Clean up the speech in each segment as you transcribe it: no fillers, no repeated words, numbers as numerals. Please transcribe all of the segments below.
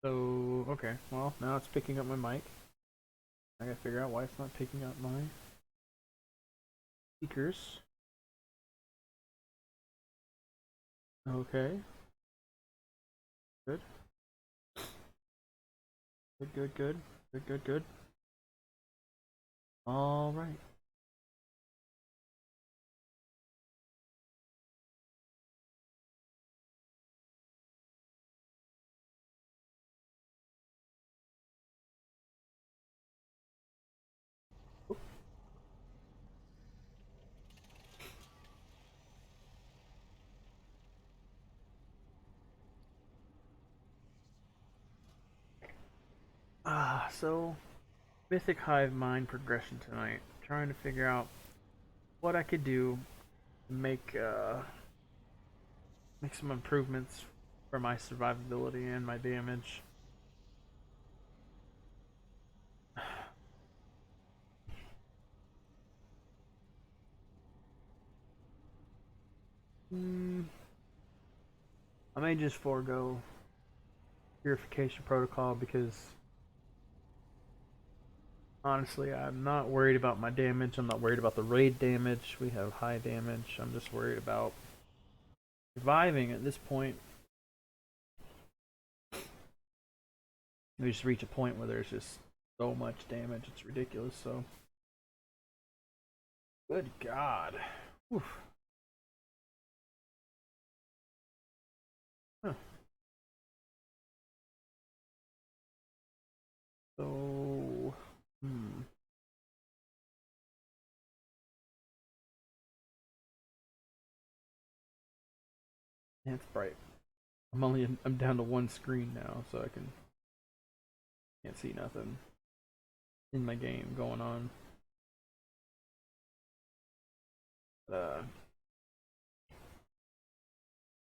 So, okay, well, now it's picking up my mic. I gotta figure out why it's not picking up my speakers. Okay, good. Good, good, good. Good, good, good. Alright. So, Mythic Hive Mind progression tonight. Trying to figure out what I could do to make some improvements for my survivability and my damage. Hmm, I may just forego purification protocol because honestly, I'm not worried about my damage. I'm not worried about the raid damage. We have high damage. I'm just worried about surviving at this point. We just reach a point where there's just so much damage. It's ridiculous. So, good God. Oof. Huh. So, hmm. It's bright. I'm down to one screen now, so I can't see nothing in my game going on. Uh,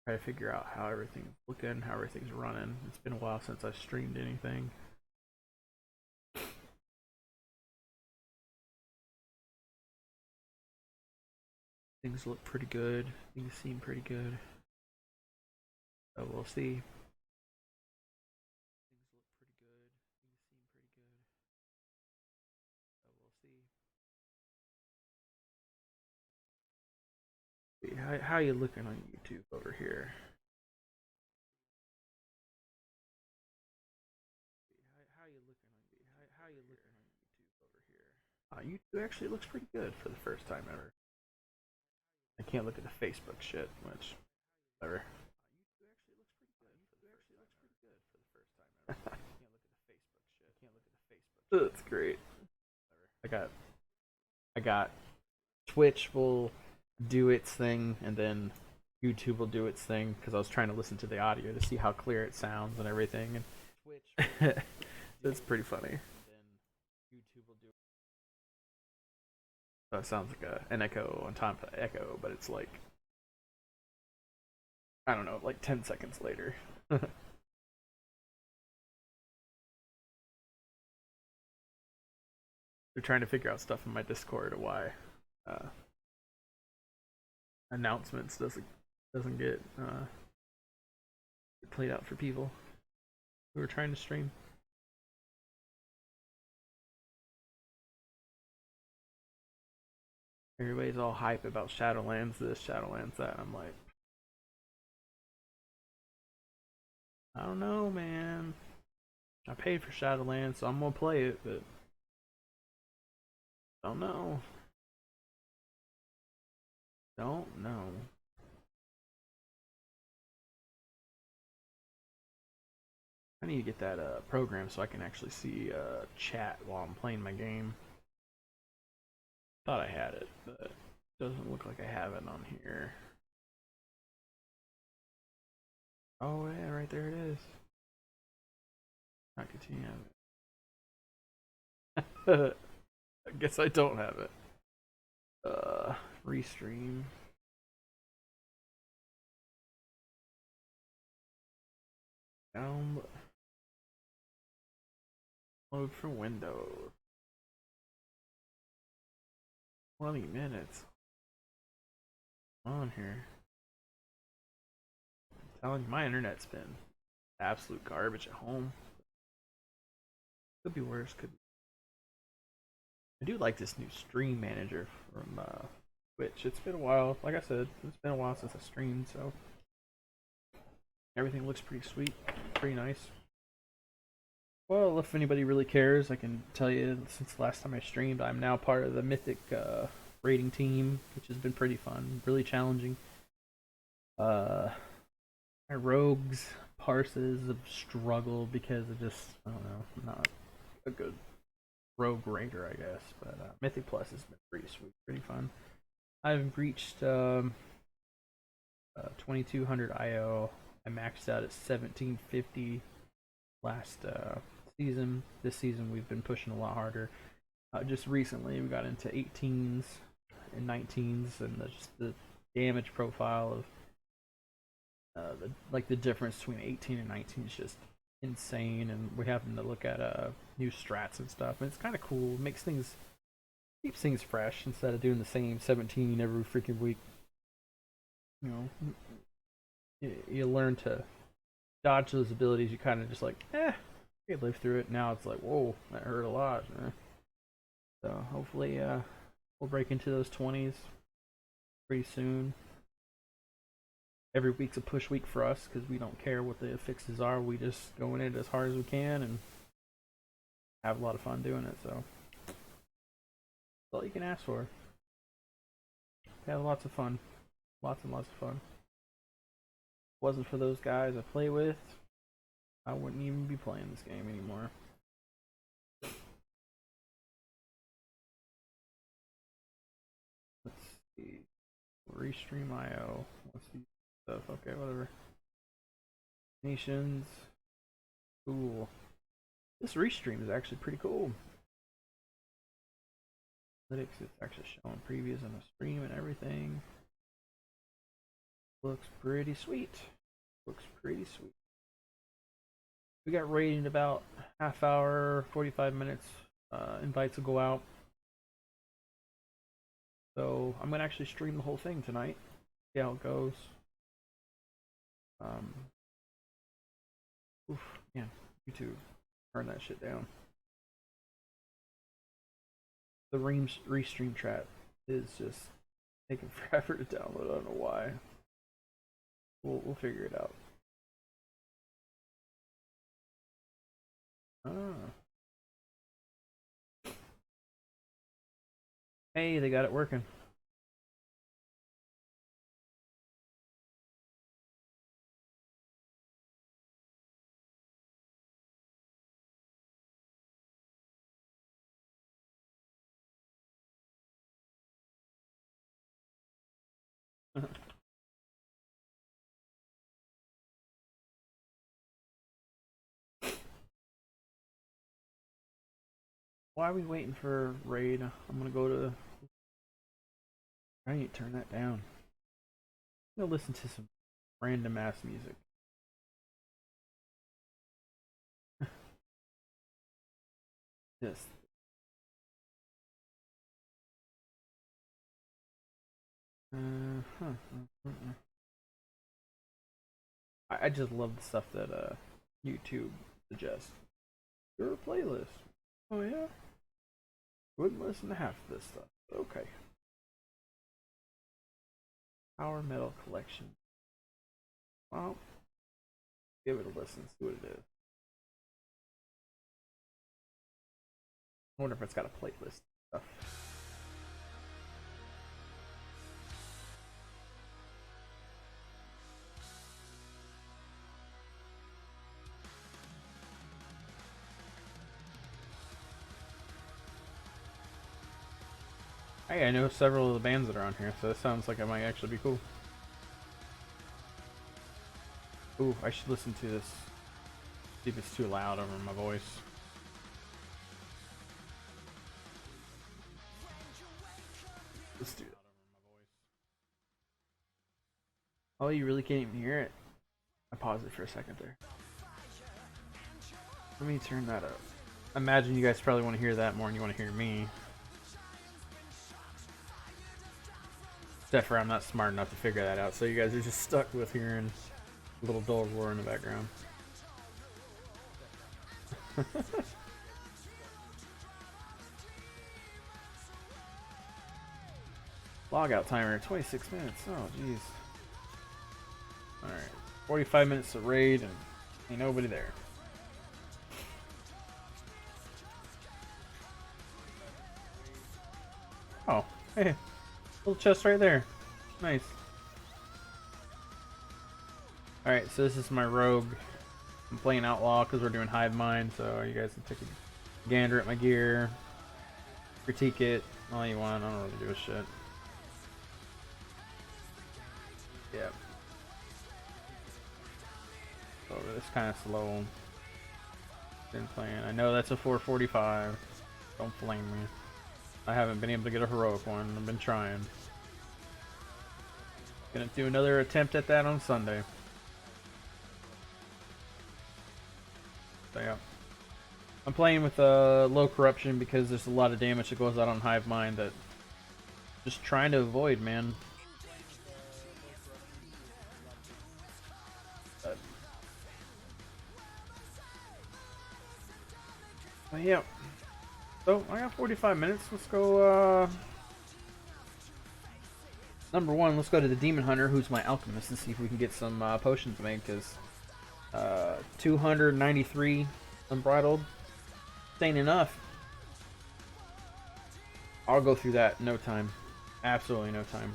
Try to figure out how everything's looking, how everything's running. It's been a while since I streamed anything. Things look pretty good. Things seem pretty good. So we'll see. Things look pretty good. Things seem pretty good. So we'll see. How you looking on YouTube over here? How you looking on YouTube over here? YouTube actually looks pretty good for the first time ever. I can't look at the Facebook shit, which whatever. That's great. I got I got Twitch will do its thing, and then YouTube will do its thing because I was trying to listen to the audio to see how clear it sounds and everything. And it's pretty funny. So it sounds like an echo on top of echo, but it's like I don't know, like 10 seconds later. They're trying to figure out stuff in my Discord of why uh, announcements doesn't get played out for people who are trying to stream. Everybody's all hype about Shadowlands this, Shadowlands that. I'm like, I don't know, man. I paid for Shadowlands, so I'm gonna play it, but don't know. Don't know. I need to get that program so I can actually see chat while I'm playing my game. Thought I had it, but it doesn't look like I have it on here. Oh yeah, right there it is. I continue have it. I guess I don't have it. Restream. Download from Windows. 20 minutes on here. I'm telling you, my internet's been absolute garbage at home. Could be worse. Could be. I do like this new stream manager from Twitch. It's been a while. Like I said, it's been a while since I streamed, so everything looks pretty sweet, pretty nice. Well, if anybody really cares, I can tell you since the last time I streamed, I'm now part of the Mythic rating team, which has been pretty fun, really challenging. My rogues parses have struggled because of just, I don't know, not a good rogue raider, I guess. But Mythic Plus has been pretty sweet, pretty fun. I've reached 2200 IO. I maxed out at 1750 last season. This season we've been pushing a lot harder. Just recently we got into 18s and 19s, and just the damage profile of the difference between 18 and 19 is just insane, and we're having to look at new strats and stuff, and it's kind of cool. It makes things, keeps things fresh instead of doing the same 17 every freaking week. You know, you learn to dodge those abilities. You kind of just like, you live through it. Now it's like, whoa, that hurt a lot. So hopefully we'll break into those 20s pretty soon. Every week's a push week for us because we don't care what the fixes are. We just go in it as hard as we can and have a lot of fun doing it. So that's all you can ask for. We have lots of fun, lots and lots of fun. If it wasn't for those guys I play with, I wouldn't even be playing this game anymore. Let's see. Restream IO. Let's see stuff. Okay, whatever. Nations. Cool. This restream is actually pretty cool. Analytics, it's actually showing previews on the stream and everything. Looks pretty sweet. Looks pretty sweet. We got rated in about half hour, 45 minutes. Invites will go out. So I'm gonna actually stream the whole thing tonight. See how it goes. Man, YouTube, turn that shit down. The restream chat is just taking forever to download. I don't know why. We'll figure it out. Hey, they got it working. Why are we waiting for raid? I'm gonna go to. I need to turn that down. I'm gonna listen to some random ass music. This. I just love the stuff that YouTube suggests. Your playlist. Oh yeah. Wouldn't listen to half of this stuff. Okay. Power Metal Collection. Well, give it a listen, see what it is. I wonder if it's got a playlist stuff. Hey, I know several of the bands that are on here, so it sounds like it might actually be cool. Ooh, I should listen to this. See if it's too loud over my voice. Let's do that. Oh, you really can't even hear it? I paused it for a second there. Let me turn that up. I imagine you guys probably want to hear that more than you want to hear me. Except for I'm not smart enough to figure that out, so you guys are just stuck with hearing a little dull roar in the background. Logout timer, 26 minutes. Oh, jeez. Alright. 45 minutes of raid and ain't nobody there. Oh, hey. Little chest right there. Nice. Alright, so this is my rogue. I'm playing Outlaw because we're doing Hive Mind, so you guys can take a gander at my gear. Critique it all you want. I don't really do a shit. Yeah. So it's kind of slow. Been playing. I know that's a 445. Don't flame me. I haven't been able to get a heroic one. I've been trying. Gonna do another attempt at that on Sunday. So yeah. I'm playing with low corruption because there's a lot of damage that goes out on Hive Mind that just trying to avoid, man. But yeah. So I got 45 minutes. Let's go. Number one, let's go to the Demon Hunter, who's my alchemist, and see if we can get some potions made. Because 293 unbridled ain't enough. I'll go through that in no time. Absolutely no time.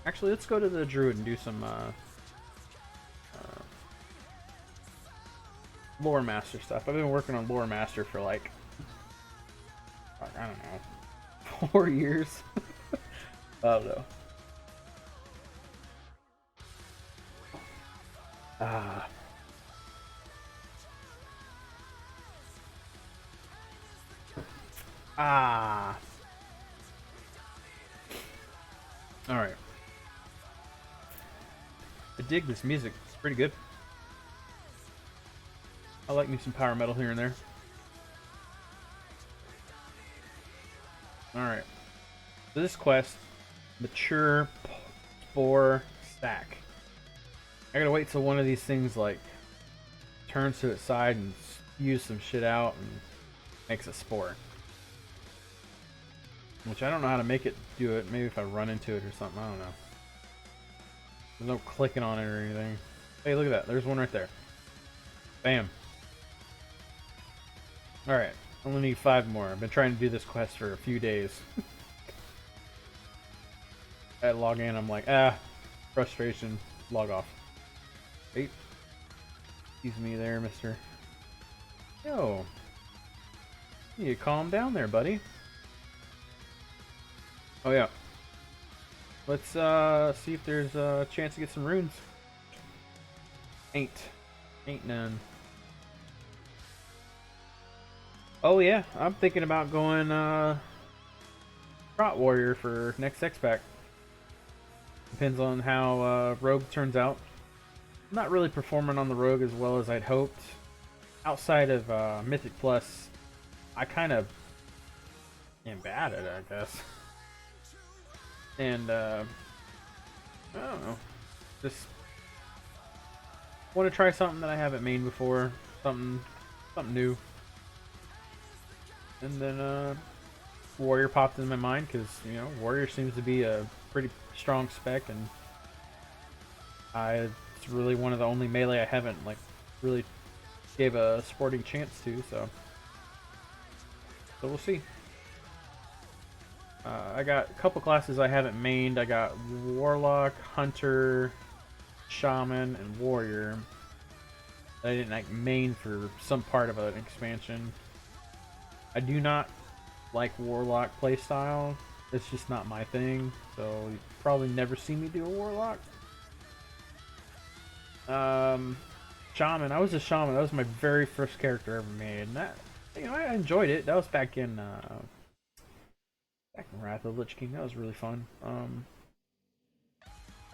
Actually, let's go to the Druid and do some Lore Master stuff. I've been working on Lore Master for like, I don't know, 4 years. I don't know. Ah. Ah. Alright. I dig this music. It's pretty good. I like me some power metal here and there. Alright. So this quest, Mature Spore Stack. I gotta wait till one of these things like turns to its side and spews some shit out and makes a spore. Which I don't know how to make it do it. Maybe if I run into it or something. I don't know. There's no clicking on it or anything. Hey, look at that. There's one right there. Bam. Alright. I only need 5 more. I've been trying to do this quest for a few days. I log in. I'm like, frustration. Log off. Wait. Excuse me there, mister. Yo. You need to calm down there, buddy. Oh yeah. Let's see if there's a chance to get some runes. Ain't none. Oh yeah, I'm thinking about going Trot Warrior for next X pack. Depends on how Rogue turns out. I'm not really performing on the Rogue as well as I'd hoped. Outside of Mythic Plus, I kind of am bad at it, I guess. And I don't know, just want to try something that I haven't made before, something new. And then Warrior popped in my mind because you know Warrior seems to be a pretty strong spec, and it's really one of the only melee I haven't like really gave a sporting chance to. So we'll see. I got a couple classes I haven't mained. I got Warlock, Hunter, Shaman, and Warrior. I didn't like main for some part of an expansion. I do not like Warlock playstyle. It's just not my thing. So you probably never see me do a Warlock. Shaman. I was a Shaman. That was my very first character I ever made. And that, you know, I enjoyed it. That was back in Wrath of the Lich King. That was really fun. I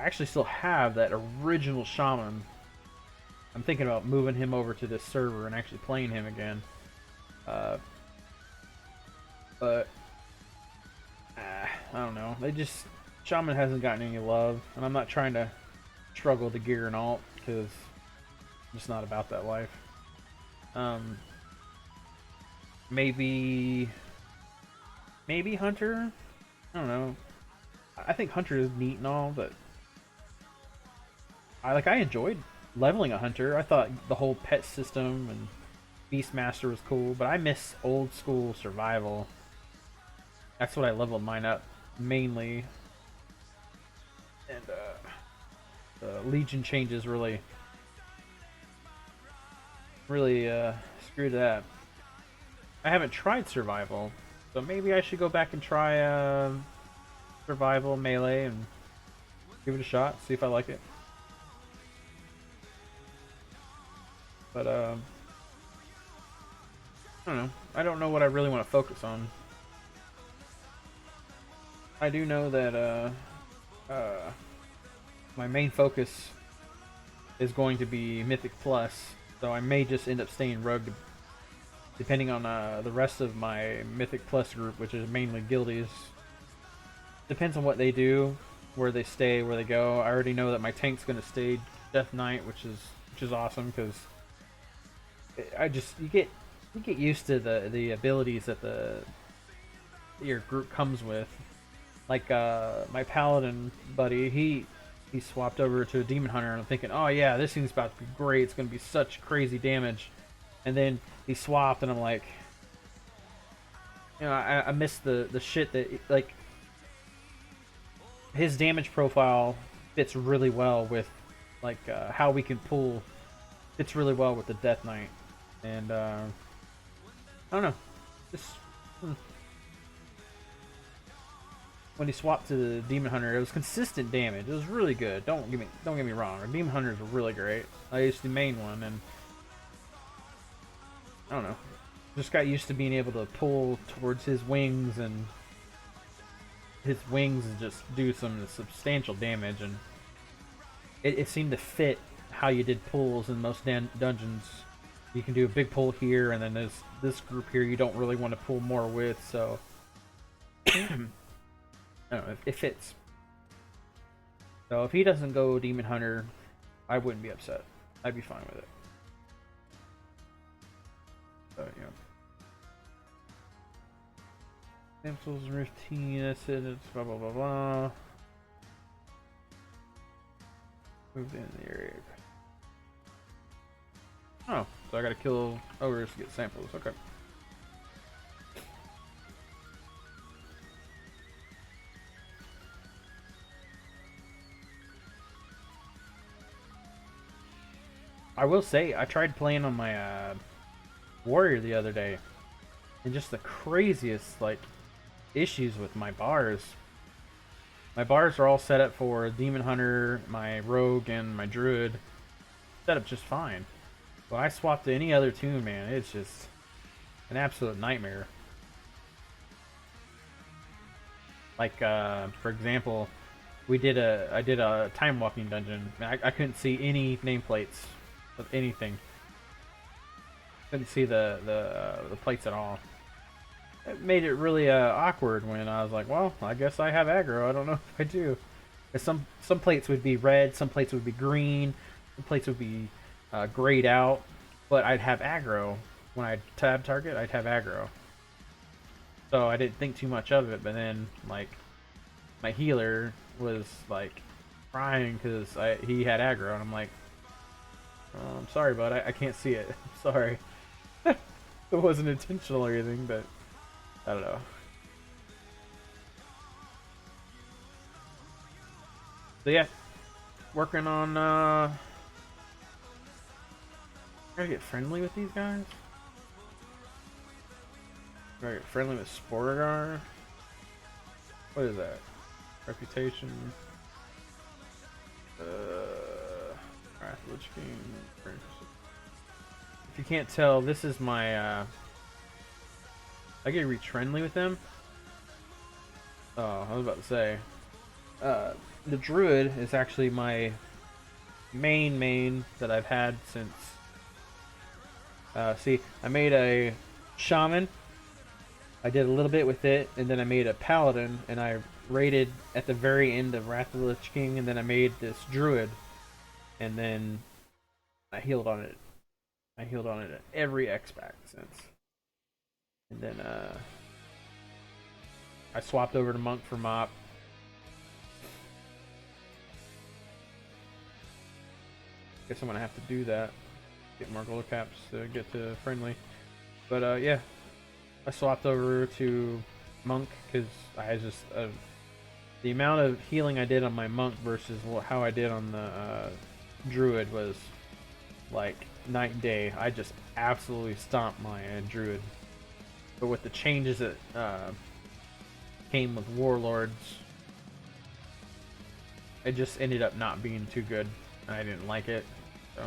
actually still have that original Shaman. I'm thinking about moving him over to this server and actually playing him again. But I don't know. Shaman hasn't gotten any love, and I'm not trying to struggle to gear an alt because just not about that life. Maybe Hunter. I don't know. I think Hunter is neat and all, but I enjoyed leveling a Hunter. I thought the whole pet system and Beastmaster was cool, but I miss old school survival. That's what I leveled mine up mainly. And the Legion changes really screwed that. I haven't tried survival, so maybe I should go back and try survival melee and give it a shot, see if I like it. But I don't know. I don't know what I really want to focus on. I do know that my main focus is going to be Mythic Plus, so I may just end up staying Rogue depending on the rest of my Mythic Plus group, which is mainly guildies. Depends on what they do, where they stay, where they go. I already know that my tank's going to stay Death Knight, which is awesome because you get used to the abilities that your group comes with. Like my Paladin buddy, he swapped over to a Demon Hunter, and I'm thinking, oh yeah, this thing's about to be great. It's going to be such crazy damage. And then he swapped, and I'm like, I miss the shit that, like, his damage profile fits really well with, like, how we can pull. Fits really well with the Death Knight. And, I don't know. Just... When he swapped to the Demon Hunter, it was consistent damage. It was really good. Don't get me wrong. The Demon Hunters were really great. I used the main one, and I don't know. Just got used to being able to pull towards his wings and just do some substantial damage, and it seemed to fit how you did pulls in most dungeons. You can do a big pull here, and then there's this group here you don't really want to pull more with, so I don't know, it fits. So if he doesn't go Demon Hunter, I wouldn't be upset. I'd be fine with it. So, Damsels and routine, that's it, it's blah blah blah blah. Moved in the area. Oh, so I gotta kill ogres to get samples, okay. I will say, I tried playing on my warrior the other day, and just the craziest, like, issues with my bars. My bars are all set up for Demon Hunter, my Rogue, and my Druid. Set up just fine. When I swap to any other tune, man, it's just an absolute nightmare. Like, for example, I did a time walking dungeon. I couldn't see any nameplates of anything. Couldn't see the plates at all. It made it really awkward when I was like, well, I guess I have aggro. I don't know if I do. Some plates would be red, some plates would be green, some plates would be grayed out, but I'd have aggro. When I'd tab target, I'd have aggro. So I didn't think too much of it, but then, like, my healer was, like, crying because he had aggro, and I'm like, oh, I'm sorry, bud, I can't see it. I'm sorry. It wasn't intentional or anything, but I don't know. So yeah, working on gotta get friendly with these guys. Gotta get friendly with Sporgar. What is that? Reputation. Alright, Lich King. If you can't tell, this is my I get to reach friendly with them. Oh, I was about to say. The Druid is actually my main that I've had since... see, I made a Shaman. I did a little bit with it, and then I made a Paladin, and I raided at the very end of Wrath of the Lich King, and then I made this Druid. And then I healed on it. I healed on it at every X pack since. And then I swapped over to Monk for Mop. Guess I'm gonna have to do that. Get more gold caps to get to friendly. But yeah, I swapped over to Monk because I just the amount of healing I did on my Monk versus how I did on the Druid was like night and day. I just absolutely stomped my Druid. But with the changes that came with Warlords, it just ended up not being too good, and I didn't like it, so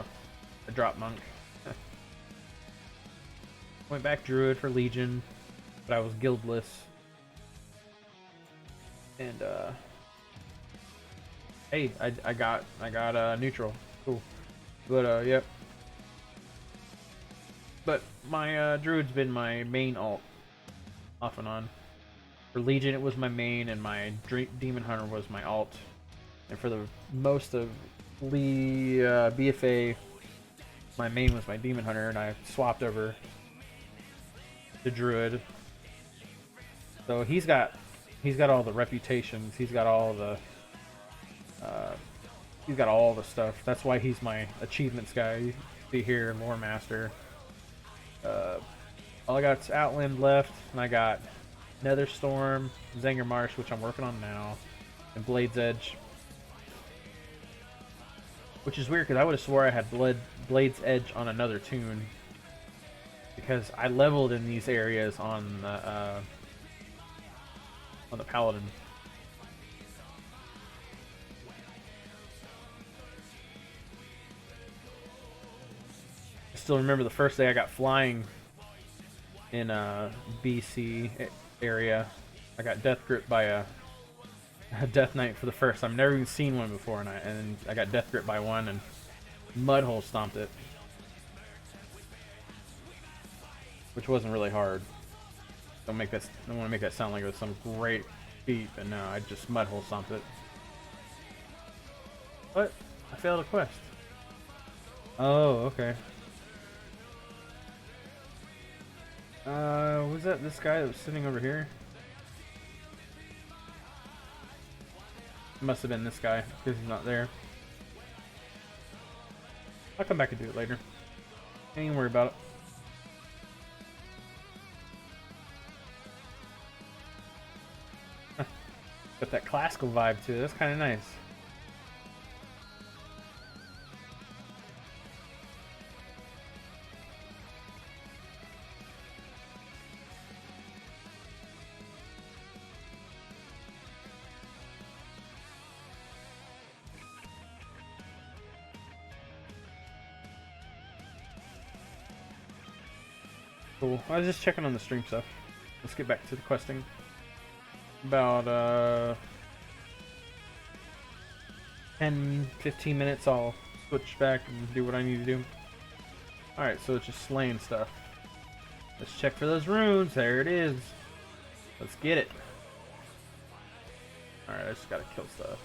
I dropped Monk. Went back Druid for Legion, but I was guildless, and hey, I got neutral, cool, but yep. But my Druid's been my main alt, off and on. For Legion, it was my main, and my Demon Hunter was my alt. And for the most of BFA, my main was my Demon Hunter, and I swapped over to Druid. So he's got all the reputations. He's got all the stuff. That's why he's my achievements guy. You see here, Lore Master. All I got's Outland left, and I got Netherstorm, Zanger Marsh, which I'm working on now, and Blade's Edge. Which is weird, because I would have swore I had Blade's Edge on another tune. Because I leveled in these areas on the Paladin. I still remember the first day I got flying in BC area. I got death gripped by a Death Knight for the first time. Never even seen one before, and I got death gripped by one and mudhole stomped it, which wasn't really hard. Don't want to make that sound like it was some great feat, but no, I just mudhole stomped it. But I failed a quest. Oh, okay. Was that this guy that was sitting over here? It must have been this guy, because he's not there. I'll come back and do it later. Ain't even worry about it. Got that classical vibe too, that's kind of nice. Cool. I was just checking on the stream stuff. Let's get back to the questing. About 10-15 minutes I'll switch back and do what I need to do. Alright, so it's just slaying stuff. Let's check for those runes. There it is. Let's get it. Alright, I just gotta kill stuff.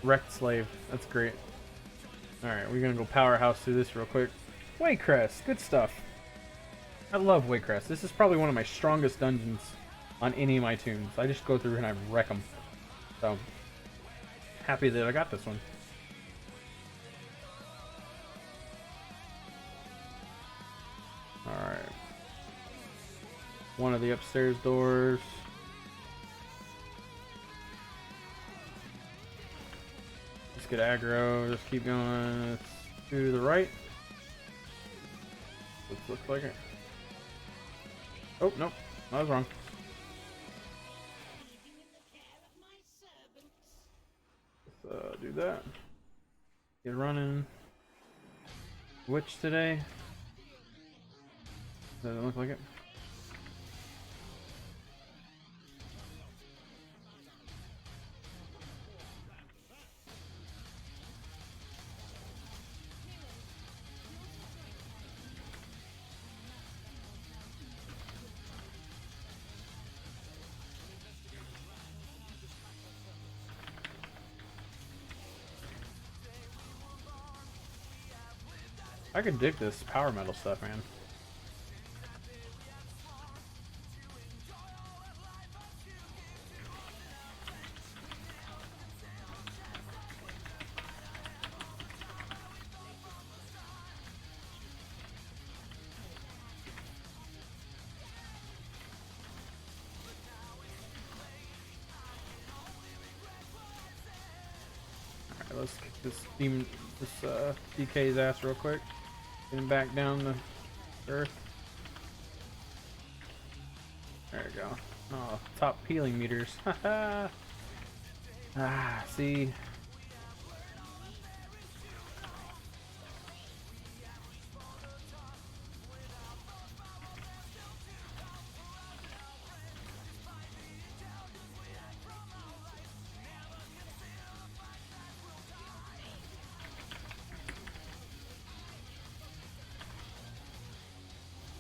Wrecked slave. That's great. Alright, we're gonna go powerhouse through this real quick. Waycrest, good stuff. I love Waycrest. This is probably one of my strongest dungeons on any of my tunes. I just go through and I wreck them. So, happy that I got this one. Alright. One of the upstairs doors. Let's get aggro, just keep going. Let's to the right. Looks like it. Oh, nope. I was wrong. Let's do that. Get running. Witch today. Doesn't look like it. I could dig this power metal stuff, man. Alright, let's kick this demon, this DK's ass real quick. Get him back down to earth. There we go. Oh, top healing meters. Haha. See.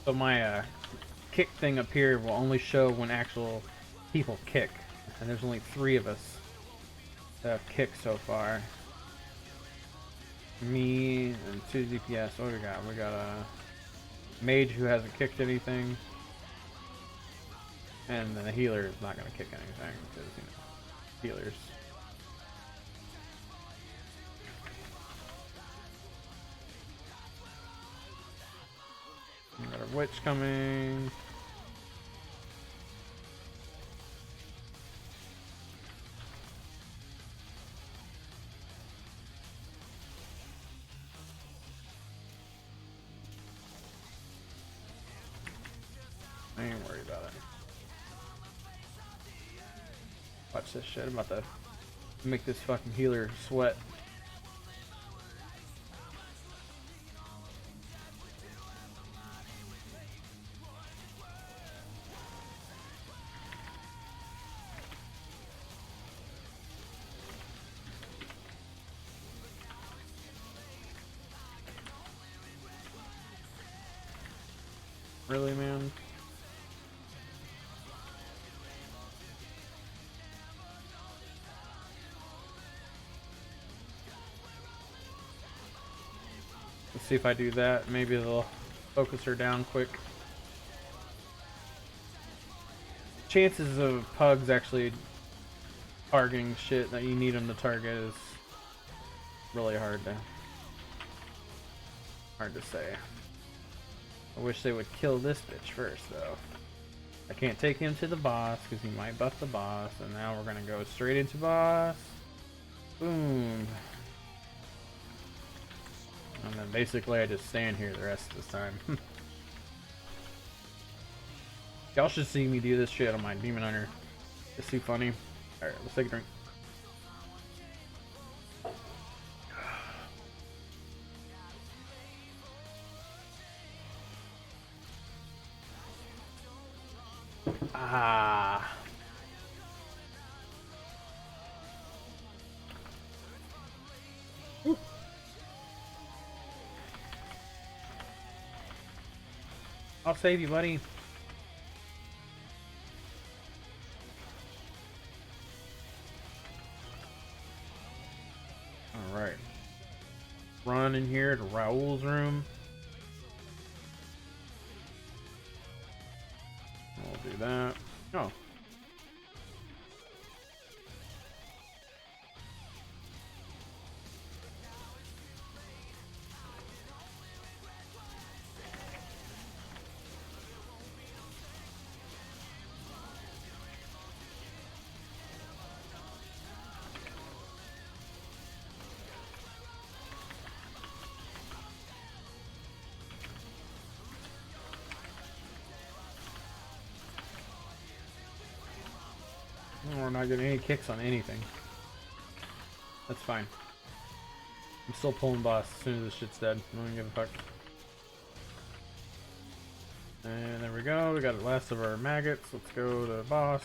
So my kick thing up here will only show when actual people kick, and there's only 3 of us that have kicked so far. Me and 2 DPS. What do we got? We got a mage who hasn't kicked anything, and then the healer is not going to kick anything because, you know, healers. We got a witch coming. I ain't worried about it. Watch this shit. I'm about to make this fucking healer sweat. Really, man? Let's see if I do that. Maybe they'll focus her down quick. Chances of pugs actually targeting shit that you need them to target is really hard to say. I wish they would kill this bitch first, though. I can't take him to the boss because he might buff the boss, and now we're gonna go straight into boss. Boom. And then basically I just stand here the rest of this time. Y'all should see me do this shit on my Demon Hunter. It's too funny. Alright, let's take a drink. Ah. Woo. I'll save you, buddy. Alright. Run in here to Raoul's room. We'll do that. Oh. We're not getting any kicks on anything. That's fine. I'm still pulling boss as soon as this shit's dead. I don't give a fuck. And there we go. We got the last of our maggots. Let's go to boss.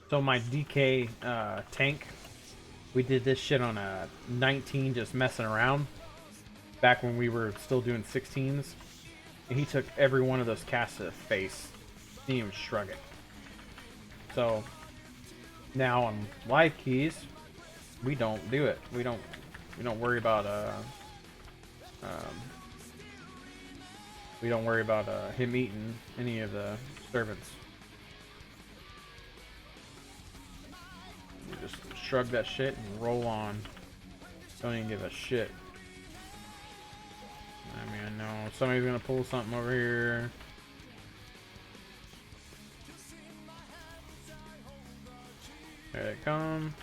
So my DK tank, we did this shit on a 19 just messing around back when we were still doing 16s. And he took every one of those casts to the face. Didn't even shrug it. So now on live keys, we don't do it. We don't worry about him eating any of the servants. We just shrug that shit and roll on. Don't even give a shit. I mean, I know somebody's gonna pull something over here. There they come.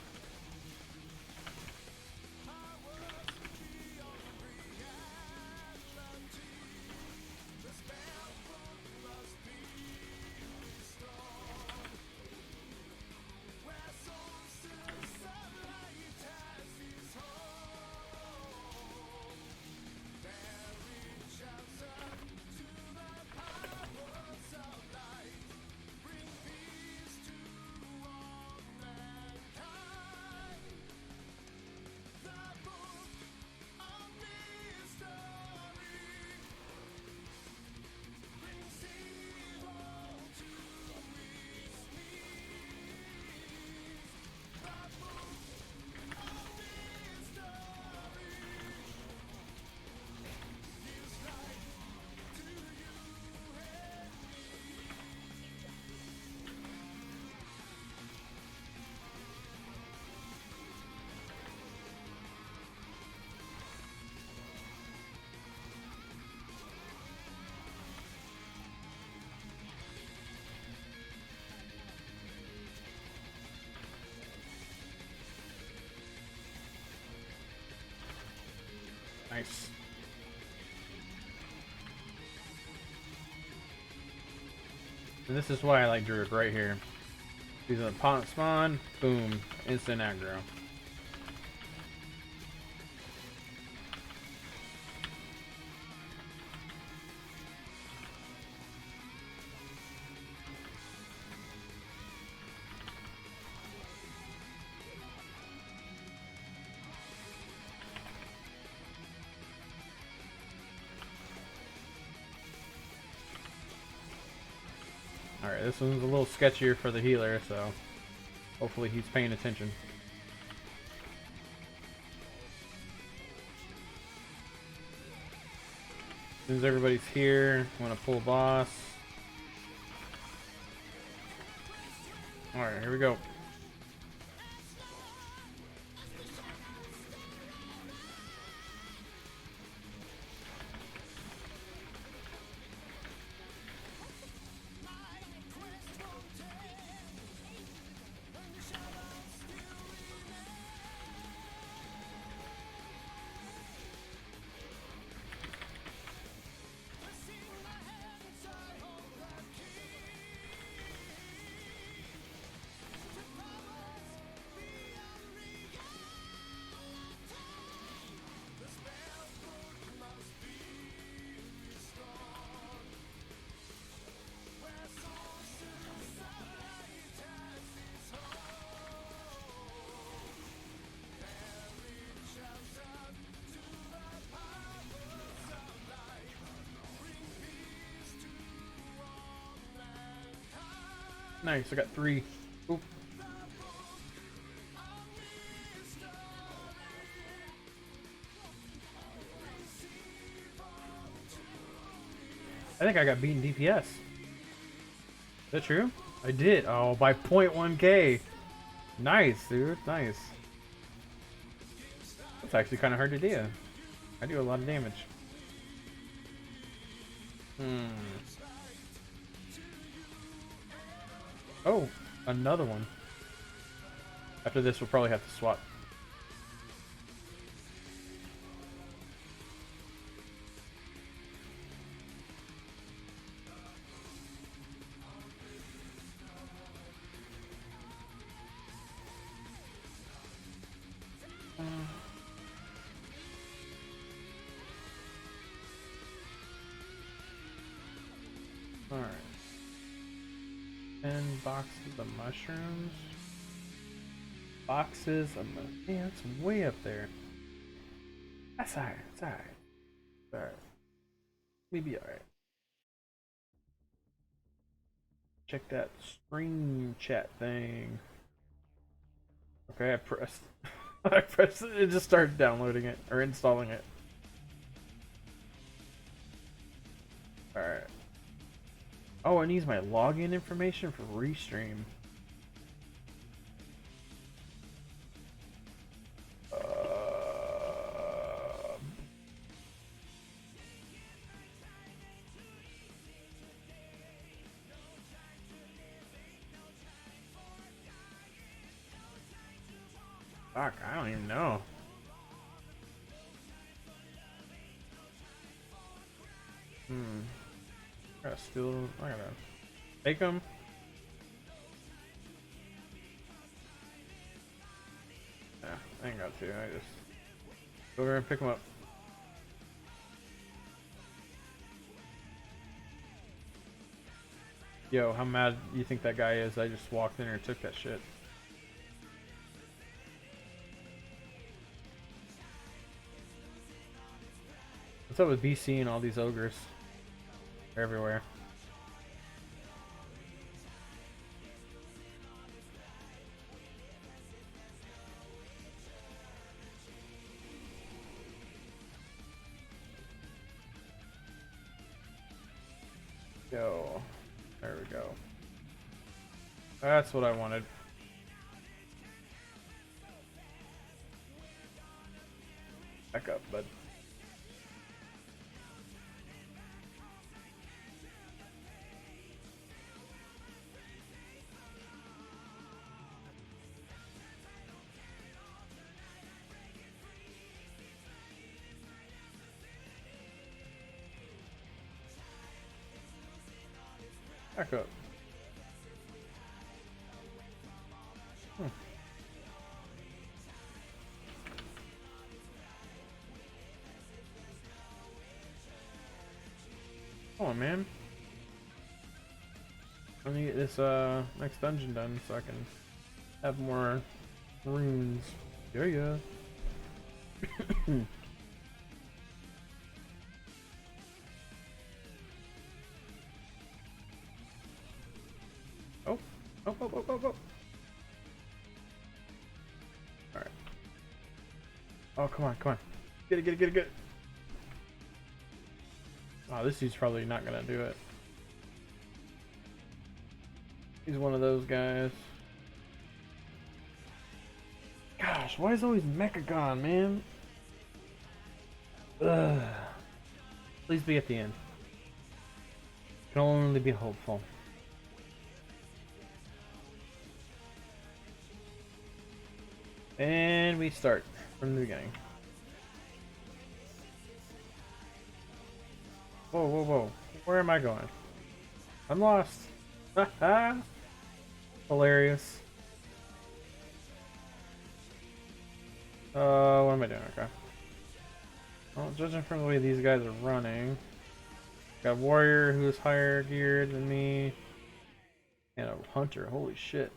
Nice. And this is why I like Druid right here. He's a pot spawn, boom, instant aggro. Alright, this one's a little sketchier for the healer, so hopefully he's paying attention. As soon as everybody's here, I want to pull boss. Alright, here we go. Nice, I got 3. Oop. I think I got beaten DPS. Is that true? I did. Oh, by 0.1k. Nice, dude. Nice. That's actually kind of hard to do. I do a lot of damage. Oh, another one. After this, we'll probably have to swap. Alright. 10 boxes of mushrooms. boxes. Man, it's way up there. That's alright. It's alright. It's alright. We be alright. Check that screen chat thing. Okay, I pressed. I pressed it. It just started downloading it or installing it. Alright. Oh, it needs my login information for Restream. Fuck, I don't even know. I gotta steal. I gotta take them. Yeah, I ain't got to. I just go over and pick them up. Yo, how mad do you think that guy is? I just walked in here and took that shit. What's up with BC and all these ogres? They're everywhere. Yo, there we go. That's what I wanted. Back up, bud. Back up. Come on, man. Let me get this next dungeon done so I can have more runes. Yeah. Oh. Alright. Oh, come on. Get it. Oh, this dude's probably not gonna do it. He's one of those guys. Gosh, why is always Mechagon, man? Ugh. Please be at the end. Can only be hopeful. And we start from the beginning. Whoa. Where am I going? I'm lost. Haha. Hilarious. What am I doing? Okay. Well, judging from the way these guys are running, got a warrior who's higher geared than me, and a hunter. Holy shit.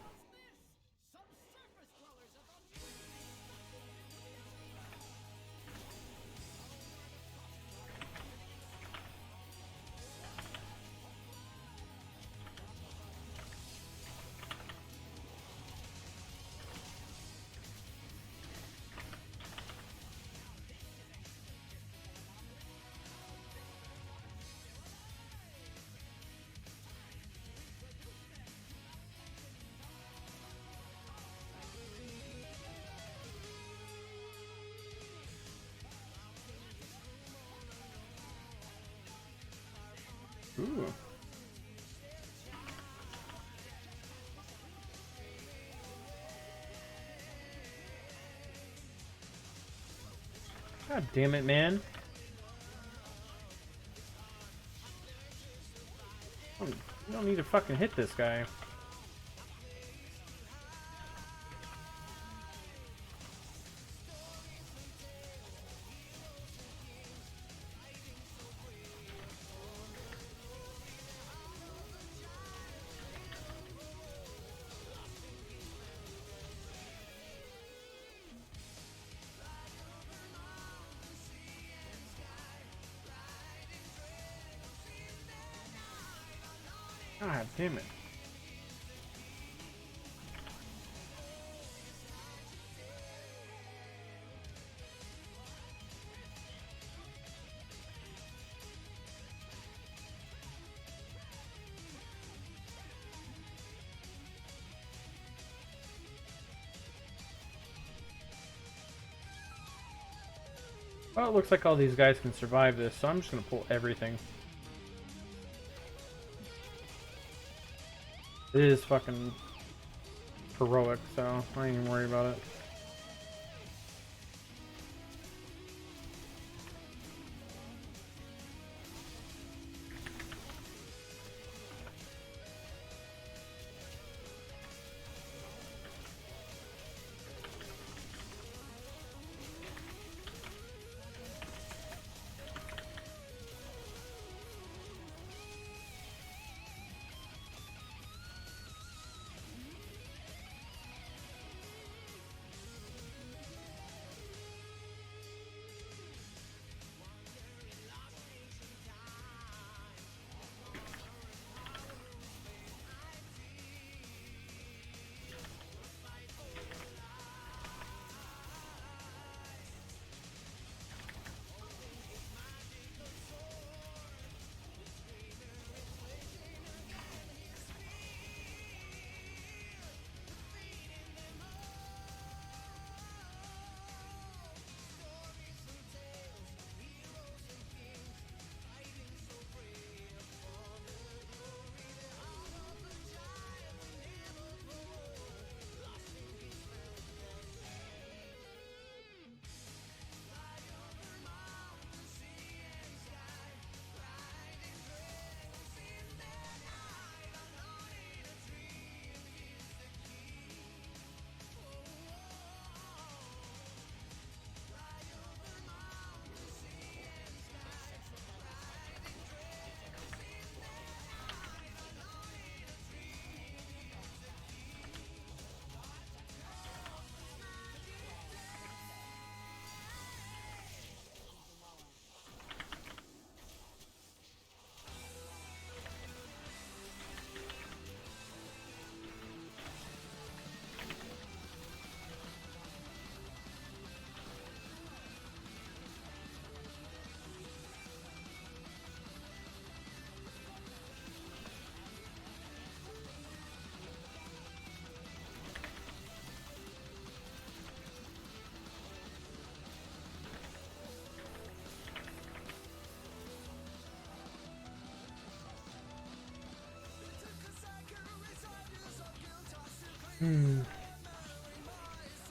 Ooh. God damn it, man. You don't need to fucking hit this guy. God damn it. Well, it looks like all these guys can survive this, so I'm just gonna pull everything. It is fucking heroic, so I ain't even worry about it.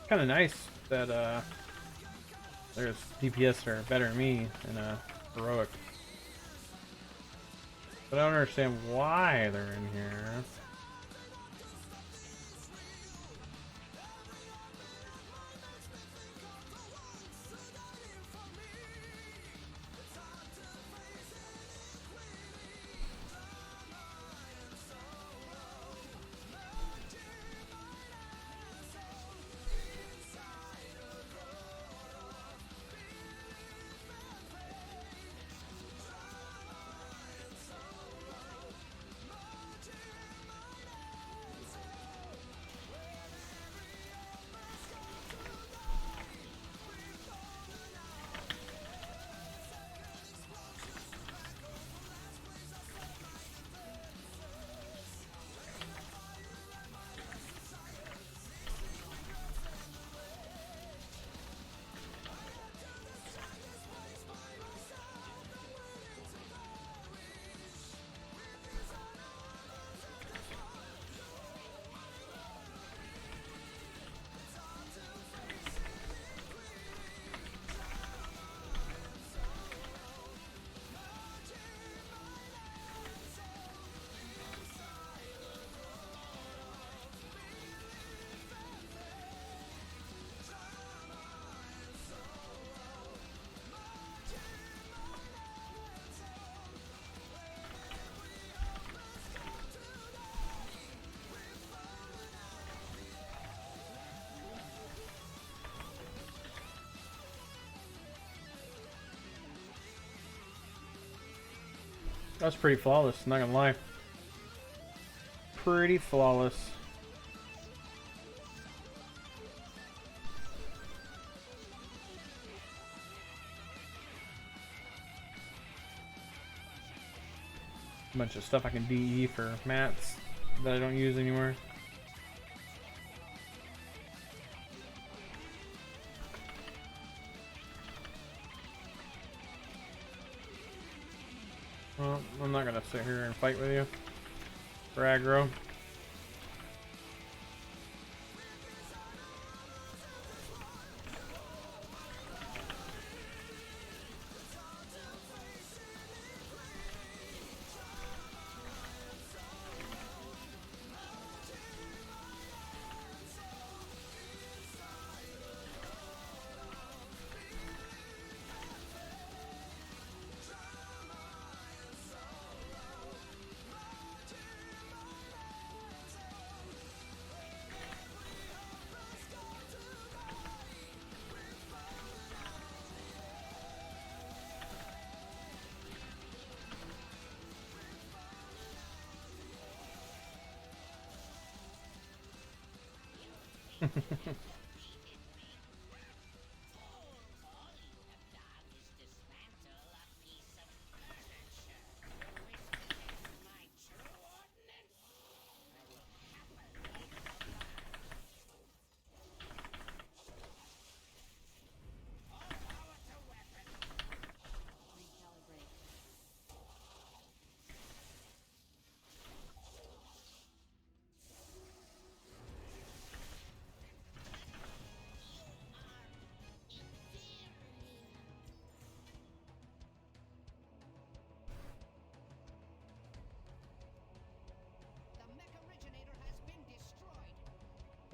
Kind of nice that there's DPS are better than me in a heroic, but I don't understand why they're in here. That's pretty flawless, not gonna lie. pretty flawless. A bunch of stuff I can DE for mats that I don't use anymore. Well, I'm not gonna sit here and fight with you for aggro.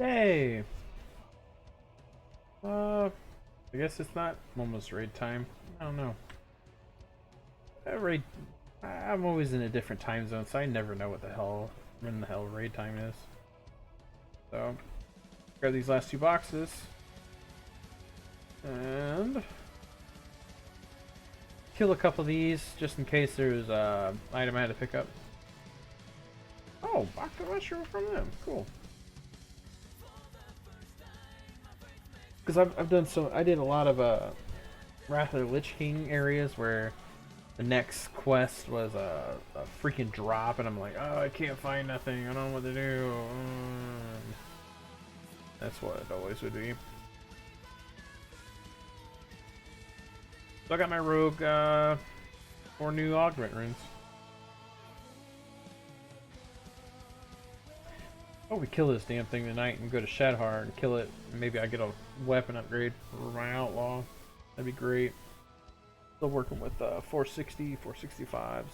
Yay! I guess it's not almost raid time. I don't know. Raid. I'm always in a different time zone, so I never know what the hell, when the hell raid time is. So, grab these last two boxes. And kill a couple of these, just in case there's an item I had to pick up. Oh, Baka mushroom from them. Cool. Because I've done so, I did a lot of Wrath of the Lich King areas where the next quest was a freaking drop, and I'm like, oh, I can't find nothing. I don't know what to do. That's what it always would be. So I got my rogue 4 new augment runes. Oh, we kill this damn thing tonight and go to Shadhar and kill it. And maybe I get a weapon upgrade for my outlaw. That'd be great. Still working with 460, 465s.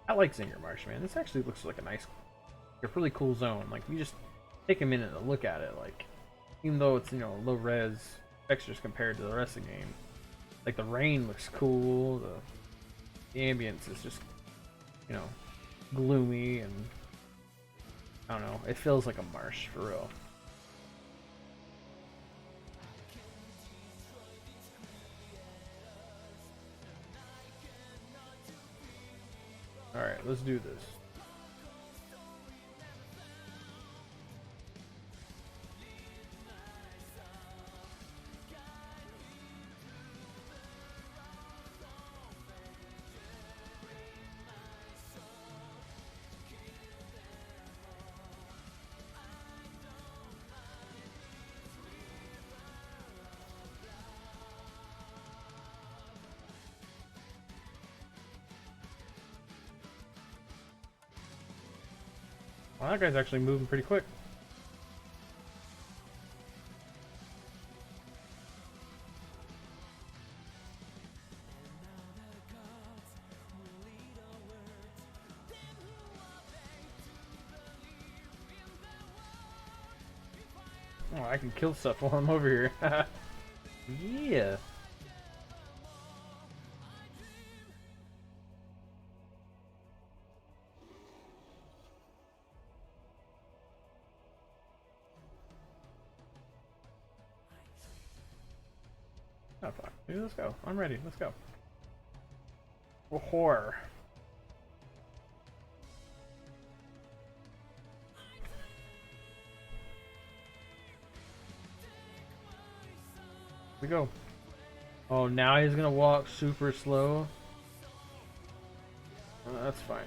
I like Zinger Marsh, man. This actually looks like a really cool zone. Like, you just take a minute to look at it. Like, even though it's, you know, low res textures compared to the rest of the game, like the rain looks cool. The ambience is just, you know, gloomy, and I don't know. It feels like a marsh for real. All right, let's do this. Well, that guy's actually moving pretty quick. Oh, I can kill stuff while I'm over here. Yeah. Oh fuck. Dude, let's go. I'm ready. Let's go. Horror. We go. Oh, now he's gonna walk super slow. That's fine.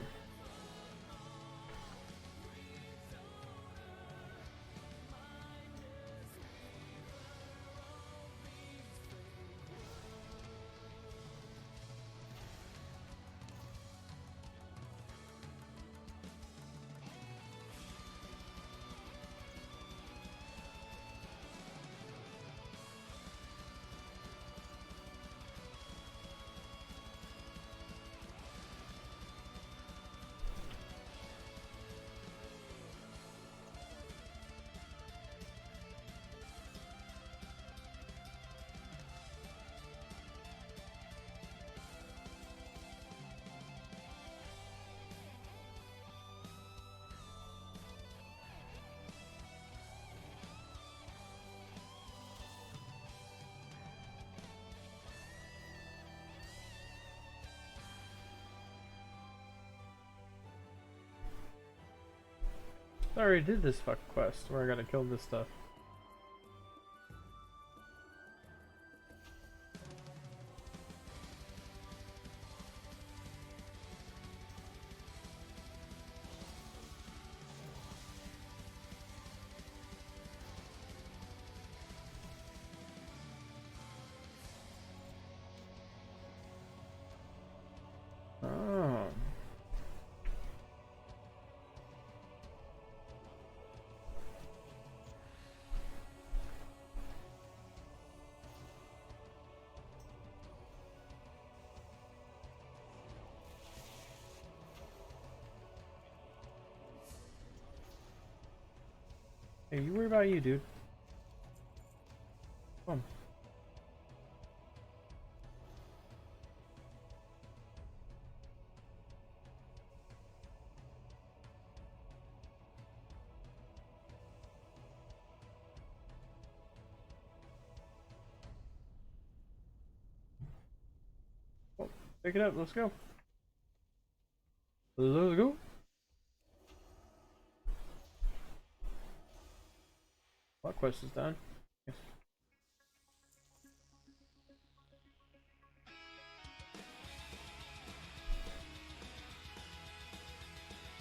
I already did this fuck quest where I gotta kill this stuff. Oh. Hey, you worry about you, dude. Come on. Oh, pick it up. Let's go. Let's go. What quest is done? Yes.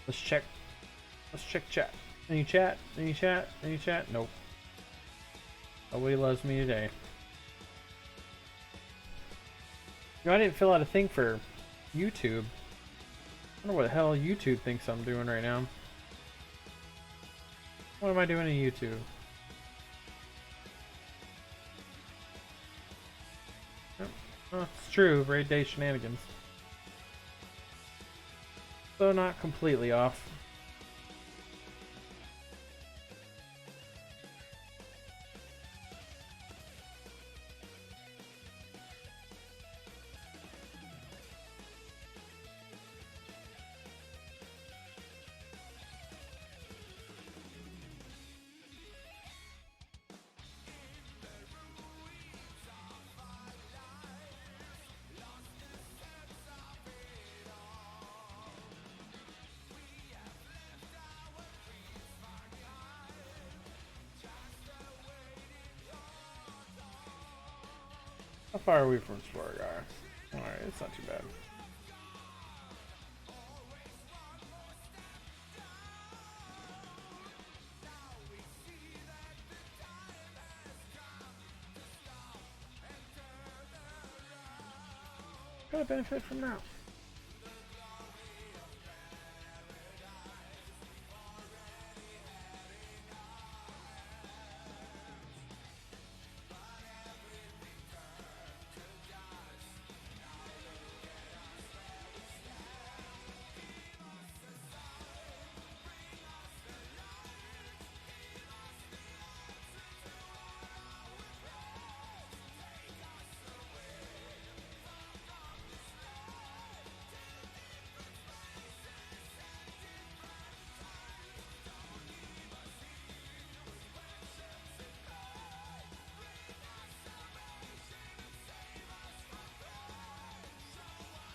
Let's check. Let's check chat. Any chat? Any chat? Any chat? Nope. Nobody loves me today. You know, I didn't fill out a thing for YouTube. I wonder what the hell YouTube thinks I'm doing right now. What am I doing in YouTube? Oh, it's true, raid day shenanigans. So not completely off. How far are we from Swargar? Alright, it's not too bad. Gotta benefit from now.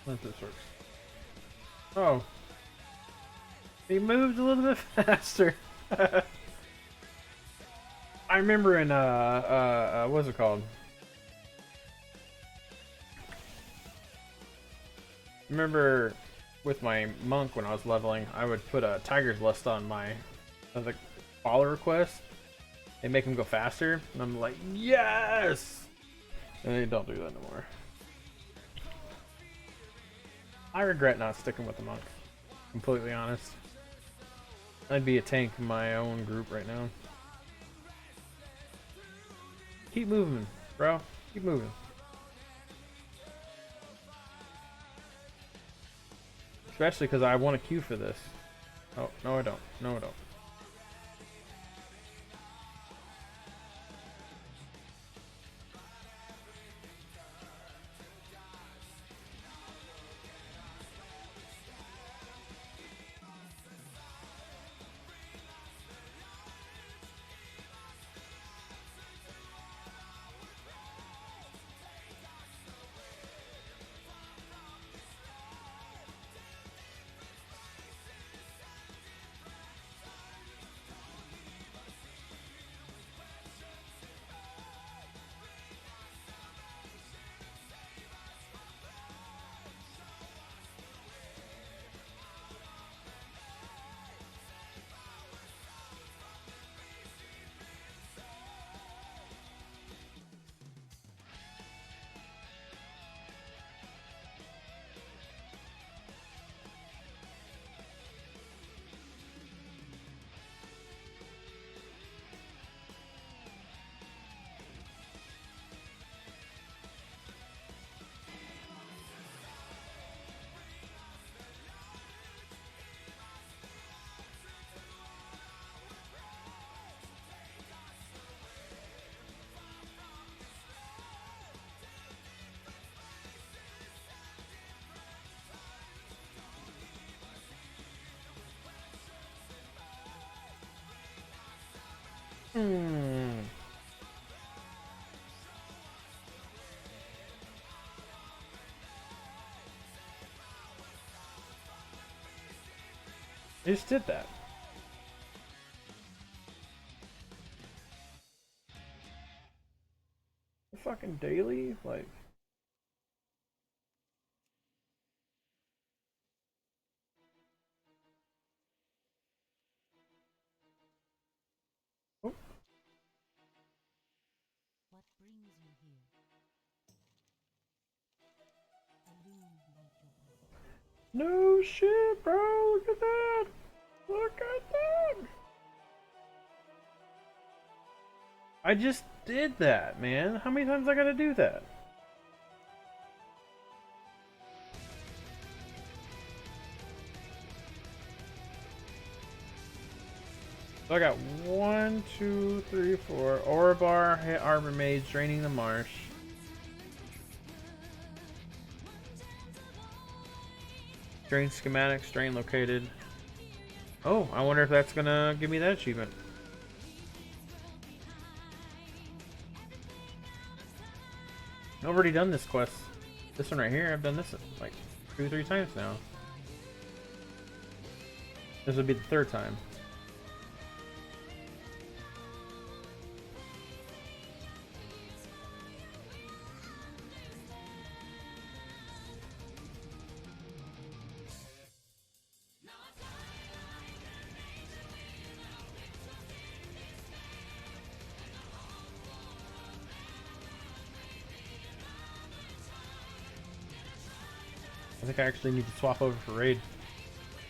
Let this works. Oh. He moved a little bit faster. I remember in what's it called? Remember with my monk when I was leveling, I would put a tiger's lust on my the follower request. They make him go faster, and I'm like, yes! And they don't do that anymore. I regret not sticking with the monk. Completely honest. I'd be a tank in my own group right now. Keep moving, bro. Keep moving. Especially because I want a queue for this. Oh, no I don't. No I don't. I just did that. Fucking daily? Like... Oh. What brings you here? No shit, bro! Look at that! Look at that! I just did that, man. How many times I gotta do that? So I got 1, 2, 3, 4. Aura bar, hit Arbor Mage, draining the marsh. Drain schematics, drain located. Oh, I wonder if that's gonna give me that achievement. I've already done this quest. This one right here, I've done this like 2 or 3 times now. This would be the 3rd time. I think I actually need to swap over for raid,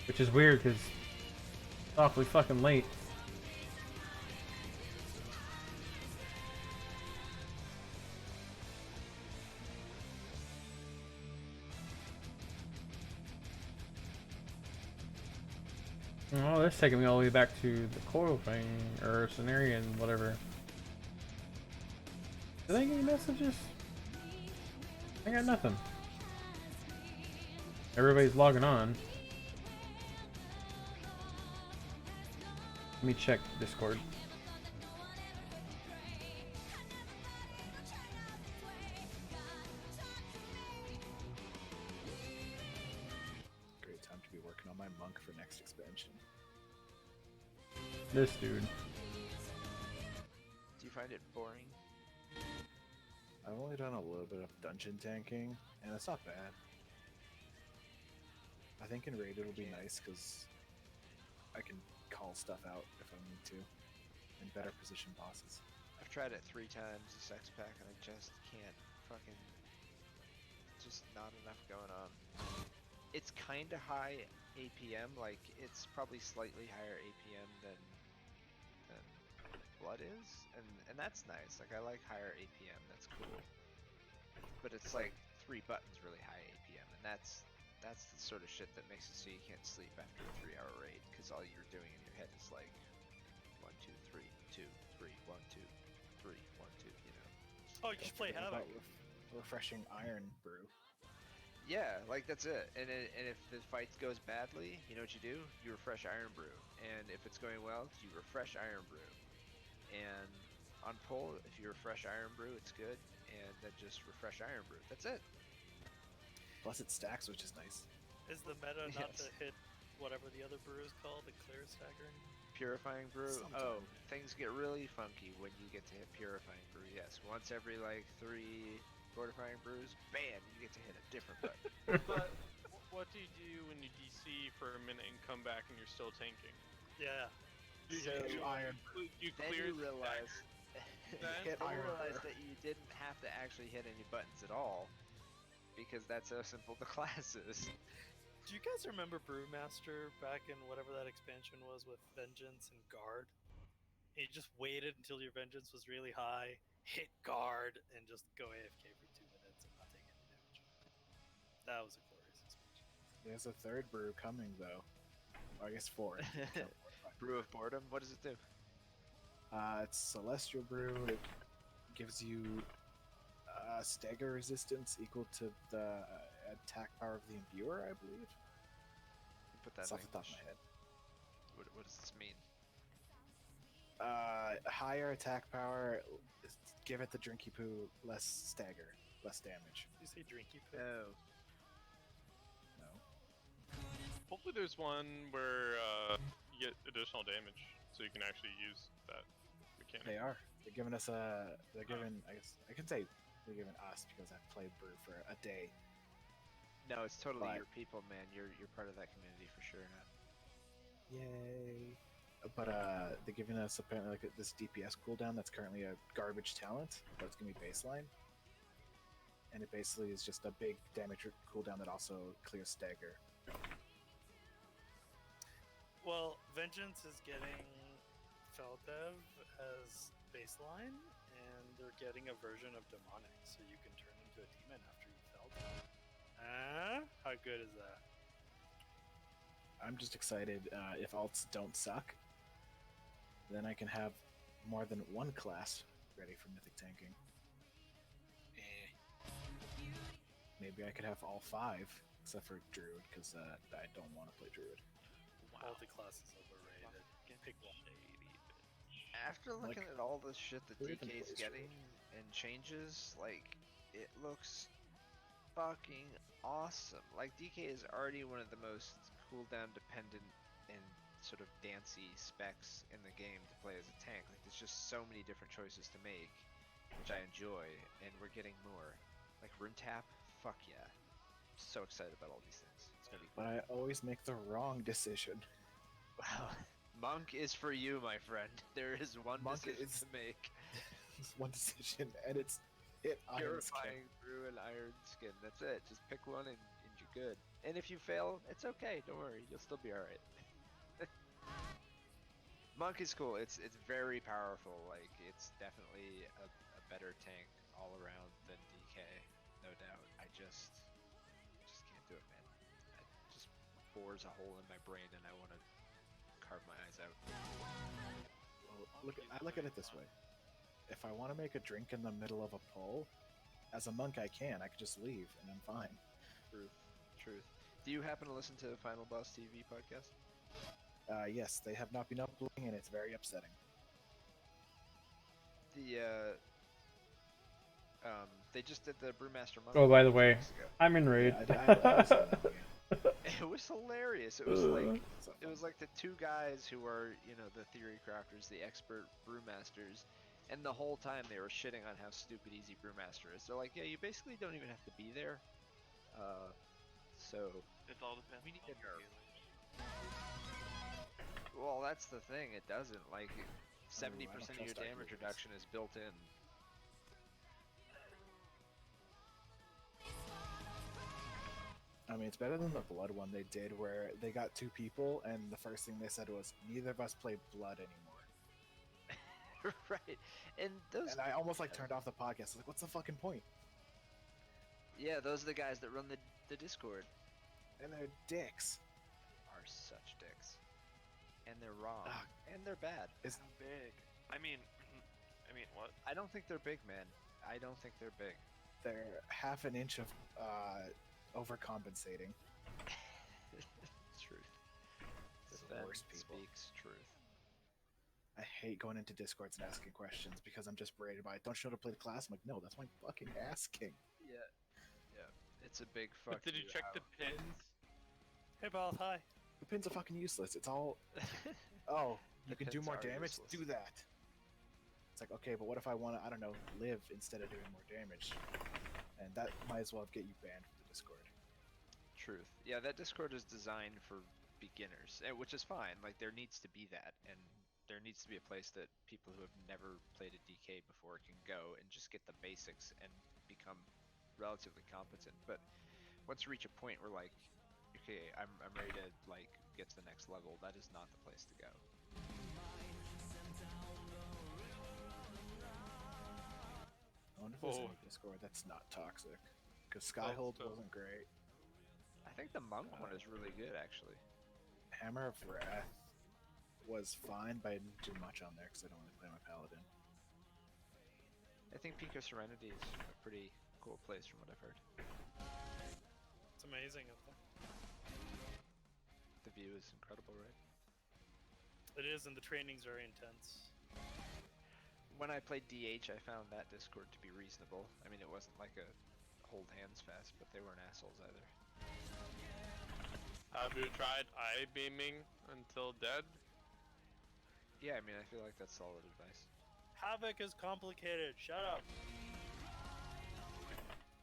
which is weird because it's awfully fucking late. Oh, that's taking me all the way back to the coil thing, or scenario and whatever. Did I get any messages? I got nothing. Everybody's logging on. Let me check Discord. This dude. Do you find it boring? I've only done a little bit of dungeon tanking, and it's not bad. I think in raid it'll be Yeah. nice because I can call stuff out if I need to, and better position bosses. I've tried it 3 times, the sex pack, and I just can't fucking. Just not enough going on. It's kind of high APM, like it's probably slightly higher APM than blood is, and that's nice. Like I like higher APM, that's cool. But it's like 3 buttons really high APM, and that's the sort of shit that makes it so you can't sleep after a 3-hour raid, because all you're doing in your head is like 1 2 3 2 3 1 2 3 1 2. You know. Oh, you just play Forget about Havoc. refreshing Iron Brew. Yeah, like that's it. And if the fight goes badly, you know what you do? You refresh Iron Brew. And if it's going well, you refresh Iron Brew. And on pull, if you refresh Iron Brew, it's good. And then just refresh Iron Brew. That's it. Plus it stacks, which is nice. Is the meta not to Yes. hit whatever the other brew is called, the clear staggering? Purifying Brew. Sometimes. Oh, things get really funky when you get to hit Purifying Brew. Yes, once every like 3 Fortifying Brews, bam, you get to hit a different button. But what do you do when you DC for a minute and come back and you're still tanking? Yeah. So Iron You then clear you the realize, Then hit then you Iron realize Brew. that you didn't have to actually hit any buttons at all, because that's how simple the class is. Do you guys remember Brewmaster back in whatever that expansion was with Vengeance and Guard? And you just waited until your Vengeance was really high, hit Guard, and just go AFK for 2 minutes and not take any damage. That was a glorious expansion. There's a 3rd brew coming though. Or I guess 4. Brew of Boredom. What does it do? It's Celestial Brew. It gives you stagger resistance equal to the attack power of the Imbuer, I believe. Put that That's in off the top of English. my head. What does this mean? Higher attack power, give it the Drinky Poo, less stagger, less damage. Did you say Drinky Poo? Oh. No. hopefully there's one where you get additional damage, so you can actually use that mechanic. They are. They're giving us a. They're giving. I guess I can say they're giving us because I've played Brew for a day. No, it's totally But- your people, man. You're part of that community for sure. Yay! But they're giving us apparently like this DPS cooldown that's currently a garbage talent, but it's gonna be baseline. And it basically is just a big damage cooldown that also clears stagger. Well, Vengeance is getting Feldev as baseline, and they're getting a version of Demonic, so you can turn into a demon after you Feldev. How good is that? I'm just excited if alts don't suck, then I can have more than one class ready for mythic tanking. Maybe I could have all 5 except for Druid because I don't want to play Druid. Multi-class is overrated. Pick one. After looking at all the shit that who even DK's plays getting and changes, like, it looks fucking awesome. Like, DK is already one of the most cooldown dependent and sort of dancey specs in the game to play as a tank. Like, there's just so many different choices to make, which I enjoy, and we're getting more. Like, Rune Tap, fuck yeah. So excited about all these things. It's gonna be cool. But I always make the wrong decision. Wow. Monk is for you, my friend. There is one Monk decision is- to make. It's one decision, and it's hit Iron Skin. Purifying Brew and Iron Skin. That's it. Just pick one and you're good. And if you fail, it's okay. Don't worry. You'll still be alright. Monk is cool. It's very powerful. Like, it's definitely a better tank all around than DK. No doubt. I just can't do it, man. It just bores a hole in my brain and I want to carve my eyes out. Well, I look at it this way. If I want to make a drink in the middle of a pull, as a monk I can. I could just leave and I'm fine. Truth. Do you happen to listen to Final Boss TV podcast? Yes, they have not been uploading and it's very upsetting. They just did the Brewmaster Monk. Oh, by the way, weeks ago. I'm in raid. Yeah, I listened to that, yeah. It was hilarious. It was like So it was like the two guys who are, you know, the theory crafters, the expert brewmasters, and the whole time they were shitting on how stupid easy brewmaster is. They're like, yeah, you basically don't even have to be there. So It all depends we need on a your nerf. healers. Well, that's the thing. It doesn't. Like, I 70% don't of your trust our damage healers. reduction is built in. I mean, it's better than the blood one they did, where they got two people, and the first thing they said was, "Neither of us play blood anymore." Right. And those, And I almost like turned off the podcast. I was like, "What's the fucking point?" yeah, those are the guys that run the Discord. And they're dicks. Are such dicks. And they're wrong. Ah. And they're bad. Is How big? I mean, what? I don't think they're big, man. I don't think they're big. they're half an inch of overcompensating. Truth. They're the Sven worst people. speaks truth. I hate going into Discords and asking questions because I'm just berated by, "Don't you know to play the class?" I'm like, "No, that's my fucking asking." Yeah. Yeah. It's a big fuck. But did you check the pins? Hey, pal. Hi. The pins are fucking useless. It's all, "Oh, you The can do pins more are damage? useless. Do that." It's like, okay, but what if I want to, I don't know, live instead of doing more damage? And that might as well get you banned from the Discord. Truth. Yeah, that Discord is designed for beginners, which is fine. Like, there needs to be that, and there needs to be a place that people who have never played a DK before can go and just get the basics and become relatively competent. But once you reach a point where, like, okay, I'm ready to, like, get to the next level, that is not the place to go. I wonder if there's Oh. any Discord that's not toxic. Because Skyhold so- wasn't great. I think the monk one is really good, actually. Hammer of Wrath was fine, but I didn't do much on there because I don't really play my paladin. I think Pico Serenity is a pretty cool place from what I've heard. It's amazing up there. The view is incredible, right? It is, and the training's very intense. When I played DH, I found that Discord to be reasonable. I mean, it wasn't like a hold hands fest, but they weren't assholes either. Have you tried I-beaming until dead? Yeah, I mean, I feel like that's solid advice. Havoc is complicated. Shut up.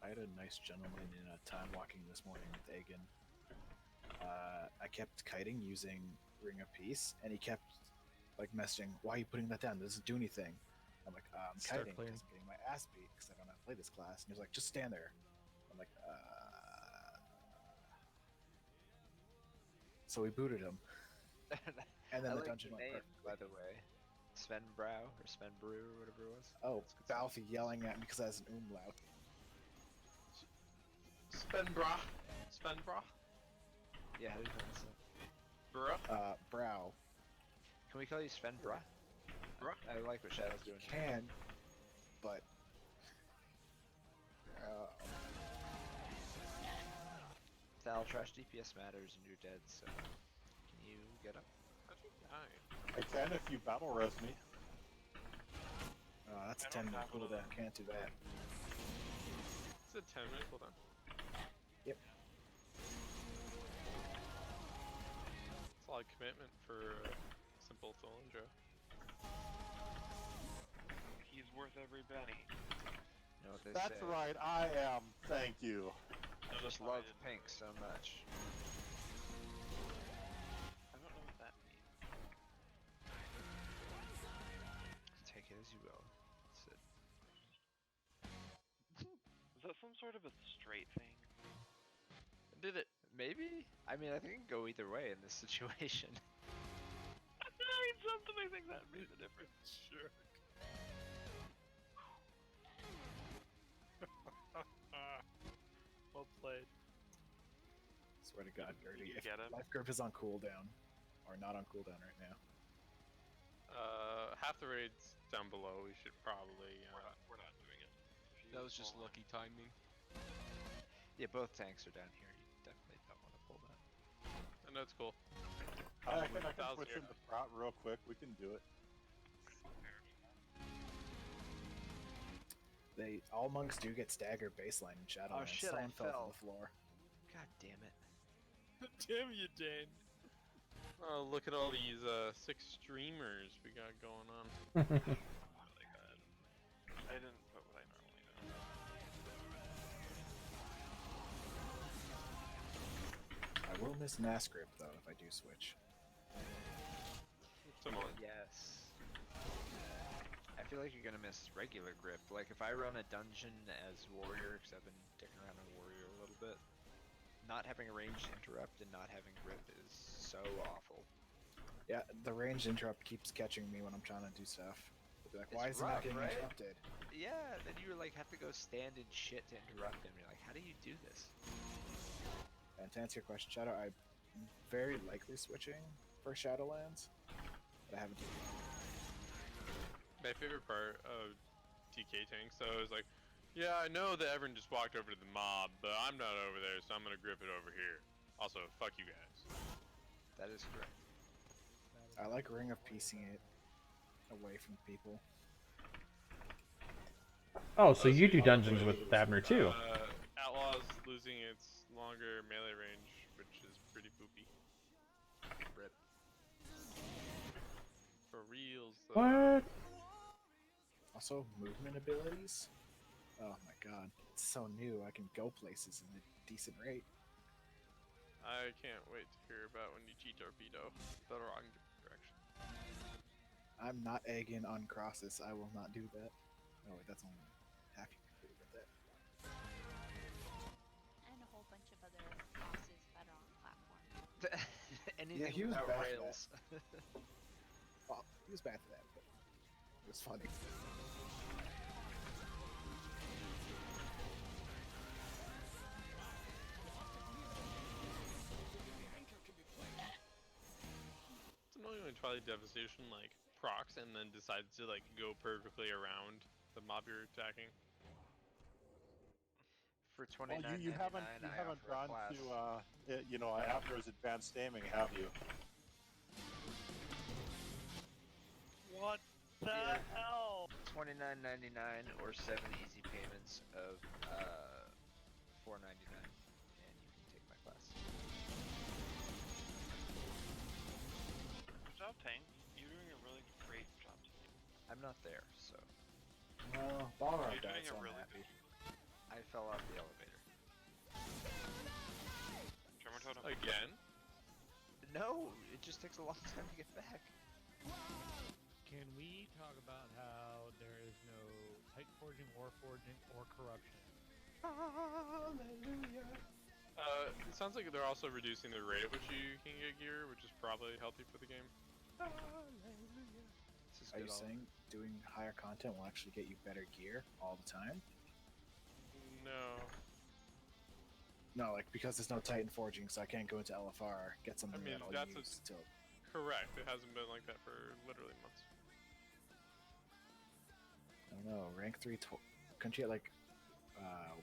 I had a nice gentleman in a time walking this morning with Agan. I kept kiting using Ring of Peace, and he kept like messaging, "Why are you putting that down? It doesn't do anything." I'm like, "I'm Start kiting playing. because I'm getting my ass beat because I don't know how to play this class." And he was like, "Just stand there." I'm like, So we booted him, and then I the like dungeon the went name, perfectly. by the way. Sven Brow or Sven Brew or whatever it was. Oh, That's a good stuff. Balfi yelling at me because I has an umlaut. Spenbra. Spenbra. Yeah, how do you pronounce that? Bruh. Brow. Can we call you Sven Bra? Bruh. I like what Shadow's doing. Can, but Thal, trash DPS matters and you're dead, so can you get up? How'd you die? I can if you battle res me. that's a I don't 10-minute have one of cooldown. Can't do that. It's a 10-minute cooldown. Yep. It's a lot of commitment for a simple Tholinger. He's worth every penny. You know what they That's say. right, I am. Thank you. I just love pink so much. I don't know what that means. Take it as you will. That's it. Is that some sort of a straight thing? Did it? Maybe? I mean, I think it can go either way in this situation. I mean something. I think that made a difference. Sure. Well played. Swear to God, Dirty. you If get him? Life Grip is on cooldown, or not on cooldown right now. Half the raids down below. We should probably. We're not doing it. If you That was just pull lucky timing. Yeah, both tanks are down here. You definitely don't want to pull that. I know it's cool. I can Thousand switch year. into Sprout real quick. We can do it. All monks do get staggered baseline in Shadowlands. Oh, shit, I Someone fell fell. to the floor. God damn it. Damn you, Dane. Oh, look at all these 6 streamers we got going on. Really good. I didn't put what I normally do. I will miss NAS grip though if I do switch. Come on. Yes. I feel like you're gonna miss regular grip. Like if I run a dungeon as warrior, because I've been dicking around on warrior a little bit, not having a ranged interrupt and not having grip is so awful. Yeah, the range interrupt keeps catching me when I'm trying to do stuff. I'll be like, why It's is it not rough, getting right? interrupted? Yeah, then you like have to go stand in shit to interrupt him. You're like, how do you do this? And to answer your question, Shadow, I'm very likely switching for Shadowlands, but I haven't. My favorite part of TK tanks though is like, yeah, I know that everyone just walked over to the mob, but I'm not over there, so I'm gonna grip it over here. Also, fuck you guys. That is correct. I like Ring of Piecing it away from people. Oh, so you do dungeons with Abner too? Outlaw's losing its longer melee range, which is pretty poopy. Rip. For reals though. What? Also, movement abilities. Oh my god, it's so new. I can go places in a decent rate. I can't wait to hear about when you G-torpedo the wrong direction. I'm not egging on crosses. I will not do that. Oh wait, that's only half you can do with that. And a whole bunch of other bosses that are on the platform. Anything he was without bad at rails. Well, he was bad for that, but it was funny. It's annoying when Twilight Devastation like procs and then decides to like go perfectly around the mob you're attacking. For Well, $29.99, you haven't I haven't offer a gone class. to Abner's advanced aiming, have you? What the Yeah. hell? $29.99 or 7 easy payments of $4.99, and you can take my class. Good job, Tank. You're doing a really great job today. I'm not there, so Well, Balrog You're died, doing so a I'm really happy. I fell off the elevator. Drummer totem. Again? No, it just takes a long time to get back. Can we talk about how there is no Titan Forging, War Forging, or Corruption? Hallelujah. It sounds like they're also reducing the rate at which you can get gear, which is probably healthy for the game. Hallelujah. This is Are good you all- saying doing higher content will actually get you better gear all the time? No. No, like because there's no Titan Forging, so I can't go into LFR, get something mean, that I'll that's a- use till. Correct. It hasn't been like that for literally months. I don't know, rank 3, couldn't you get like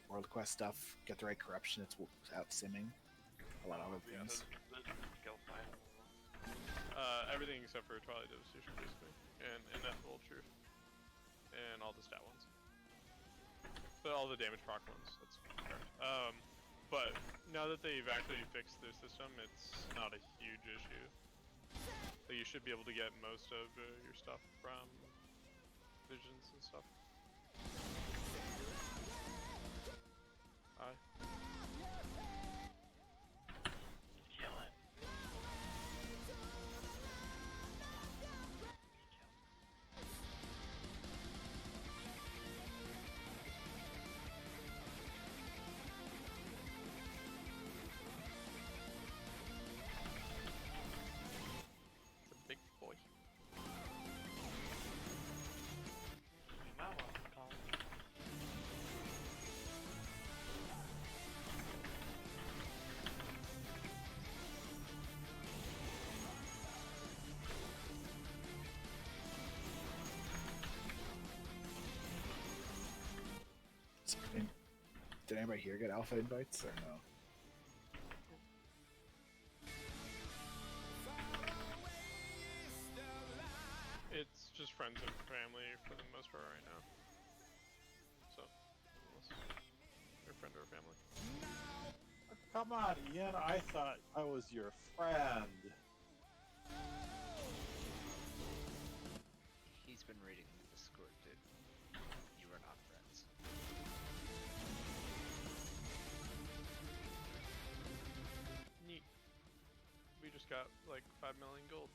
World Quest stuff, get the right corruption, it's without simming? A lot of other Yeah, things. the skill side. Everything except for Twilight Devastation, basically, and Ineffable Truth, and all the stat ones. But all the damage proc ones. That's correct. But now that they've actually fixed their system, it's not a huge issue. So you should be able to get most of your stuff from visions and stuff. Aye. Kill it. It's a big boy. You might want to call it. Did anybody here get alpha invites or no? It's just friends and family for the most part right now. So, unless you're a friend or a family. Come on, Ian. I thought I was your friend. He's been reading the Discord, dude. You are not friends. Neat. We just got like 5 million gold.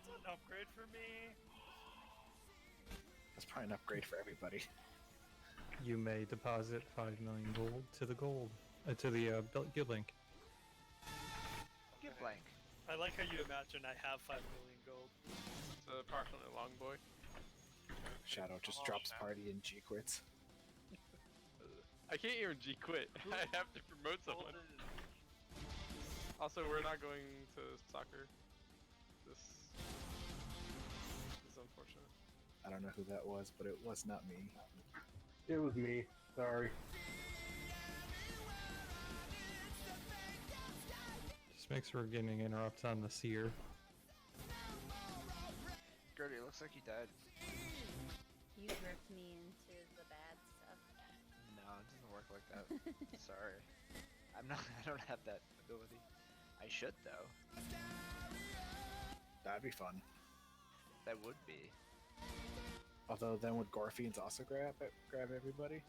It's an upgrade for me. That's probably an upgrade for everybody. You may deposit 5 million gold to the guild link. Give blank. I like how you imagine I have 5 million gold. It's approximately long boy. Shadow just Oh, drops Shadow. party and G quits. I can't even G quit. I have to promote someone. Also, we're not going to soccer. This is unfortunate. I don't know who that was, but it was not me. It was me. Sorry. Just makes sure we're getting interrupts on the seer. Gertie, it looks like you died. You ripped me into the bad stuff. No, it doesn't work like that. Sorry. I don't have that ability. I should though. That'd be fun. That would be. Although then would Gorfians also grab everybody?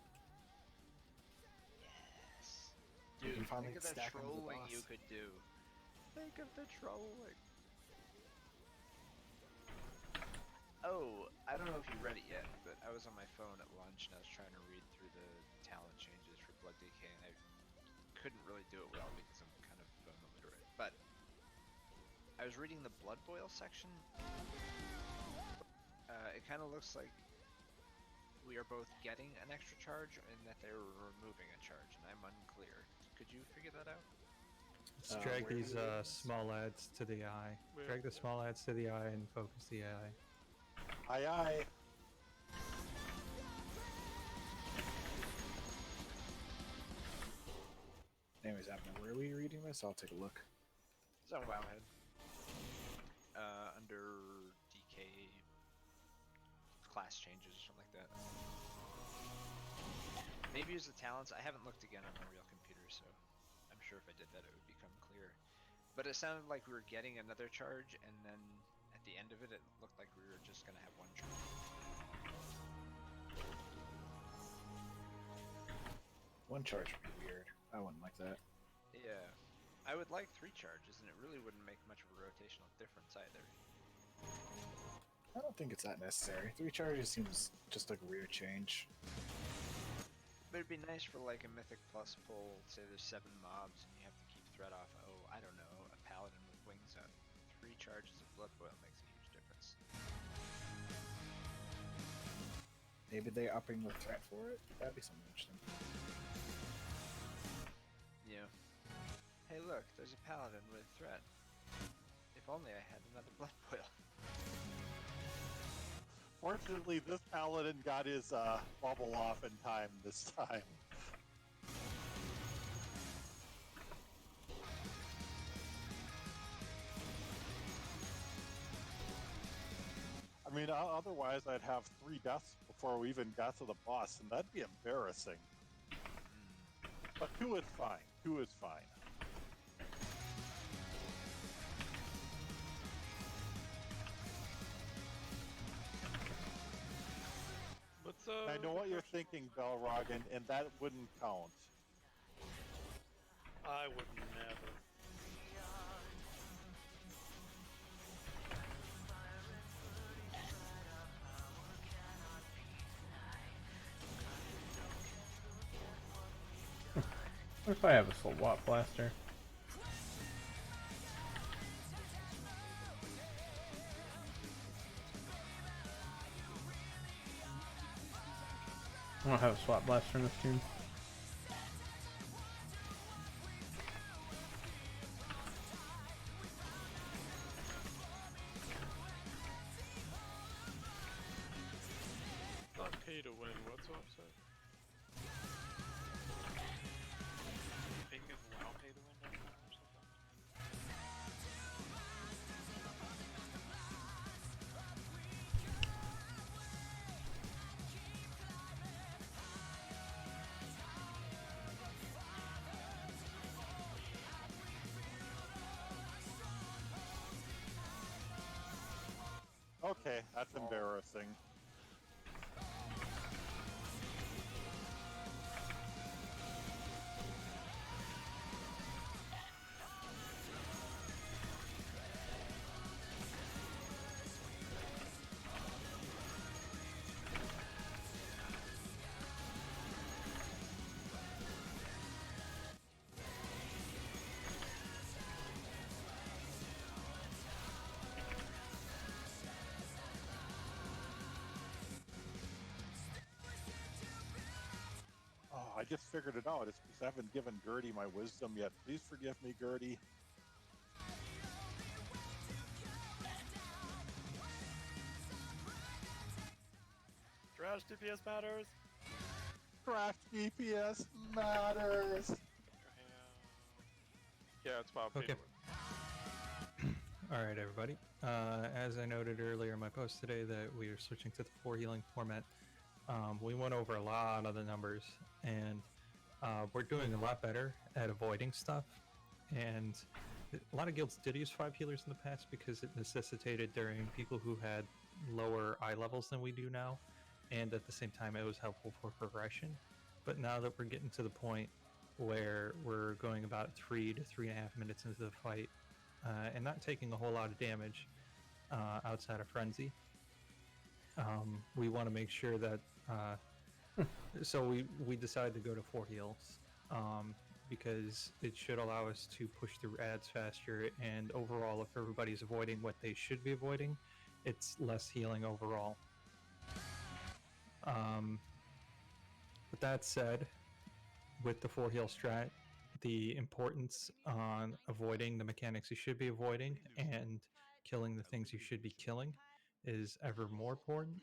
Yes. You can Dude, finally think of the stack 'em as a trolling you boss. could do. Think of the trolling. Oh, I don't know if you read it yet, but I was on my phone at lunch and I was trying to read through the talent changes for Blood DK and I couldn't really do it well because I'm kind of phone illiterate. But I was reading the Blood Boil section. It kind of looks like we are both getting an extra charge and that they're removing a charge, and I'm unclear. Could you figure that out? Let's drag where these do we do this? small ads to the eye. Where? Drag the small ads to the eye and focus the eye. Aye, aye. Anyways, Abner, where are we reading this? I'll take a look. It's on Wowhead. Under DK class changes or something like that. Maybe use the talents. I haven't looked again on my real computer, so I'm sure if I did that it would become clear. But it sounded like we were getting another charge, and then at the end of it, it looked like we were just gonna have one charge. One charge would be weird. I wouldn't like that. Yeah. I would like 3 charges, and it really wouldn't make much of a rotational difference either. I don't think it's that necessary. 3 charges seems just like a weird change. But it'd be nice for like a Mythic Plus pull, say there's 7 mobs and you have to keep threat off, oh, I don't know, a Paladin with wings up. 3 charges of Blood Boil makes a huge difference. Maybe they upping the threat for it? That'd be something interesting. Yeah. Hey look, there's a Paladin with threat. If only I had another Blood Boil. Fortunately, this paladin got his bubble off in time this time. I mean, otherwise I'd have 3 deaths before we even got to the boss, and that'd be embarrassing. But 2 is fine. 2 is fine. What's I know what you're thinking, Belroggan, and that wouldn't count. I would never. What if I have a swap blaster? I don't have a swap blaster in this tune. Not pay to win. What's the website? I think it's WoW pay to win or something. Okay, that's embarrassing. Oh, I just figured it out. It's because I haven't given Gertie my wisdom yet. Please forgive me, Gertie. Trash DPS matters. Craft DPS matters. Yeah, it's Bob. Okay. All right, everybody. As I noted earlier in my post today that we are switching to the 4 healing format, we went over a lot of the numbers, and we're doing a lot better at avoiding stuff. And a lot of guilds did use 5 healers in the past because it necessitated during people who had lower eye levels than we do now, and at the same time it was helpful for progression. But now that we're getting to the point where we're going about 3 to 3.5 minutes into the fight, and not taking a whole lot of damage outside of frenzy, we want to make sure that so we decided to go to 4 heals, because it should allow us to push through ads faster, and overall, if everybody's avoiding what they should be avoiding, it's less healing overall. With that said, with the 4 heal strat, the importance on avoiding the mechanics you should be avoiding and killing the things you should be killing is ever more important.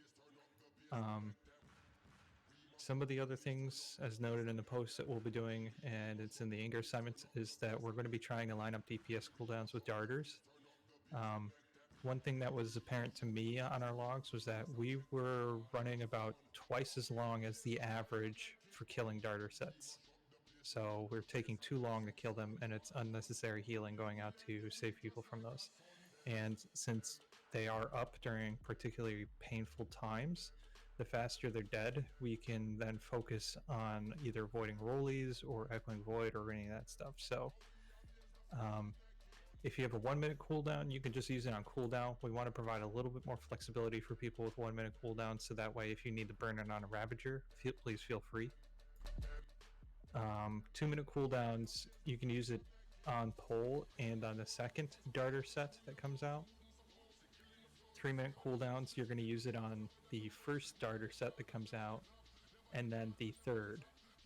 Some of the other things, as noted in the post that we'll be doing, and it's in the anger assignments, is that we're going to be trying to line up DPS cooldowns with darters. One thing that was apparent to me on our logs was that we were running about twice as long as the average for killing darter sets. So we're taking too long to kill them, and it's unnecessary healing going out to save people from those. And since they are up during particularly painful times, the faster they're dead, we can then focus on either avoiding rollies or echoing void or any of that stuff. So if you have a 1 minute cooldown, you can just use it on cooldown. We want to provide a little bit more flexibility for people with 1 minute cooldown, so that way if you need to burn it on a Ravager, please feel free. 2 minute cooldowns, you can use it on pole and on the second darter set that comes out. 3 minute cooldowns, you're going to use it on the first darter set that comes out, and then the third.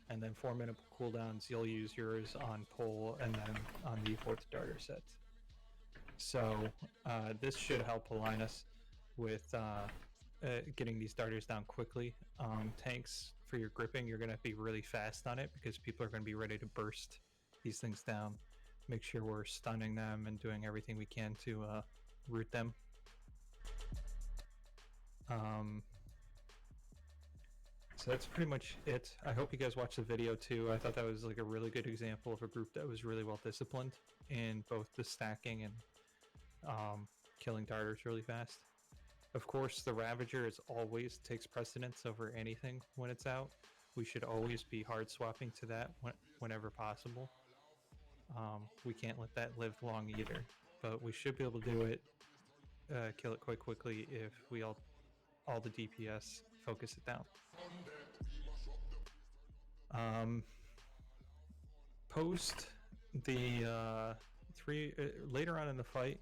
And then 4 minute cooldowns, you'll use yours on pole and then on the fourth darter set. So this should help align us with getting these darters down quickly. Tanks, for your gripping, you're going to be really fast on it because people are going to be ready to burst these things down. Make sure we're stunning them and doing everything we can to root them. So that's pretty much it. I hope you guys watched the video too. I thought that was like a really good example of a group that was really well disciplined in both the stacking and killing darters really fast. Of course, the Ravager always takes precedence over anything when it's out. We should always be hard swapping to that whenever possible. We can't let that live long either, but we should be able to do it, kill it quite quickly if we all the DPS focus it down. Post the later on in the fight,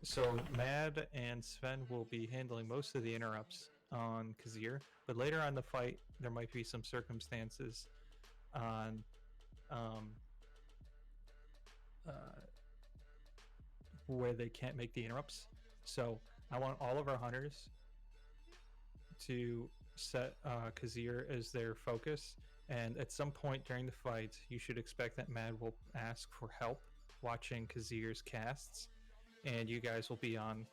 so Mad and Sven will be handling most of the interrupts on Khazir, but later on in the fight there might be some circumstances on where they can't make the interrupts. So I want all of our hunters to set Khazir as their focus, and at some point during the fight you should expect that Mad will ask for help watching Khazir's casts, and you guys will be on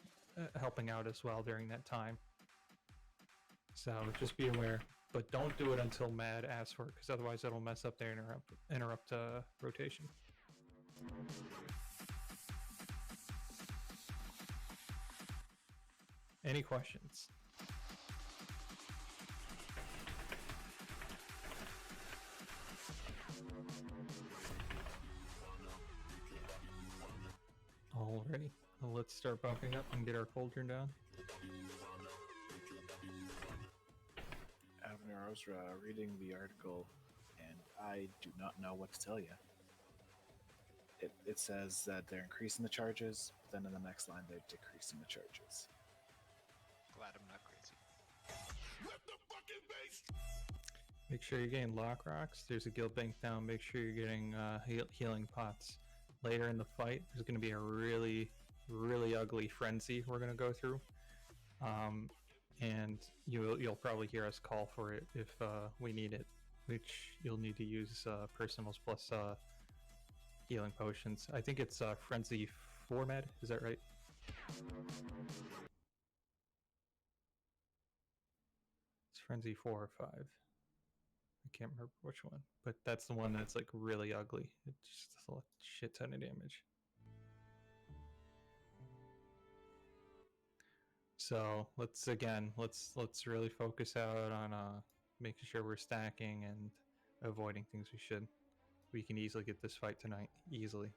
helping out as well during that time. So just be aware, but don't do it until Mad asks for it, because otherwise it'll mess up their interrupt rotation. Any questions? Alrighty, well, let's start bumping up and get our cauldron down. Avner, I was reading the article, and I do not know what to tell you. It says that they're increasing the charges, but then in the next line they're decreasing the charges. Glad I'm not crazy. Make sure you're getting lock rocks. There's a guild bank down. Make sure you're getting healing pots. Later in the fight, there's going to be a really, really ugly frenzy we're going to go through. And you'll probably hear us call for it if we need it, which you'll need to use personals plus healing potions. I think it's frenzy 4 med. Is that right? It's frenzy 4 or 5. I can't remember which one, but that's the one that's like really ugly. It just does a shit ton of damage. So let's really focus out on making sure we're stacking and avoiding things we should. We can easily get this fight tonight, easily.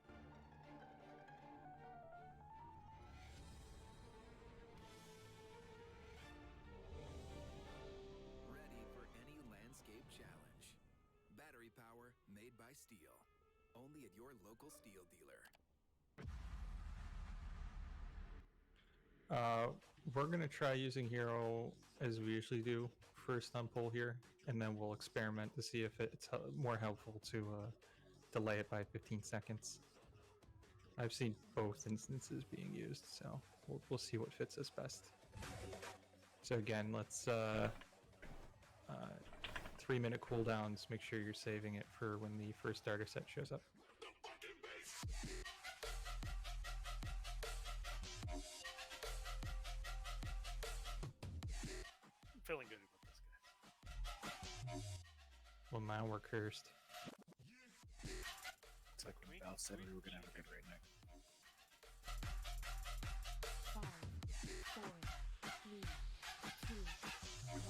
Ready for any landscape challenge. Battery power made by steel. Only at your local steel dealer. We're gonna try using hero as we usually do first on pull here, and then we'll experiment to see if it's more helpful to delay it by 15 seconds. I've seen both instances being used, so we'll see what fits us best. So again, let's 3-minute cooldowns. Make sure you're saving it for when the first starter set shows up. I'm feeling good about this guy. Well, now we're cursed. It's like when Val said we were gonna have a good raid night. 5, 4, 3, 2, 1.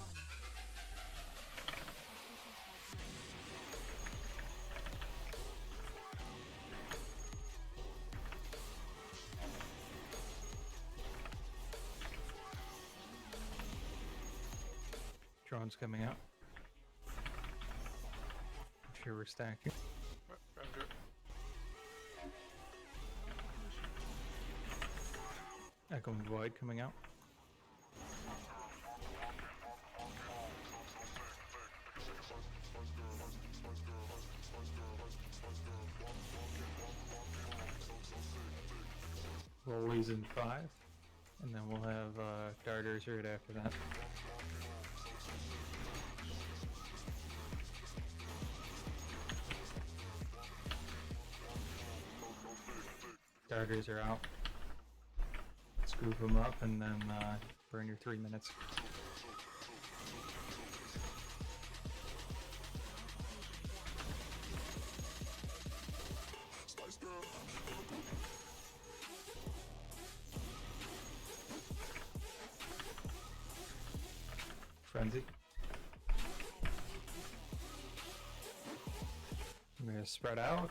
Drone's coming out. Make sure we're stacking. Roger. Echoing Void coming out. Rollies in 5, and then we'll have darters right after that. Darters are out. Scoop them up and then burn your 3 minutes. Frenzy. I'm gonna spread out.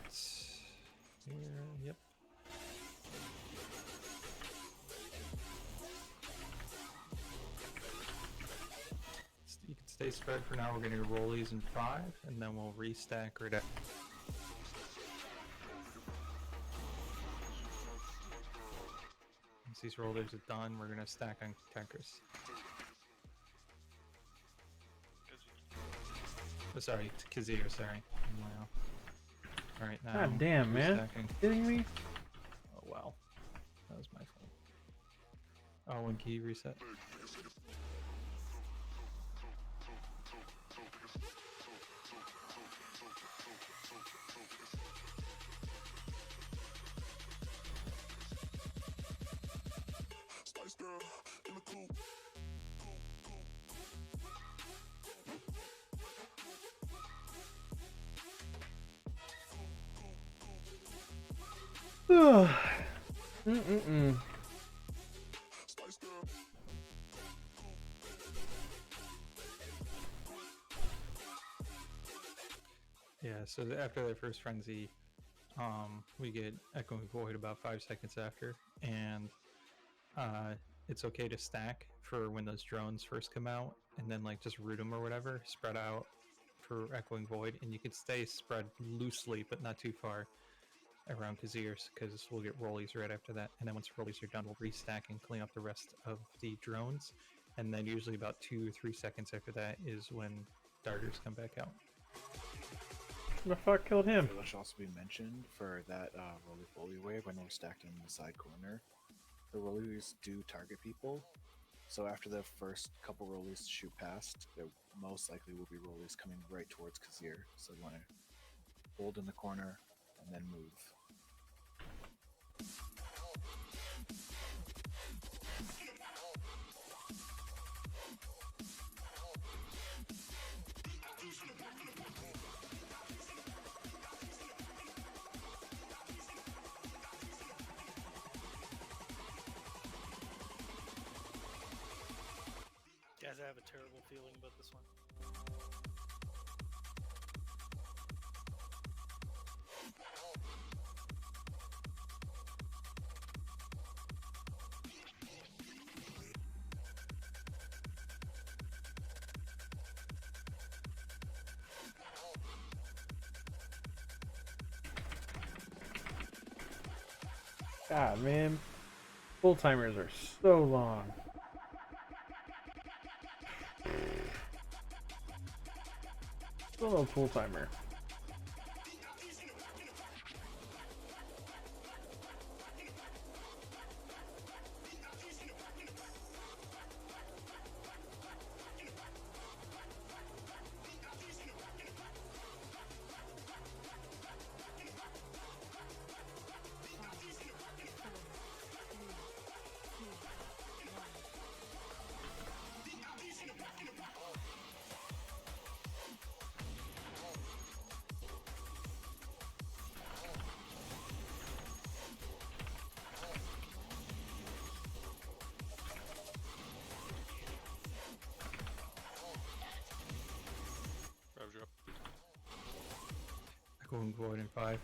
Here, yep. You can stay spread for now. We're gonna roll these in 5, and then we'll restack right after. Once these rollers are done, we're gonna stack on tankers. Oh, sorry, Kazir, sorry. Wow. Alright, now. God damn, man. restacking. Kidding me? Oh, wow. That was my fault. Oh, and key reset. so after that first frenzy, we get Echoing Void about 5 seconds after, and it's okay to stack for when those drones first come out, and then like just root them or whatever, spread out for Echoing Void, and you can stay spread loosely but not too far around Kazir's, because we'll get rollies right after that, and then once rollies are done, we'll restack and clean up the rest of the drones, and then usually about 2 or 3 seconds after that is when darters come back out. The fuck killed him? It should also be mentioned for that roly-poly wave when we're stacked in the side corner. The rollies do target people, so after the first couple rollies shoot past, there most likely will be rollies coming right towards Kazir. So you want to hold in the corner and then move. Guys, I have a terrible feeling about this one. God, man. Full timers are so long. Still no full timer. Rev drop. Echoing Void in 5.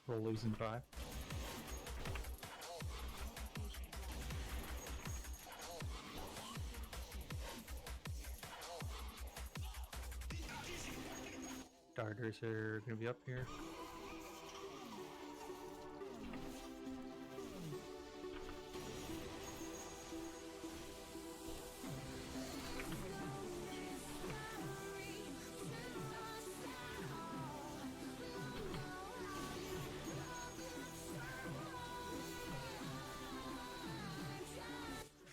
Rollies in 5. Darters are going to be up here.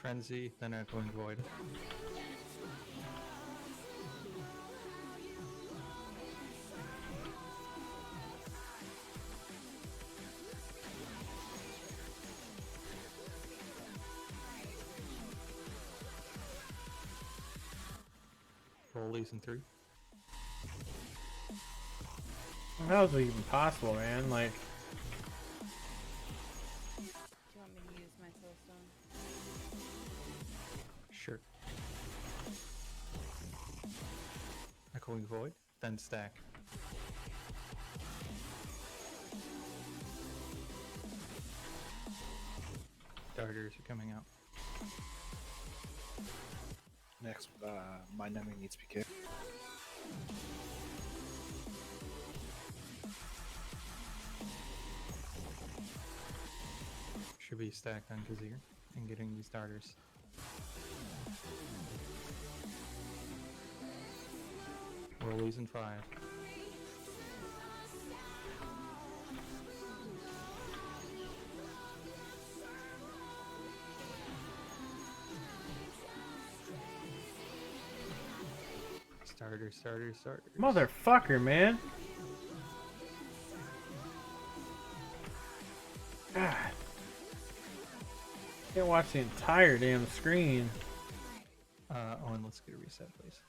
Frenzy, then Echoing Void. Rollies in 3. How is it even possible, man? Like, Do you want me to use my soulstone? Sure. Echoing Void, then stack. Darters are coming out. Next, Mind Numbing needs to be kicked. Should be stacked on Kazir and getting these darters. Rollies in 5. Starters. motherfucker, man. God. Can't watch the entire damn screen. Owen, let's get a reset, please.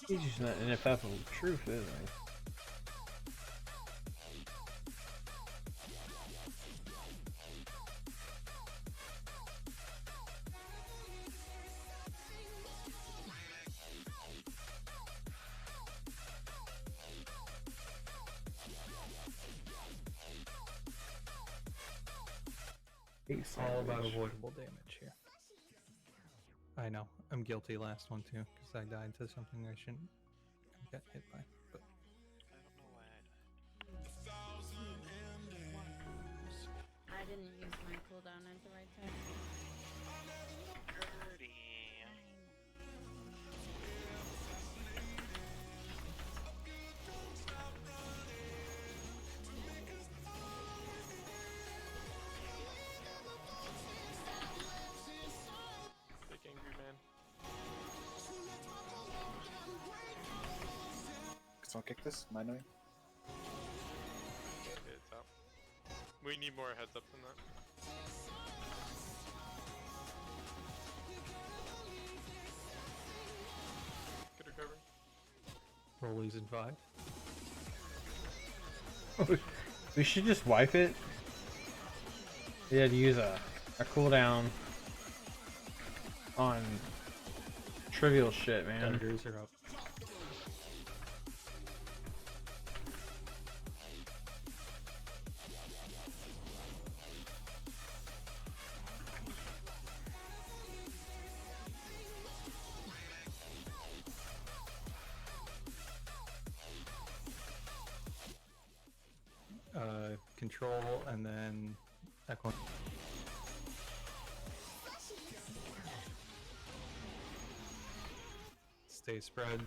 He's using that ineffable truth, isn't he? All about avoidable damage here. I know. I'm guilty last one too, because I died to something I shouldn't have got hit by. But I don't know why I died. I didn't use my cooldown at the right time. Dirty. Big angry man. Can someone kick this? Am I annoying? Okay, it's out. We need more heads up than that. Good recovery. Rollies in 5. We should just wipe it. We had to use a cooldown on trivial shit, man. Thunders are up. Control and then echo. Stay spread,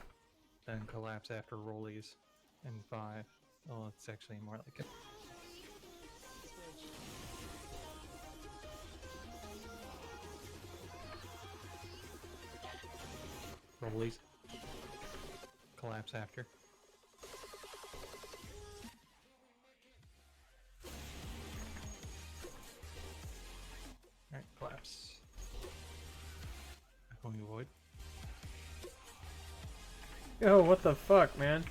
then collapse after rollies in 5. Oh, it's actually more like it. Rollies. Collapse after. Alright, collapse. Echoing void. Yo, what the fuck, man?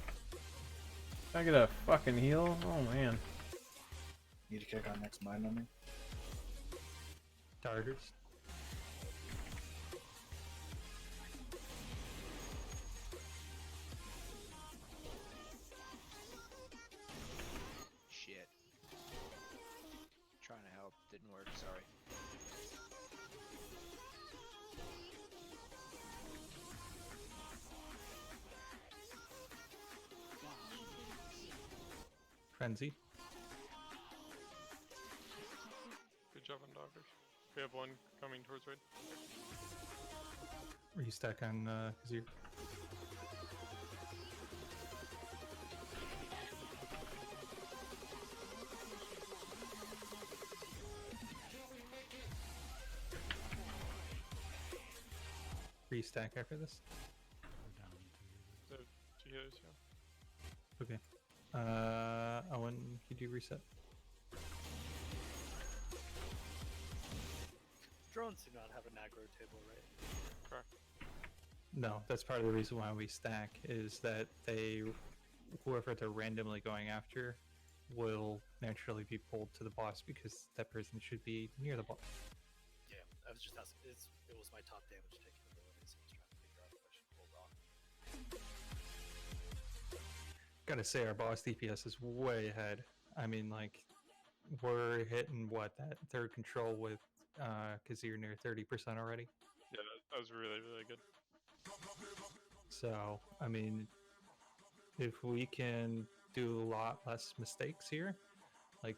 Can I get a fucking heal? Oh, man. Need to kick on next mind on me. Darters. Shit. Trying to help, didn't work, sorry. Frenzy. Good job on Doggers. We have one coming towards right. Restack on Kazir. Restack after this. So, 2 healers, yeah. Okay. Owen, could you reset? Drones do not have an aggro table, right? Correct. No, that's part of the reason why we stack, is that whoever they're randomly going after will naturally be pulled to the boss because that person should be near the boss. Yeah, I was just asking. It was my top damage taking ability, so I was trying to figure out if I should hold off. Gotta say, our boss DPS is way ahead. I mean, like, we're hitting that third control with Kazir near 30% already. Yeah, that was really, really good. So, I mean, if we can do a lot less mistakes here, like,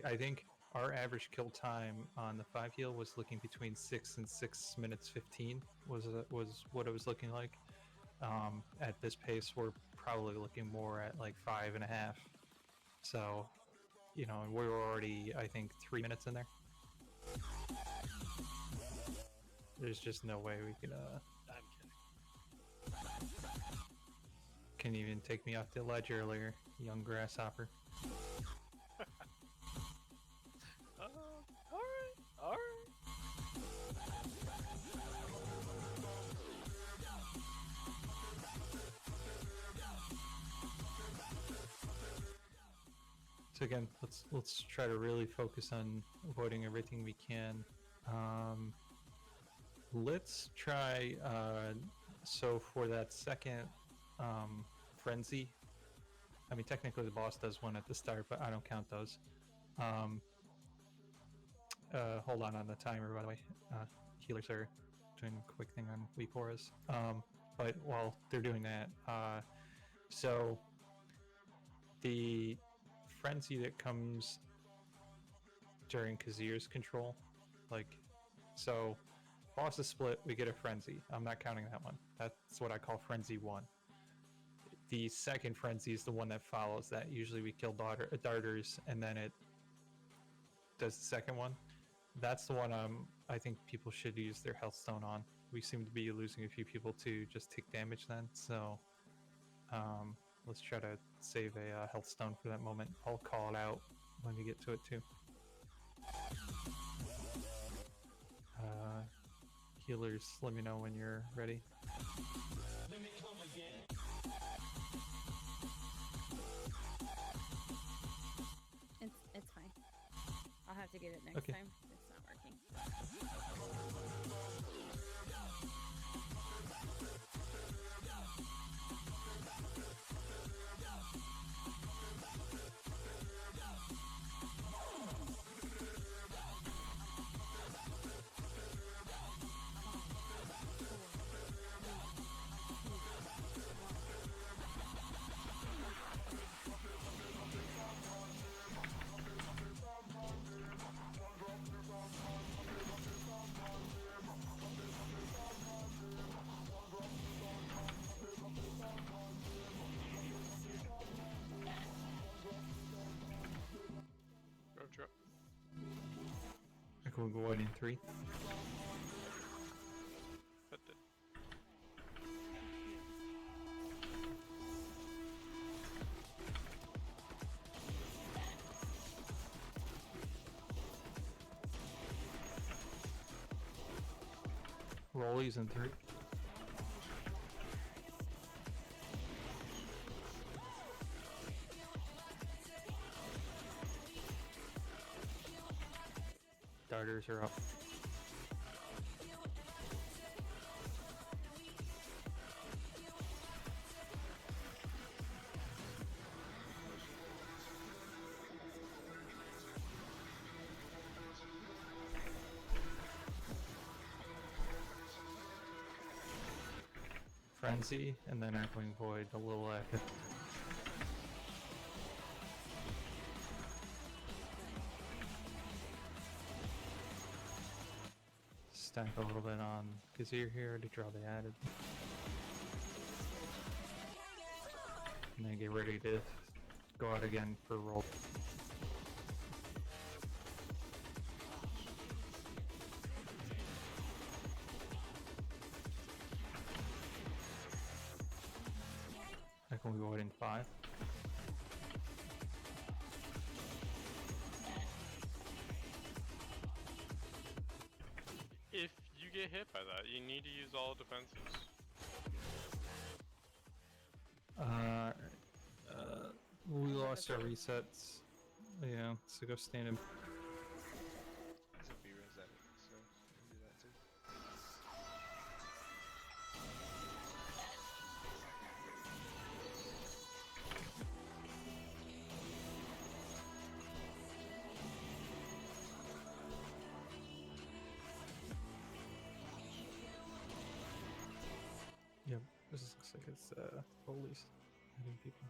I think our average kill time on the 5 heal was looking between 6 and 6 minutes 15 was what it was looking like. At this pace, we're probably looking more at like 5.5. So, and we're already, I think, 3 minutes in there. There's just no way we could, I'm kidding. Can even take me off the ledge earlier, young grasshopper. Alright. So again, let's try to really focus on avoiding everything we can. Let's try. So for that second frenzy, I mean technically the boss does one at the start, but I don't count those. Hold on the timer, by the way. Healers are doing a quick thing on weak auras. But while they're doing that, so the frenzy that comes during Kazir's control, like, so boss is split, we get a frenzy. I'm not counting that one. That's what I call frenzy 1. The second frenzy is the one that follows that. Usually we kill darters and then it does the second one. That's the one I think people should use their health stone on. We seem to be losing a few people to just take damage then, so let's try to save a health stone for that moment. I'll call it out when we get to it too. Healers, let me know when you're ready. It's fine. I'll have to get it next Okay. time. It's not working. Go drop. I can go in 3. That did. Rollies in 3. Darters are up. Frenzy, and then Echoing Void a little after. Stack a little bit on Kazir here to draw the added. And then get ready to go out again for roll. Echoing Void in 5. If you get hit by that, you need to use all defenses. We lost our resets. Yeah, so go stand in. It's a B-res at it, so you can do that too. Yep, this looks like it's police hitting people.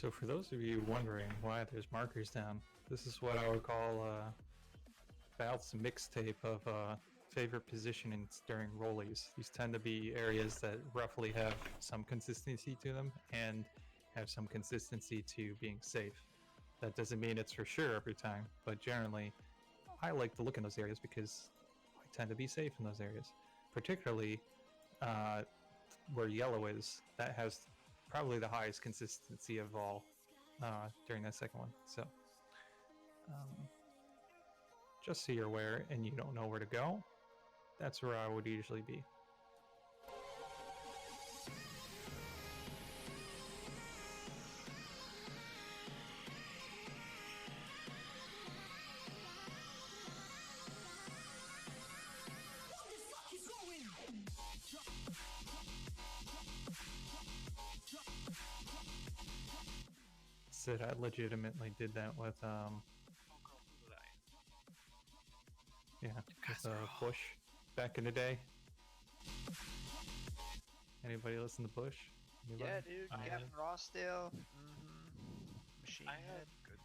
So for those of you wondering why there's markers down, this is what I would call Val's mixtape of favorite positionings during rollies. These tend to be areas that roughly have some consistency to them and have some consistency to being safe. That doesn't mean it's for sure every time, but generally I like to look in those areas because I tend to be safe in those areas. Particularly where yellow is, that has probably the highest consistency of all during that second one. So just so you're aware and you don't know where to go, that's where I would usually be. Said I legitimately did that with with Bush back in the day. Anybody listen to Bush? Anybody? Yeah, dude. Gavin Rossdale. Machine Head. Good.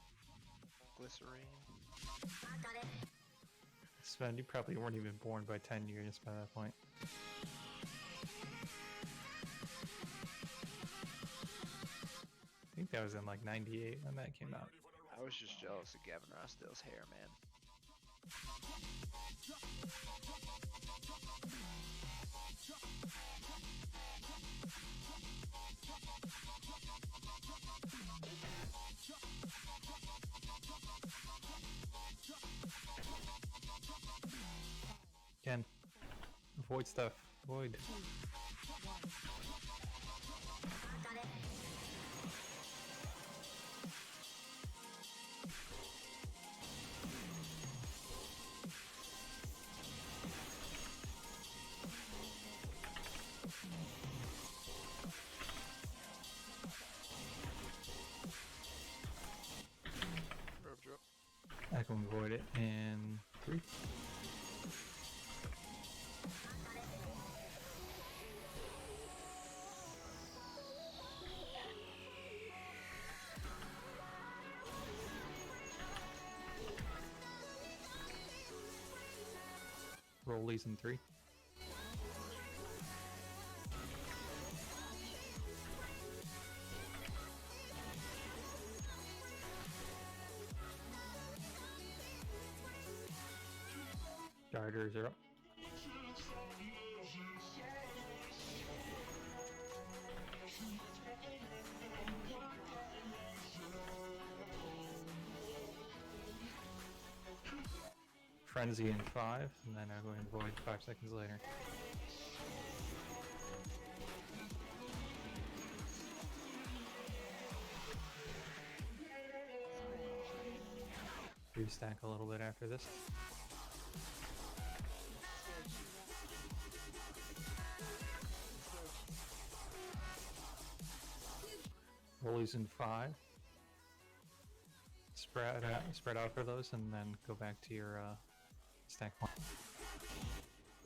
Glycerine. Sven, you probably weren't even born by 10 years by that point. I think that was in like 98 when that came out. I was just jealous of Gavin Rossdale's hair, man. Ken, avoid stuff. Avoid. Rope drop. I can avoid it in 3. Rollies in 3. Darters are up. Frenzy in 5, and then I'm going to avoid 5 seconds later. Restack a little bit after this. Rollies in 5. Spread out for those, and then go back to your stack point.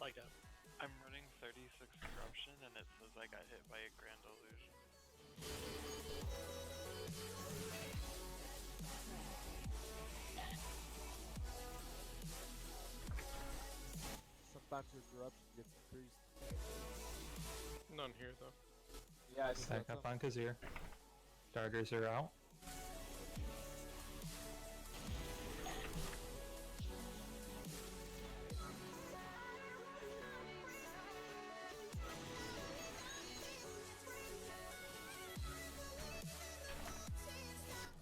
Like a I'm running 36 corruption and it says I got hit by a grand illusion. Sometimes your corruption gets increased. None here though. Yeah, I Stack up on Kazir. Darters are out.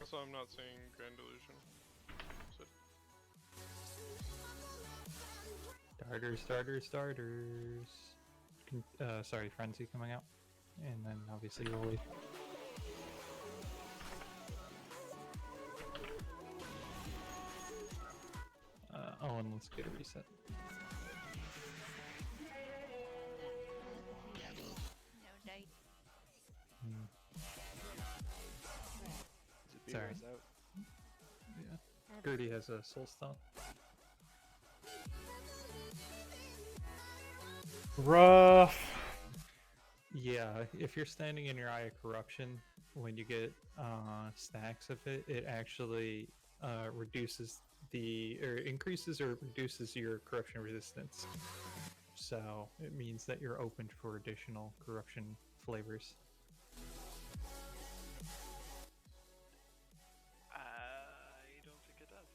Also, I'm not saying Grand Illusion. So Starters. Sorry, Frenzy coming out. And then obviously Rolly. Oh, and let's get a reset. No dice. Sorry. Yeah. Gertie has a soul stone. Rough. Yeah, if you're standing in your Eye of Corruption, when you get stacks of it, it actually reduces increases or reduces your corruption resistance. So it means that you're open for additional corruption flavors. I don't think it does.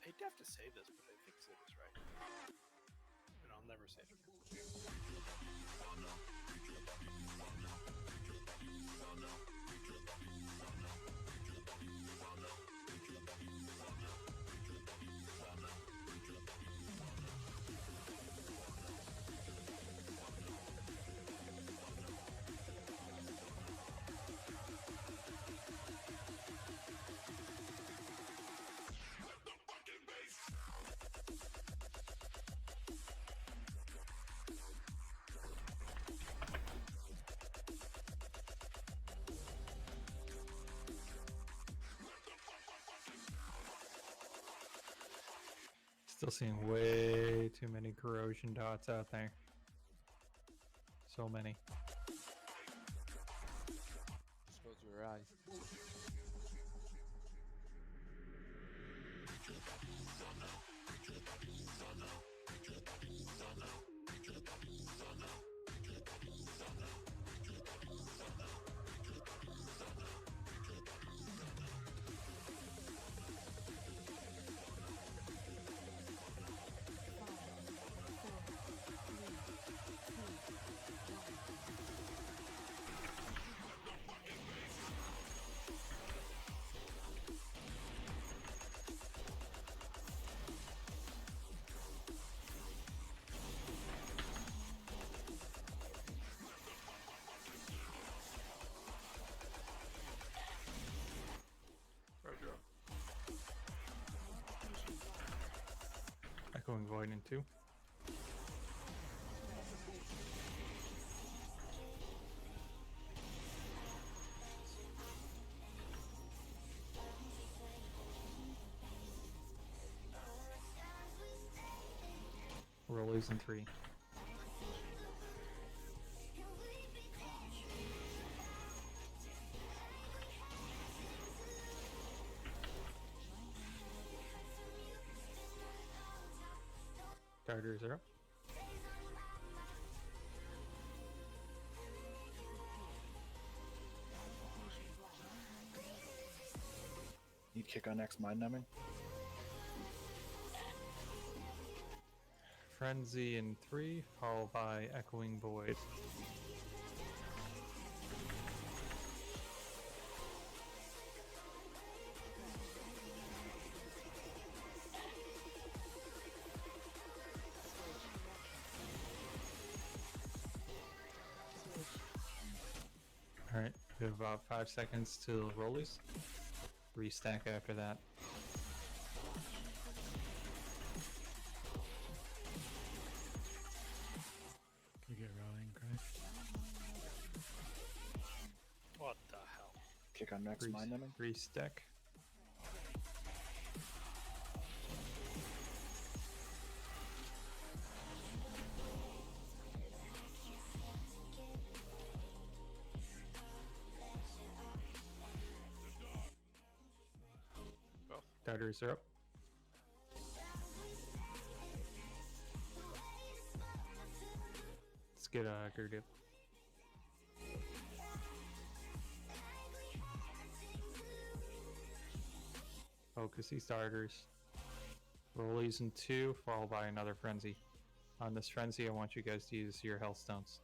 I'd have to say this, but I think Sid is right. And I'll never say it. Still seeing way too many corrosion dots out there. So many. Just close your eyes. Rojo. Echoing Void in 2. Rollies in 3. Darter 0. Need kick on next mind numbing. Frenzy in 3, followed by Echoing Void. Alright, we have about 5 seconds till rollies. Restack after that. You get rolling, Craig. What the hell? Kick on next mind numbing. Restack. Darters are up. Let's get Gerdu. Focusy starters. Rollies in 2, followed by another frenzy. On this frenzy, I want you guys to use your health stones.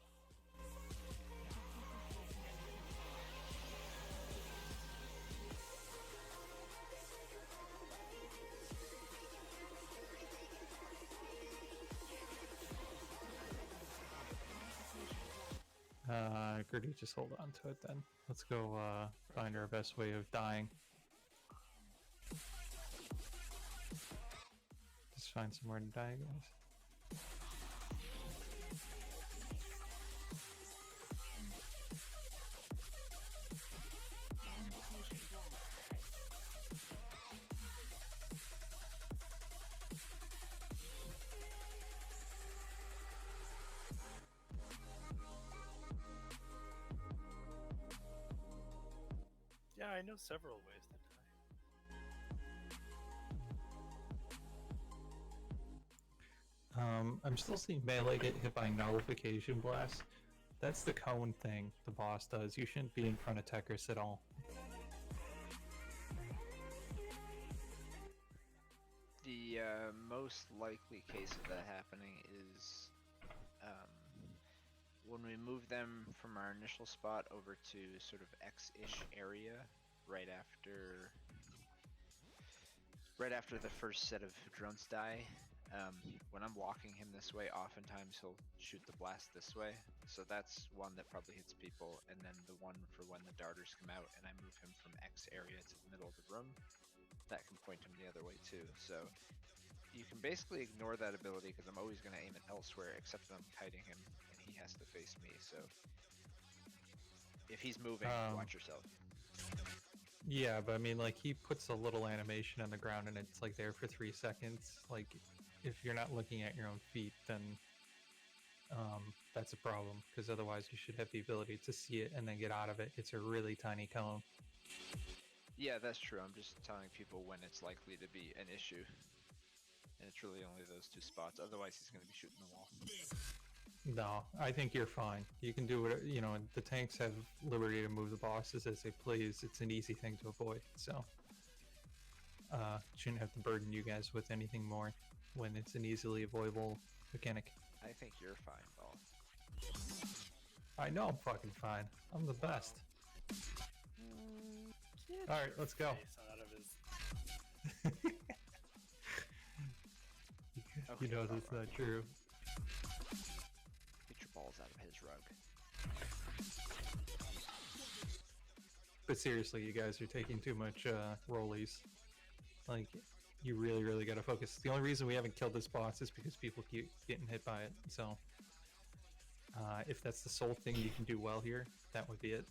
Gertie, just hold on to it then. Let's go find our best way of dying. just find somewhere to die, guys. Yeah, I know several ways to die. I'm still seeing melee get hit by nullification blast. That's the cone thing the boss does. You shouldn't be in front of Tekris at all. The most likely case of that happening is when we move them from our initial spot over to sort of X-ish area right after the first set of Hudrons die. When I'm walking him this way, oftentimes he'll shoot the blast this way. So that's one that probably hits people, and then the one for when the darters come out and I move him from X area to the middle of the room, that can point him the other way too. So you can basically ignore that ability because I'm always going to aim it elsewhere, except that I'm kiting him and he has to face me. So if he's moving, watch yourself. Yeah, but I mean, like, he puts a little animation on the ground and it's like there for 3 seconds. Like, if you're not looking at your own feet, then that's a problem, because otherwise you should have the ability to see it and then get out of it. It's a really tiny cone. Yeah, that's true. I'm just telling people when it's likely to be an issue. And it's really only those 2 spots. Otherwise, he's going to be shooting the wall. No, I think you're fine. You can do it, you know, the tanks have liberty to move the bosses as they please. It's an easy thing to avoid, so shouldn't have to burden you guys with anything more when it's an easily avoidable mechanic. I think you're fine, Ball. I know I'm fucking fine. I'm the best. Alright, let's go. Okay, You know that's not true. Get your balls out of his rug. But seriously, you guys are taking too much rollies. Like, you really gotta focus. The only reason we haven't killed this boss is because people keep getting hit by it. So, if that's the sole thing you can do well here, that would be it.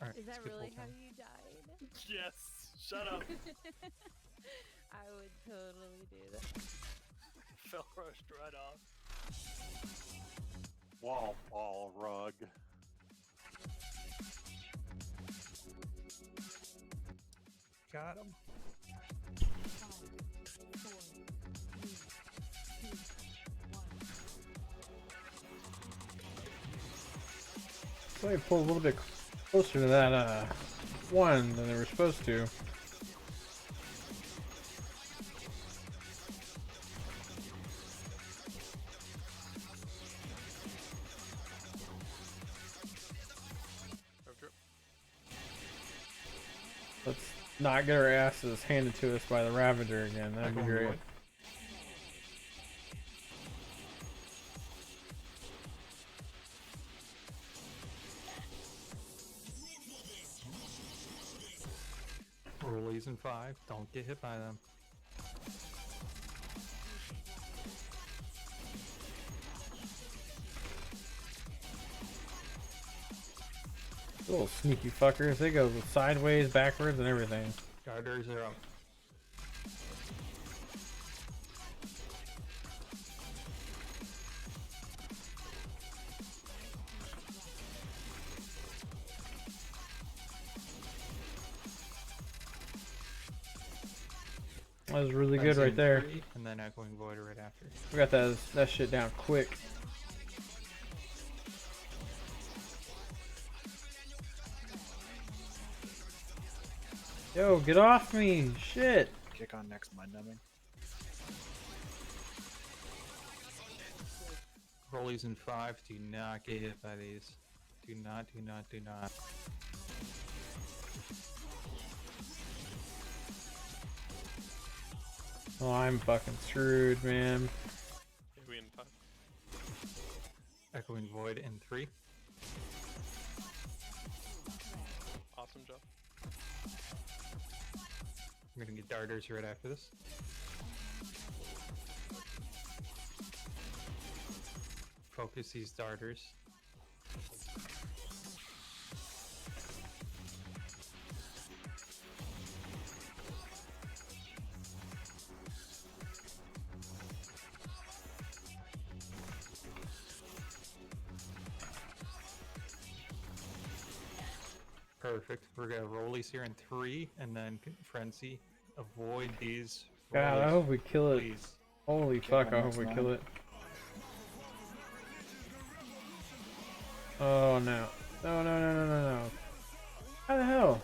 Alright, Is that let's get really full how time. you died? Yes! Shut up! I would totally do that. Fell rushed right off. Wall ball rug. Got him. 5, 4, 3, 2, 1. So they pulled a little bit closer to that one than they were supposed to. Let's not get our asses handed to us by the Ravager again. That'd be great. Rollies in 5. Don't get hit by them. Little sneaky fuckers. They go sideways, backwards, and everything. Garters are up. That was really good right there. And then Echoing Void right after. We got that shit down quick. Yo, get off me! Shit! Kick on next mind numbing. Rollies in 5. Do not get hit by these. Do not. Oh, I'm fucking screwed, man. We in 5. Echoing Void in 3. Awesome job. We're gonna get darters right after this. Focus these darters. Perfect. We're gonna roll these here in 3, and then Frenzy. Avoid these. God, I rollies, hope we kill it. please. Holy Okay, fuck, I one hope we next kill line. it. Oh no. No, no, no, no, no, no. How the hell?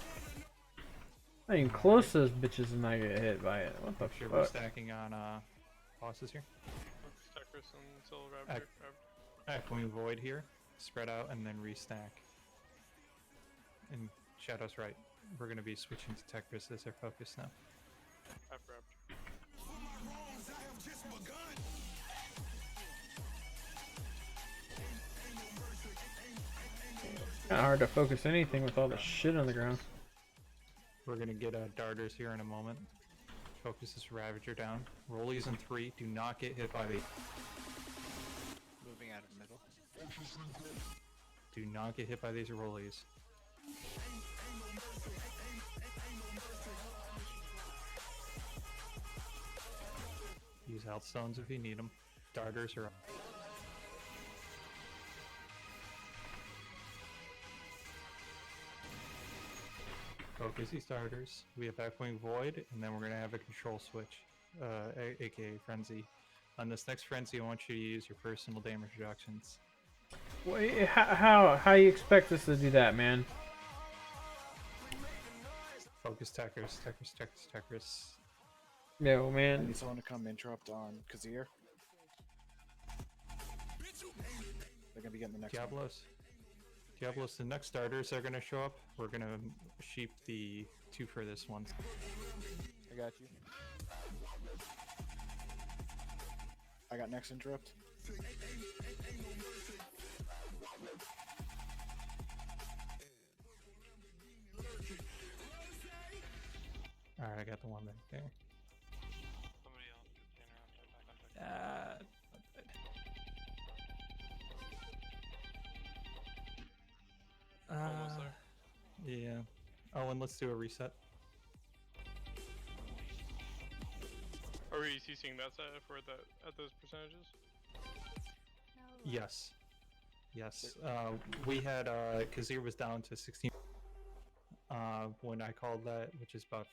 Not even close to those bitches and I get hit by it. What the Make sure we're fuck? stacking on bosses here. Focus Techris and Soul Ravager. Echoing Void here. Spread out and then restack. And Shadow's right. We're going to be switching to Techris as our focus now. I've grabbed. Kinda hard to focus anything with all the shit on the ground. We're going to get darters here in a moment. Focus this Ravager down. Rollies in 3. Do not get hit by the... Moving out of middle. Do not get hit by these rollies. Use health stones if you need them. Darters are up. Focus these darters. We have Echoing Void, and then we're going to have a control switch, aka Frenzy. On this next Frenzy, I want you to use your personal damage reductions. Wait, how you expect us to do that, man? Focus Techris. Yo, I man. need someone to come interrupt on Kazir. They're gonna be getting the next one. Diablos, the next starters are going to show up. We're going to sheep the 2 furthest ones. I got you. I got next interrupt. Alright, I got the one back there. Somebody else gets the interrupt. I'm back on Almost there. Yeah. Oh, and let's do a reset. Are we CCing that side for that at those percentages? Yes. Yes. We had Kazir was down to 16 when I called that, which is about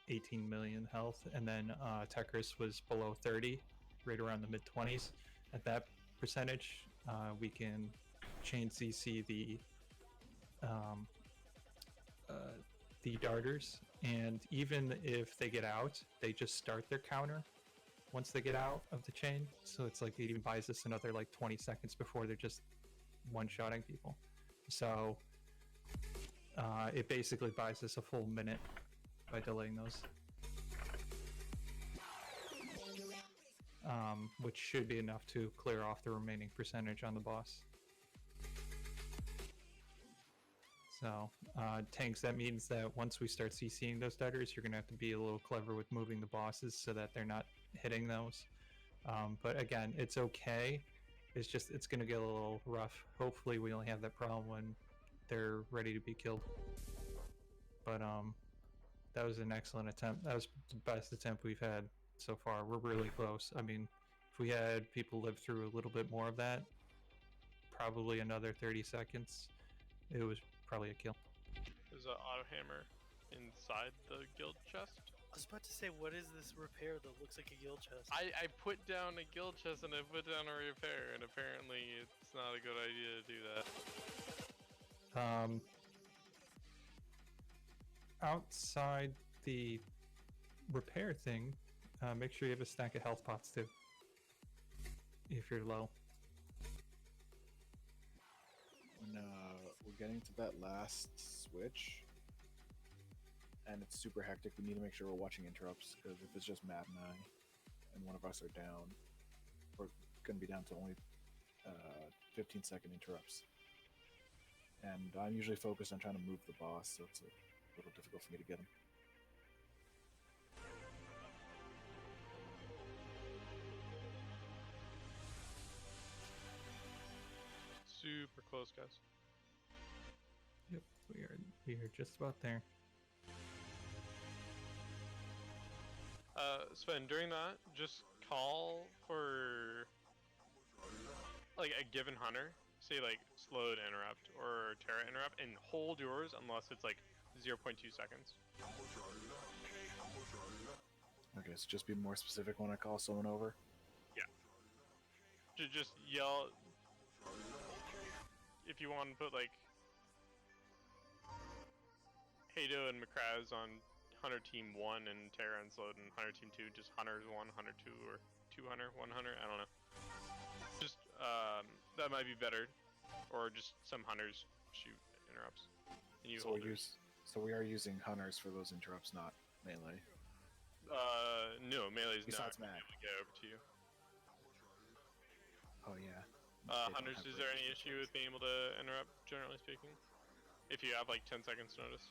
18 million health, and then Techris was below 30, right around the mid 20s. At that percentage, we can chain CC the darters, and even if they get out, they just start their counter once they get out of the chain. So it's like it even buys us another like 20 seconds before they're just one-shotting people. So it basically buys us a full minute by delaying those. Which should be enough to clear off the remaining percentage on the boss. So, tanks, that means that once we start CCing those darters, you're going to have to be a little clever with moving the bosses so that they're not hitting those. But again, it's okay. It's just, it's going to get a little rough. Hopefully we only have that problem when they're ready to be killed. But that was an excellent attempt. That was the best attempt we've had so far. We're really close. I mean, if we had people live through a little bit more of that, probably another 30 seconds, it was probably a kill. There's an auto hammer inside the guild chest. I was about to say, what is this repair that looks like a guild chest? I put down a guild chest and I put down a repair, and apparently it's not a good idea to do that. Outside the repair thing, make sure you have a stack of health pots too, if you're low. When we're getting to that last switch, and it's super hectic, we need to make sure we're watching interrupts, because if it's just Matt and I, and one of us are down, we're going to be down to only 15-second interrupts. And I'm usually focused on trying to move the boss, so it's a little difficult for me to get him. Super close, guys. Yep, we are just about there. Sven, during that, just call for like a given hunter, say like slowed interrupt or Terra interrupt, and hold yours unless it's like 0.2 seconds. Okay, so just be more specific when I call someone over. Yeah. Just yell. If you want to put like Hato and McCraz on Hunter Team 1 and Terra and Slowed, and Hunter Team 2, just Hunters 1, Hunter 2, or 2 Hunter, 1 Hunter, I don't know. Just, that might be better. Or just some Hunters shoot interrupts. And you So, hold yours. so we are using hunters for those interrupts, not melee. No, melee's not Besides going to Mac. be able to get over to you. Oh yeah. They don't Hunters, have is there any ranged issue with being able to interrupt, generally speaking? If you have like 10 seconds notice.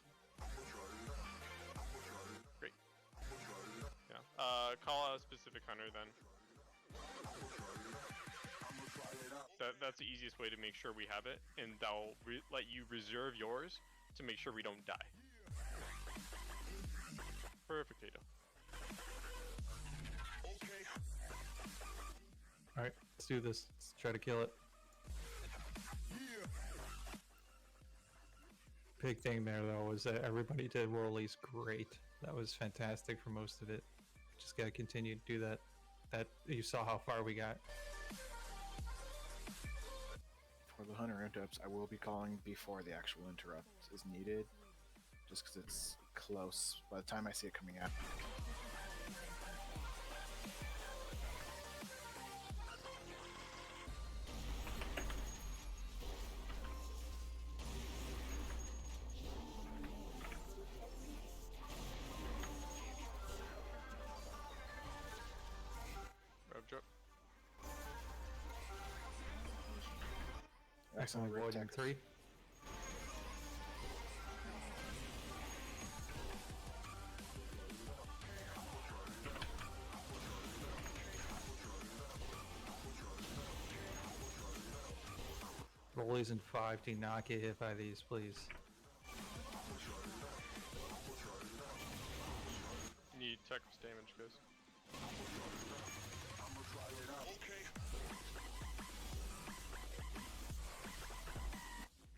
Great. Yeah. Call out a specific hunter then. That's the easiest way to make sure we have it, and that'll let you reserve yours to make sure we don't die. Perfect, Ada. Alright, let's do this. Let's try to kill it. Big thing there though was that everybody did Rollies great. That was fantastic for most of it. Just gotta continue to do that. You saw how far we got. For the hunter interrupts, I will be calling before the actual interrupt is needed, just because it's close by the time I see it coming out. Rev drop. Excellent, Void in 3. Rollies in 5, do not get hit by these, please. Need Tech's damage, guys.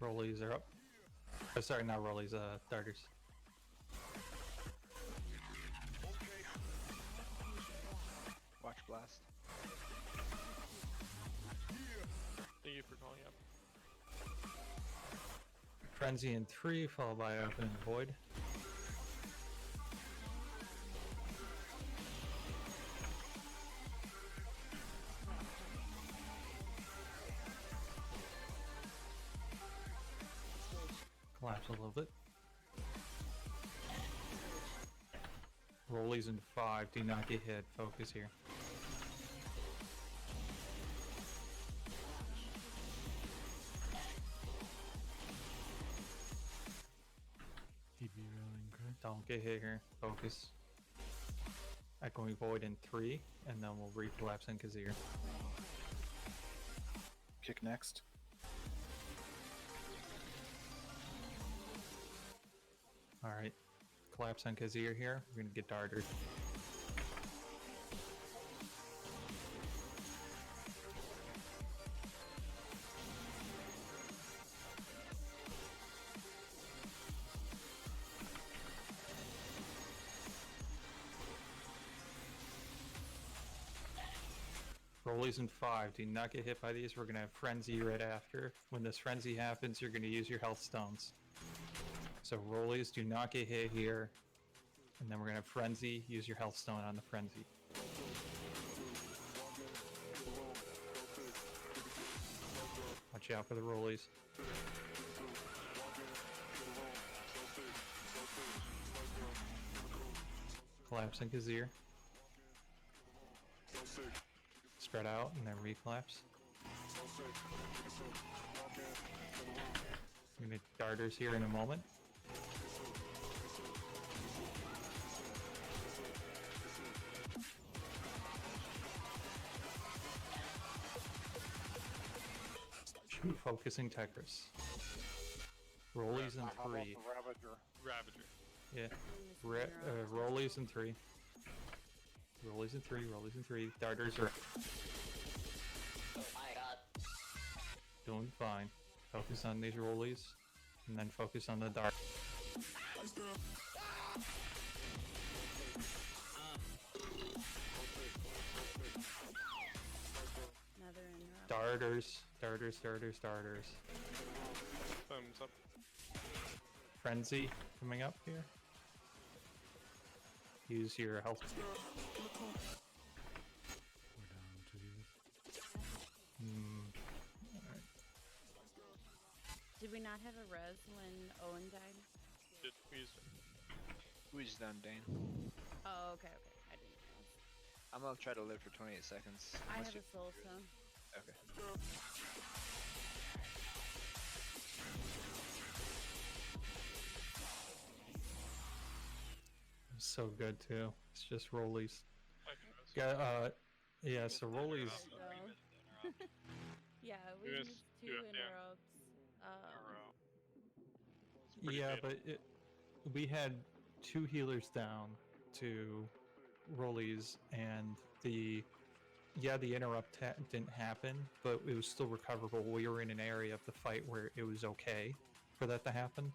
Rollies are up. Oh, sorry, not rollies, darters. Watch blast. Thank you for calling up. Frenzy in 3, followed by open and void. Collapse a little bit. Rollies in 5, do not get hit, focus here. DB rolling, correct? Don't get hit here, focus. Echoing void in 3, and then we'll recollapse in Kazir. Kick next. Alright, collapse on Kazir here. We're gonna get darted. Rollies in 5, do not get hit by these. We're gonna have Frenzy right after. When this Frenzy happens, you're gonna use your health stones. So rollies, do not get hit here. And then we're gonna have Frenzy, use your health stone on the Frenzy. Watch out for the rollies. Collapse in Kazir. Spread out and then recollapse. I'm gonna darters here in a moment. Should be focusing Tetris. Rollies in How about 3. the Ravager? Ravager. Yeah. Rollies in 3. Rollies in 3, rollies in 3. Darters are doing fine. Focus on these rollies, and then focus on the dart. Another interrupt. Darters, darters, darters, darters. Thumbs up. Frenzy coming up here. Use your health. Alright. Did we not have a res when Owen died? We used it. We just done Dane. Oh, okay, okay. I didn't realize. I'm gonna try to live for 28 seconds. I unless have a soul stone. Okay. So good too. It's just rollies. I can rest. Yeah, so rollies. So. Yeah, we You used guys 2 do it, yeah. interrupts. Pretty Yeah, fatal. but we had 2 healers down to rollies, and the interrupt didn't happen, but it was still recoverable. We were in an area of the fight where it was okay for that to happen,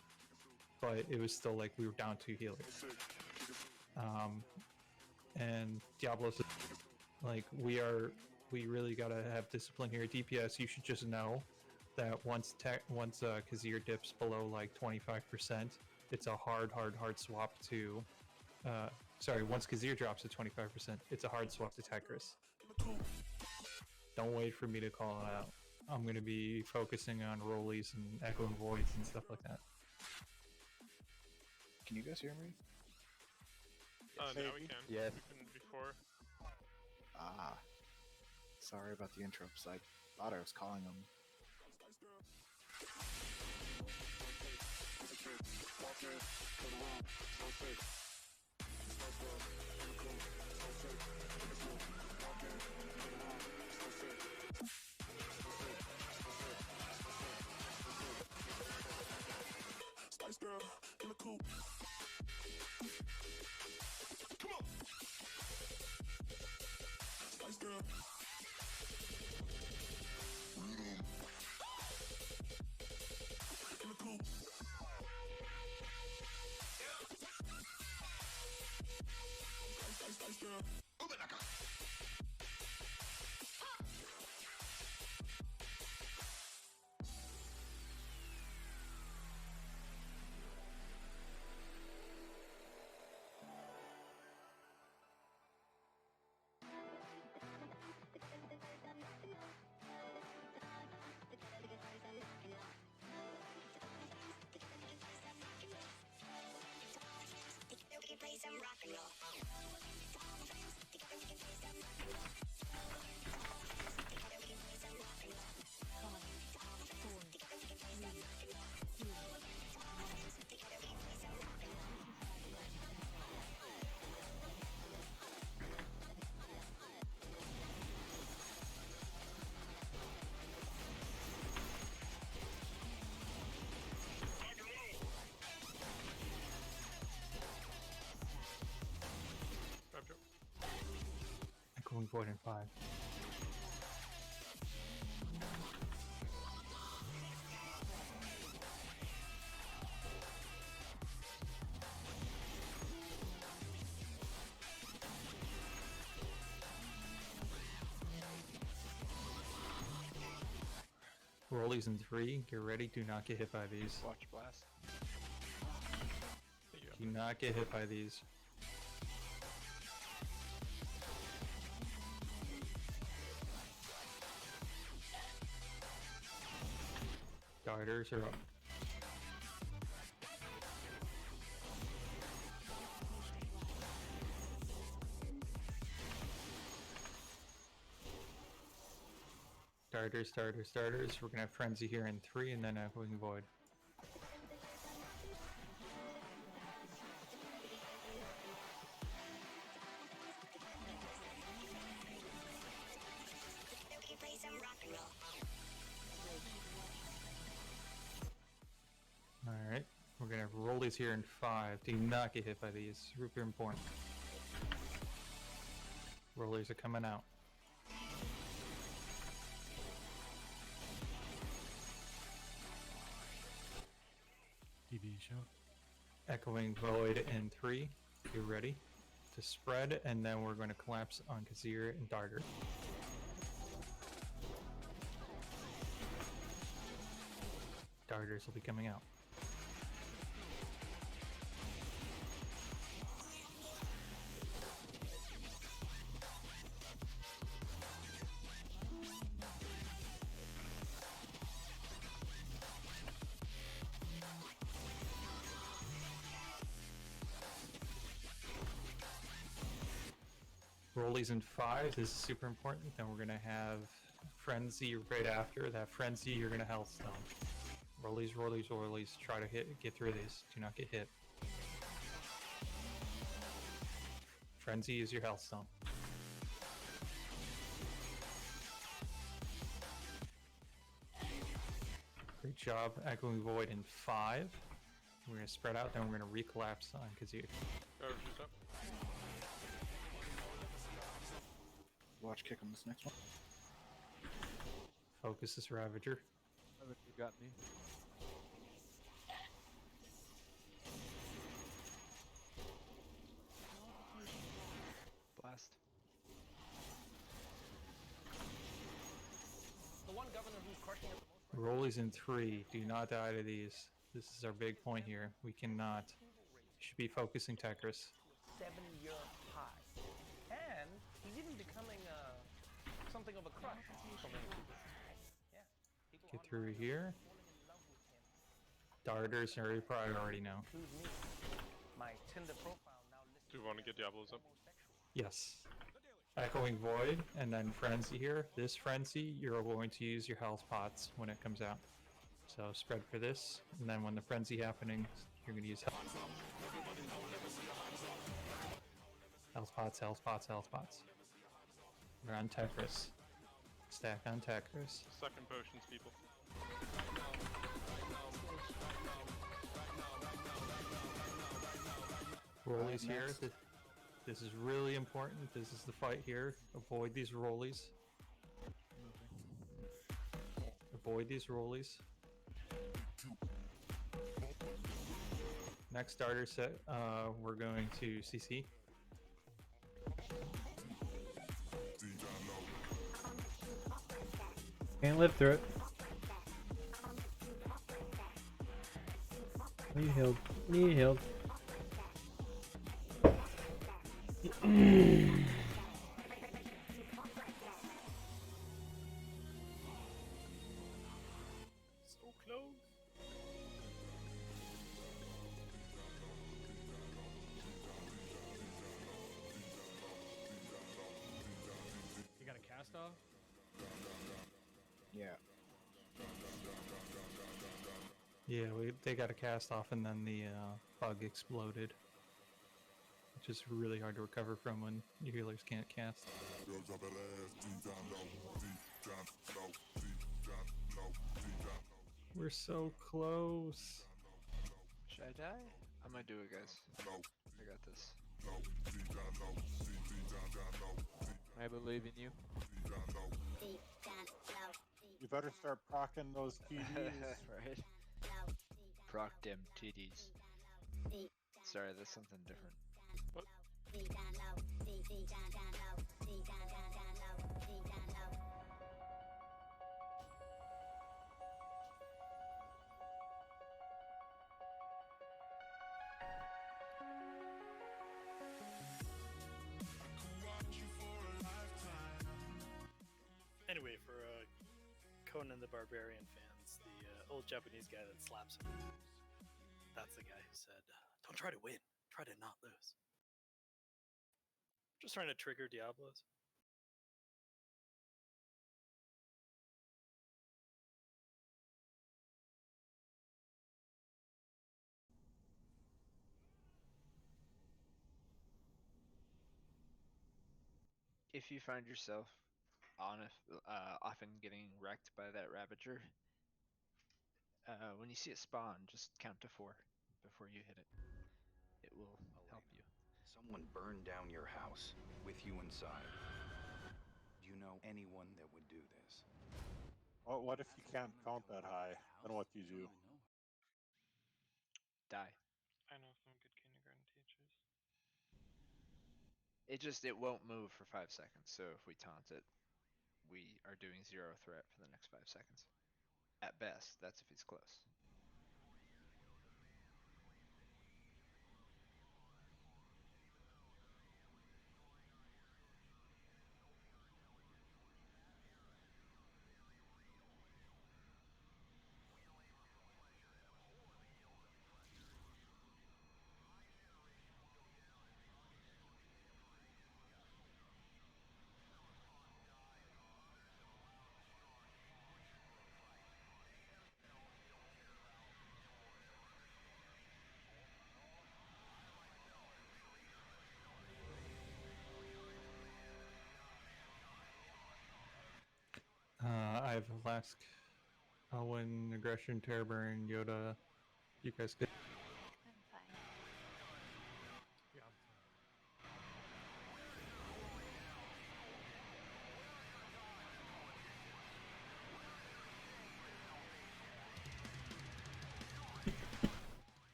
but it was still like we were down 2 healers. And Diablo's like we really gotta have discipline here. DPS, you should just know that once Kazir dips below like 25%, it's a hard swap to. Once Kazir drops to 25%, it's a hard swap to Tetris. Don't wait for me to call it out. I'm gonna be focusing on rollies and echoing voids and stuff like that. Can you guys hear me? Now we can. Yes. We couldn't before. Ah. Sorry about the interrupts. I thought I was calling them. Spice girl in the coop. Come on. Spice girl. In the coop. Spice girl. Play some rock and roll. Echoing void in 5. Rollies in 3. Get ready. Do not get hit by these. Watch blast. Do not get hit by these. Darters are up. Starters. We're gonna have Frenzy here in 3, and then Echoing Void. We can play some rock and roll. Alright, we're gonna have rollies here in 5. Do not get hit by these. Super important. Rollies are coming out. TV show. Echoing Void in 3. Get ready to spread, and then we're going to collapse on Kazir and Darter. Darters will be coming out. Rollies in 5. This is super important. Then we're gonna have Frenzy right after. That Frenzy, you're gonna Hellstone. Rollies. Try to get through these. Do not get hit. Frenzy is your Hellstone. Great job. Echoing Void in 5. We're gonna spread out. Then we're gonna recollapse on Kazir. Garbage is up. Watch kick on this next one. Focus this Ravager. You got me. Blast. The one governor who's crushing it the most. Rollies in 3. Do not die to these. This is our big point here. We cannot. Should be focusing Tekris. 7-year high. And he's even becoming something of a crush for many people. Yeah. People Get online through are here. falling in love with him. Darters are your priority now. Include me. My Tinder profile now lists Do you want to get Diablos up? Yes. Echoing Void, and then Frenzy here. This Frenzy, you're going to use your health pots when it comes out. So spread for this, and then when the Frenzy happening, you're going to use health pots. We're on Tekris. Stack on Tekris. Second potions, people. Rollies here. Next. This is really important. This is the fight here. Avoid these rollies. Avoid these rollies. Next starter set, we're going to CC. Can't live through it. Need healed. Need healed. So close. You got a cast off? Yeah. Yeah, they got a cast off, and then the bug exploded, which is really hard to recover from when your healers can't cast. We're so close. Should I die? I might do it, guys. I got this. I believe in you. You better start procking those TDs. Right? Proc dem TDs. Sorry, that's something different. What? Anyway, for Conan the Barbarian fans, the old Japanese guy that slaps him, that's the guy who said, "Don't try to win, try to not lose." Just trying to trigger Diablos. if you find yourself often getting wrecked by that Ravager, when you see it spawn, just count to 4 before you hit it. It will help you. Someone burned down your house with you inside. Do you know anyone that would do this? Well, what if you can't count that high? Then what do you do? Die. I know some good kindergarten teachers. It won't move for 5 seconds. So if we taunt it, we are doing 0 threat for the next 5 seconds. At best, that's if he's close. I have Lask, Owen, Aggression, Terrorburn, Yoda. You guys good? I'm fine. Yeah.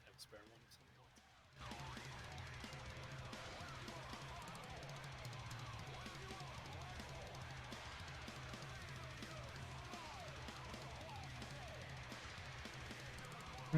Have a spare one at some point. I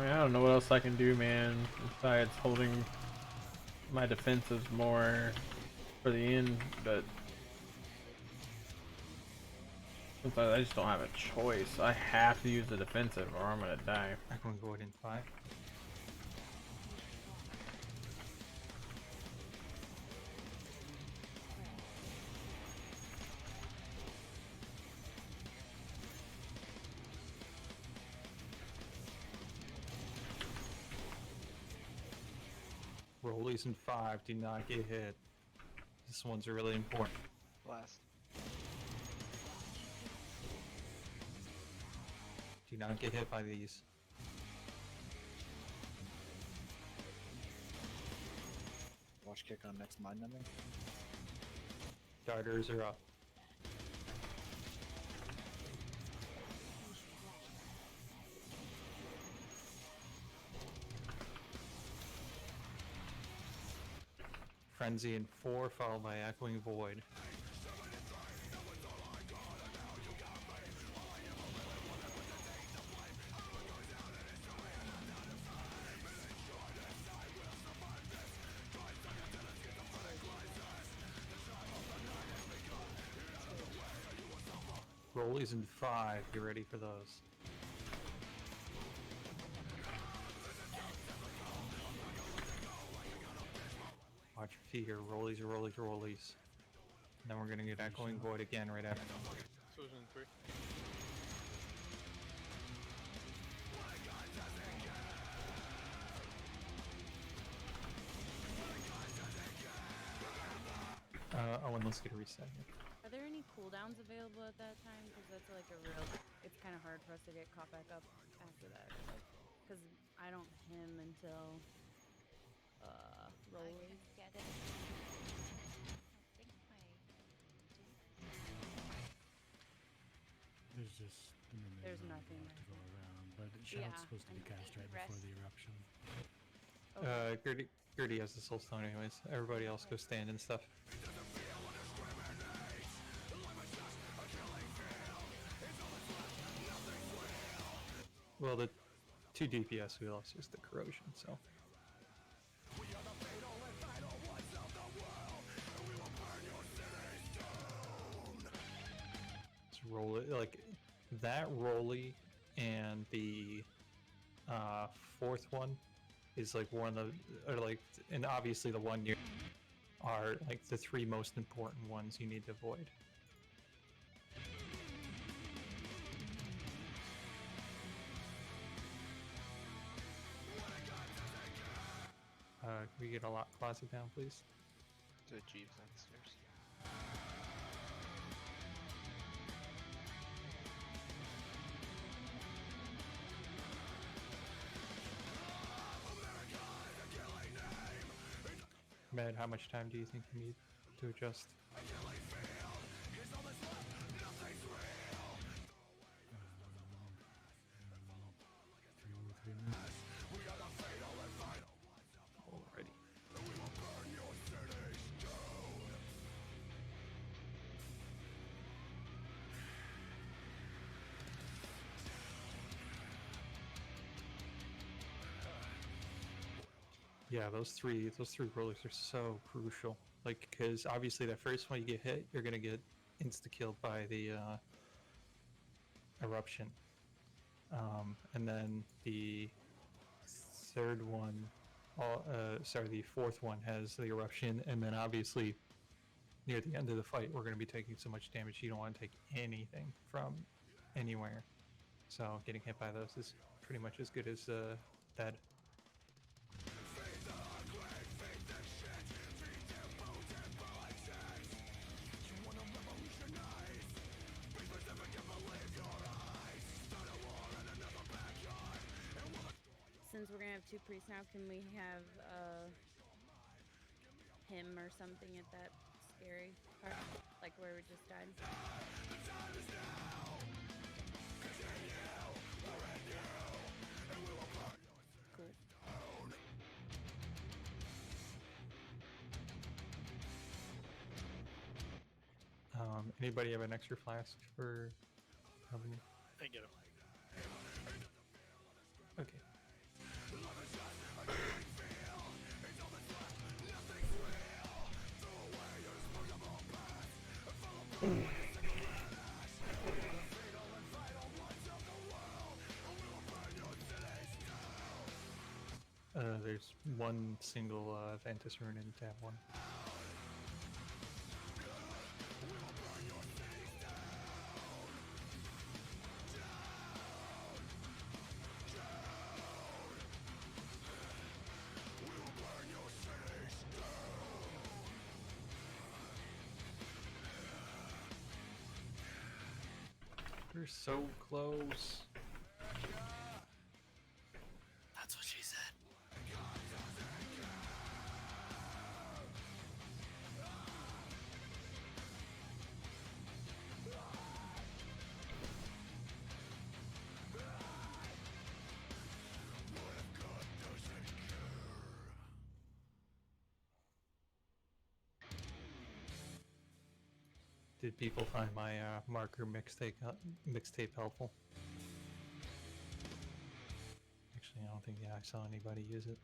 mean, I don't know what else I can do, man, besides holding my defenses more for the end, but sometimes I just don't have a choice. I have to use the defensive or I'm gonna die. Echoing Void in 5. Rollies in 5, do not get hit. This one's really important. Blast. Do not get hit by these. Watch kick on next mind numbing. Darters are up. Frenzy in 4, followed by Echoing Void. Rollies in 5, get ready for those. Watch your feet here, rollies, rollies, rollies. And then we're gonna get Echoing Void again right after. Explosion in 3. Owen, let's get a reset here. Are there any cooldowns available at that time? Because that's like a real. It's kind of hard for us to get caught back up after that. Because I don't him until rolling. I didn't get it. I think my There's just There's nothing to go around, but Yeah, Shout's supposed to be I cast right before the eruption. Gertie has the Soul Stone anyways. Everybody else go stand and stuff. Well, the 2 DPS we lost is the corrosion, so. Let's roll it, like, that rolly and the 4th one is like one of the, or like, and obviously the one near are like the 3 most important ones you need to avoid. Can we get a lock closet down, please? To Jeeves downstairs. Med, how much time do you think you need to adjust? Alrighty. Yeah, those three rollers are so crucial. Like, because obviously that first one you get hit, you're gonna get insta-killed by the eruption. And then the third one, the fourth one has the eruption, and then obviously near the end of the fight, we're gonna be taking so much damage you don't want to take anything from anywhere. So getting hit by those is pretty much as good as dead. Since we're gonna have 2 priests now, can we have him or something at that scary part, like where we just died? Cool. Anybody have an extra flask for? I get him. Okay. There's one single Ventus rune in tab 1. We're so close. That's what she said. Did people find my marker mixtape helpful? Actually, I don't think I saw anybody use it.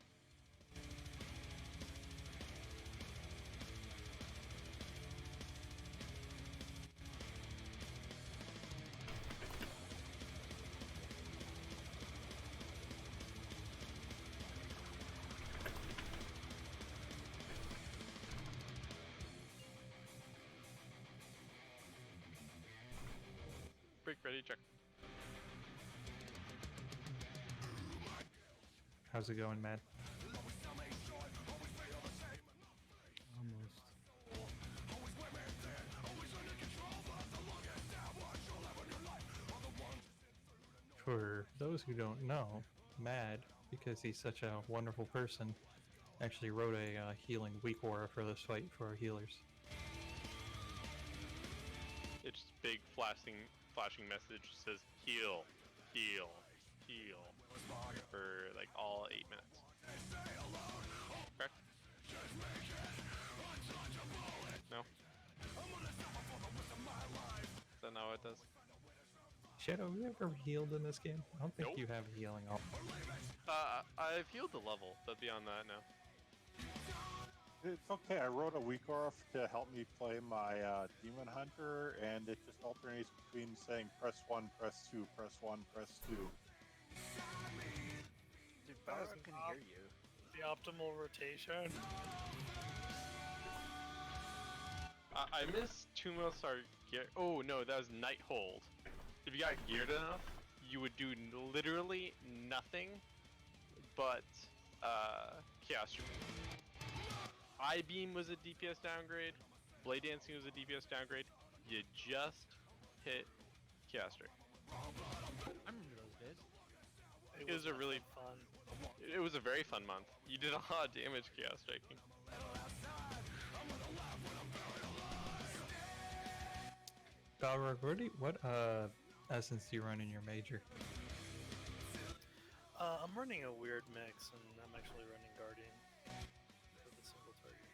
Break ready, check. How's it going, Matt? Almost. For those who don't know, Mad, because he's such a wonderful person, actually wrote a healing weak aura for this fight for our healers. It's just big flashing message says heal, heal, heal for like all 8 minutes. Correct? No? Is that not what it does? Shadow, have you ever healed in this game? I don't think Nope. you have healing up. I've healed the level, but beyond that, no. It's okay. I wrote a weak aura to help me play my Demon Hunter, and it just alternates between saying press 1, press 2, press 1, press 2. Dude, Barrow can hear you. The optimal rotation. I missed Tumosar gear. Oh no, that was Nighthold. If you got geared enough, you would do literally nothing but Chaos Troop. I-Beam was a DPS downgrade. Blade Dancing was a DPS downgrade. You just hit Chaos Troop. I remember those days. It was a really fun. It was a very fun month. You did a lot of damage Chaos Striking. Balrog, what essence do you run in your major? I'm running a weird mix, and I'm actually running Guardian for the single target.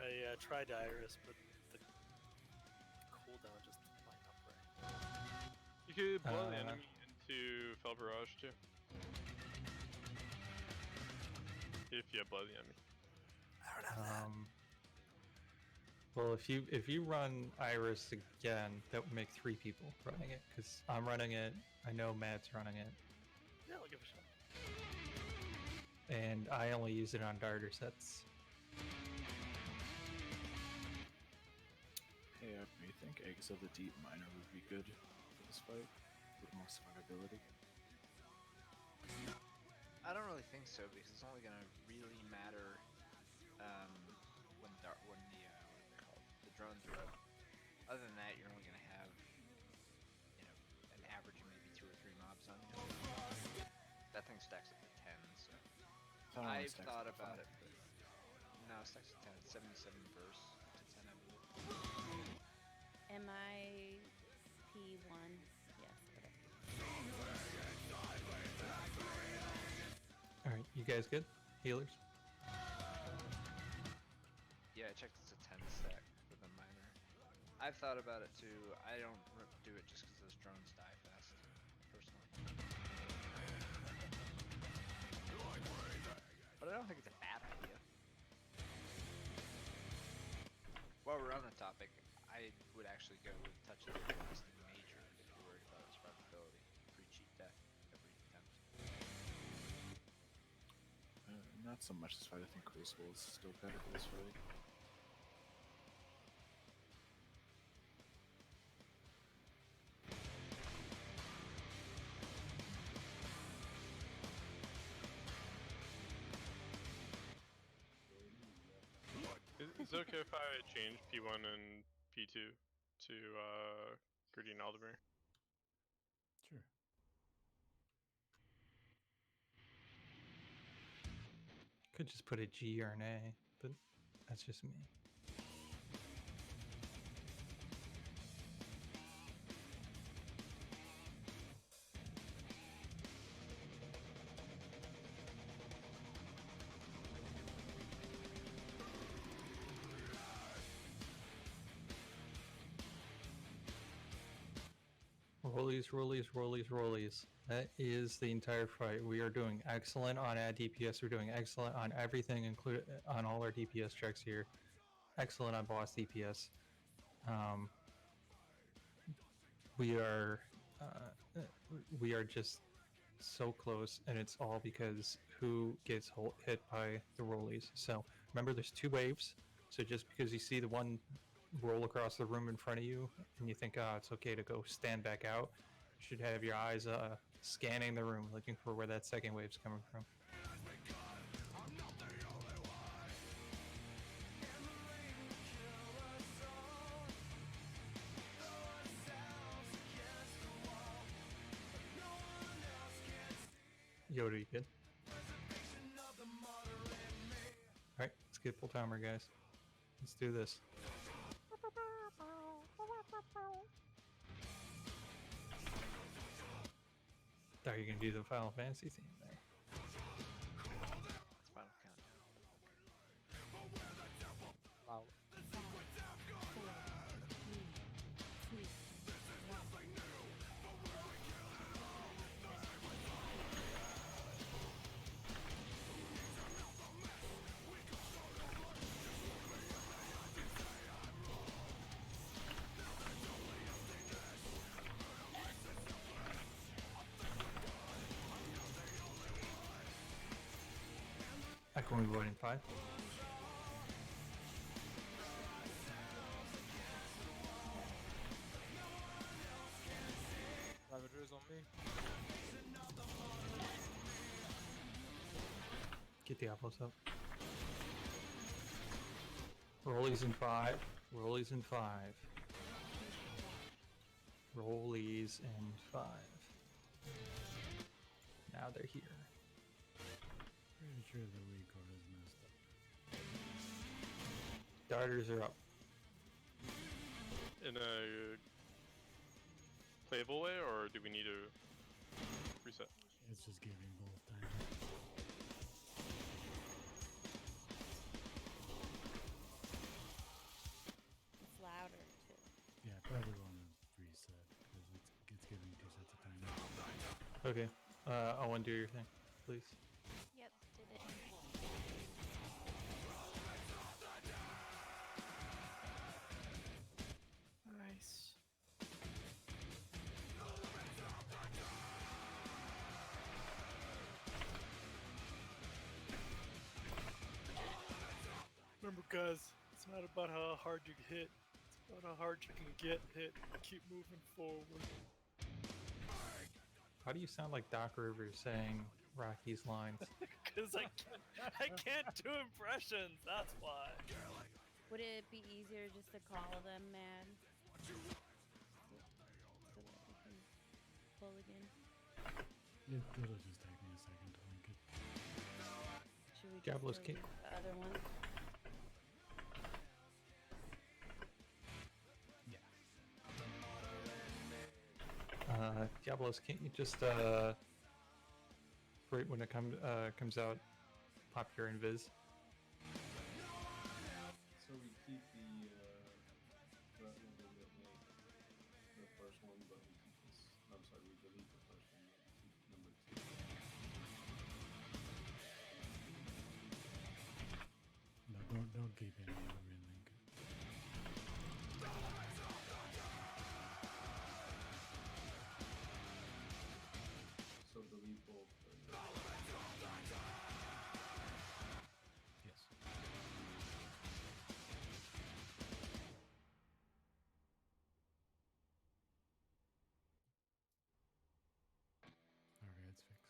I tried Iris, but the cooldown just lined up right. You could blow the enemy into Fell Barrage too. If you blow the enemy. I don't have that. Well, if you run Iris again, that would make 3 people running it, because I'm running it, I know Matt's running it, Yeah, I'll give it a shot. and I only use it on darter sets. Hey, do you think Eggs of the Deep Miner would be good for this fight? With more survivability? I don't really think so because it's only gonna really matter when the what are they called? The drones are up. Other than that, you're only gonna have an average of maybe 2 or 3 mobs on you. That thing stacks up to 10, so I've thought about it, but no, it stacks to 10. It's 77 bursts to 10, I believe. Am I P1? Yes, okay. Alright, you guys good? Healers? Yeah, I checked it's a 10 stack with a miner. I've thought about it too. I don't do it just because those drones die fast, personally. But I don't think it's a bad idea. While we're on the topic, I would actually go with Touch of the Everlasting Major if you're worried about survivability. Free cheat death every attempt. Not so much this fight. I think Crucible is still better for this fight. Is it okay if I change P1 and P2 to Gritty and Aldemir? Sure. Could just put a G or an A, but that's just me. Rollies, rollies, rollies, rollies. That is the entire fight. We are doing excellent on ad DPS. We're doing excellent on everything, including on all our DPS checks here. Excellent on boss DPS. We are just so close, and it's all because who gets hit by the rollies. So remember, there's 2 waves. So just because you see the one roll across the room in front of you and you think, it's okay to go stand back out, you should have your eyes scanning the room, looking for where that second wave's coming from. Yoda, you good? Alright, let's get full timer, guys. Let's do this. Thought you were gonna do the Final Fantasy theme there. It's Final Countdown. Wow. Echoing voting 5. Get Diablos up. Rollies in 5. Rollies in 5. Rollies in 5. Now they're here. Pretty sure the record is messed up. Darters are up. In a playable way, or do we need to reset? It's just giving both times. It's louder too. Yeah, probably want to reset because it's giving 2 sets of time. Okay. Owen, do your thing, please. Yep, did it. Nice. Remember, guys, it's not about how hard you hit. It's about how hard you can get hit. Keep moving forward. How do you sound like Doc Rivers saying Rocky's lines? Because I can't do impressions. That's why. Would it be easier just to call them mad? So that we can pull again? It'll just take me a second to link it. Should we just Diablo's delete the other one? Diablos, can't you just right when it comes out, pop your invis? So we keep that one that we make, the first one, but we keep this. I'm sorry, we delete the first one, but we keep number 2. No, don't keep any. I'll relink it. So delete both. Yes. Okay, it's fixed.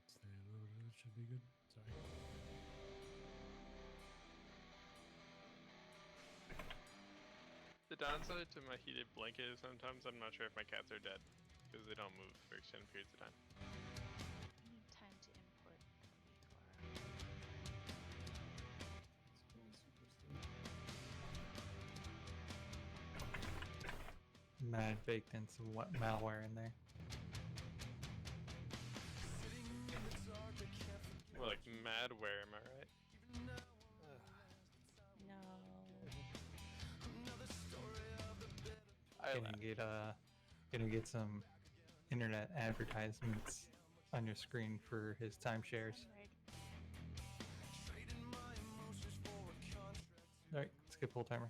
Stay loaded. It should be good. Sorry. The downside to my heated blanket is sometimes I'm not sure if my cats are dead because they don't move for extended periods of time. I need time to import It's going super slow. Mad baked in some malware in there. More like madware, am I right? No. Gonna get some internet advertisements on your screen for his timeshares. Alright, skip full timer.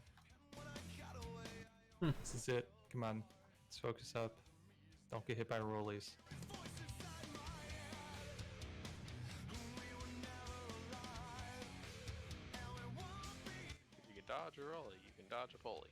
This is it. Come on. Let's focus up. Don't get hit by rollies. If you can dodge a rolly, you can dodge a pulley.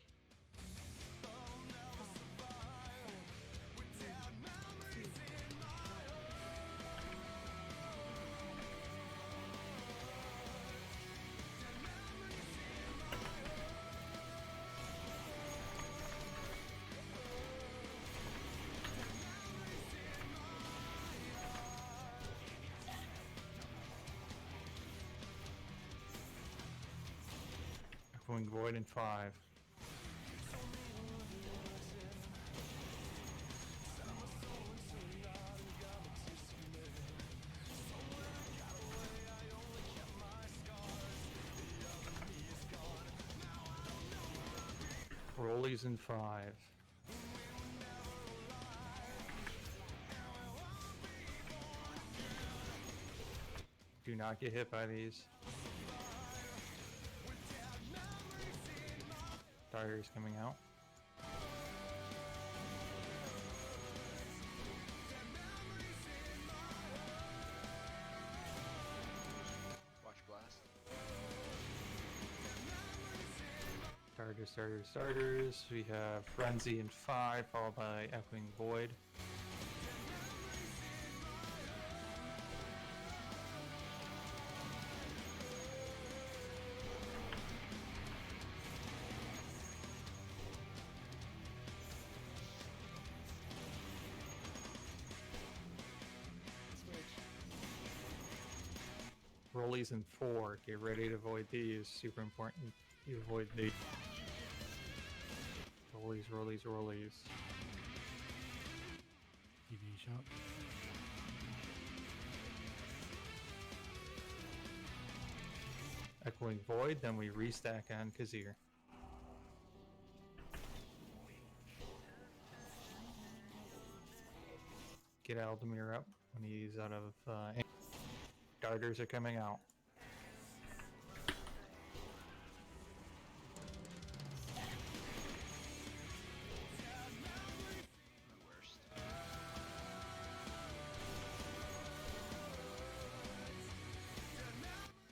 Going void in 5. Rollies in 5. Do not get hit by these. Darter's coming out. Watch blast. Starters. We have Frenzy in 5, followed by Echoing Void. Rollies in 4. Get ready to avoid these. Super important. You avoid these. Rollies, rollies, rollies. TV shop. Echoing Void, then we restack on Kazir. Get Aldemir up when he's out of darters are coming out.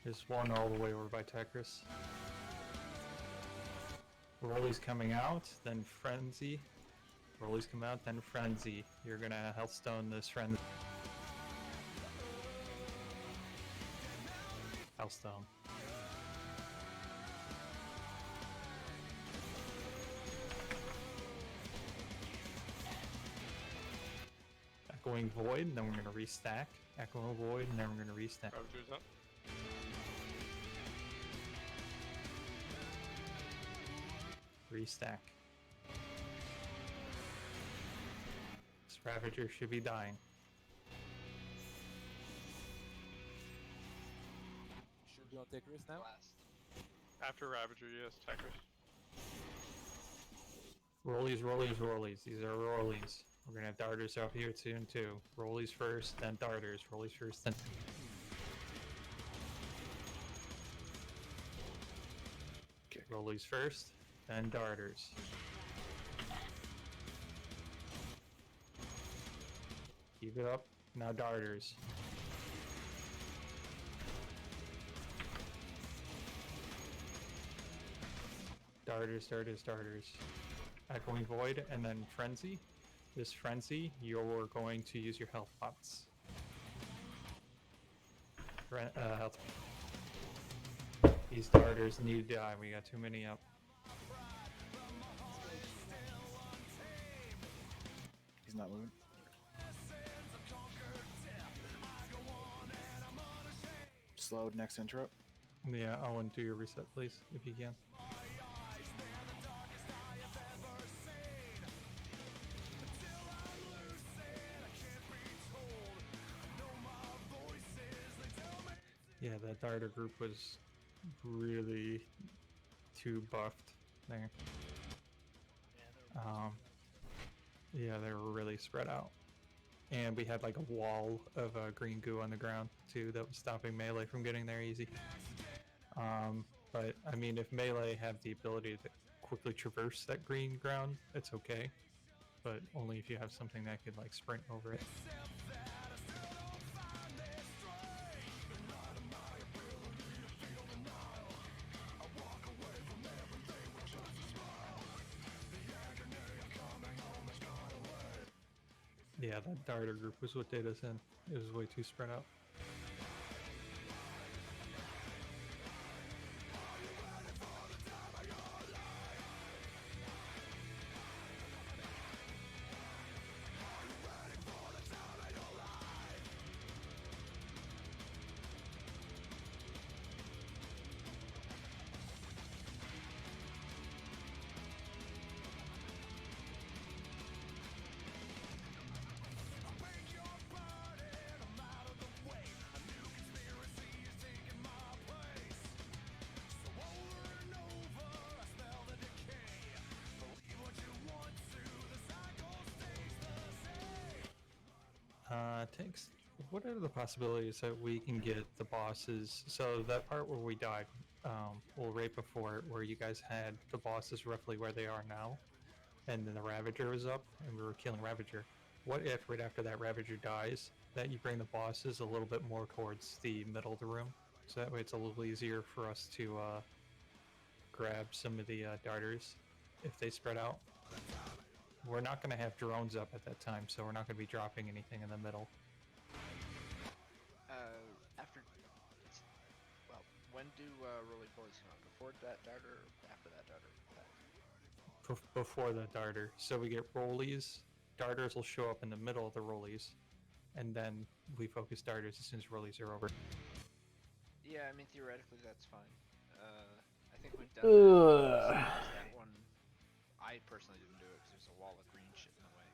There's one all the way over by Tekris. Rolly's coming out, then Frenzy. Rolly's come out, then Frenzy. You're gonna Healthstone this Frenzy. Healthstone. Echoing Void, and then we're gonna restack. Echoing Void, and then we're gonna restack. Ravager's up. Restack. This Ravager should be dying. Should be on take risk now? After Ravager, yes, Tekris. Rollies, rollies, rollies. These are rollies. We're gonna have darters up here soon too. Rollies first, then darters. Rollies first, then. Okay. Rollies first, then darters. Keep it up. Now darters. Darters, darters, darters. Echoing Void, and then Frenzy. This Frenzy, you're going to use your health pots. Health. These darters need to die. We got too many up. He's not moving. Slowed next intro. Yeah, Owen, do your reset, please, if you can. Yeah, that darter group was really too buffed there. Yeah, they were really spread out. And we had like a wall of green goo on the ground too that was stopping melee from getting there easy. But I mean, if melee have the ability to quickly traverse that green ground, it's okay. But only if you have something that could like sprint over it. Yeah, that darter group was what did us in. It was way too spread out. Takes. What are the possibilities that we can get the bosses? So that part where we died, well, right before it, where you guys had the bosses roughly where they are now, and then the Ravager was up, and we were killing Ravager. What if right after that Ravager dies, that you bring the bosses a little bit more towards the middle of the room, so that way it's a little easier for us to grab some of the darters if they spread out. We're not going to have drones up at that time, so we're not going to be dropping anything in the middle. After, well, when do Rolly Boys come out? Before that darter or after that darter? Before the darter. So we get rollies, darters will show up in the middle of the rollies, and then we focus darters as soon as rollies are over. Yeah, I mean theoretically that's fine. I think we've done that. That one, I personally didn't do it because there's a wall of green shit in the way.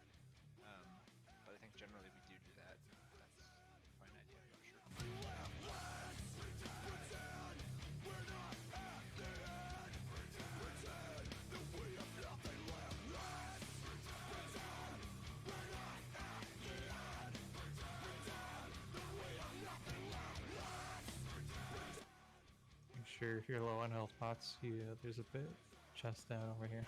But I think generally we do that. That's a fine idea, I'm sure. Make sure if you're low on health pots, there's a bit chest down over here.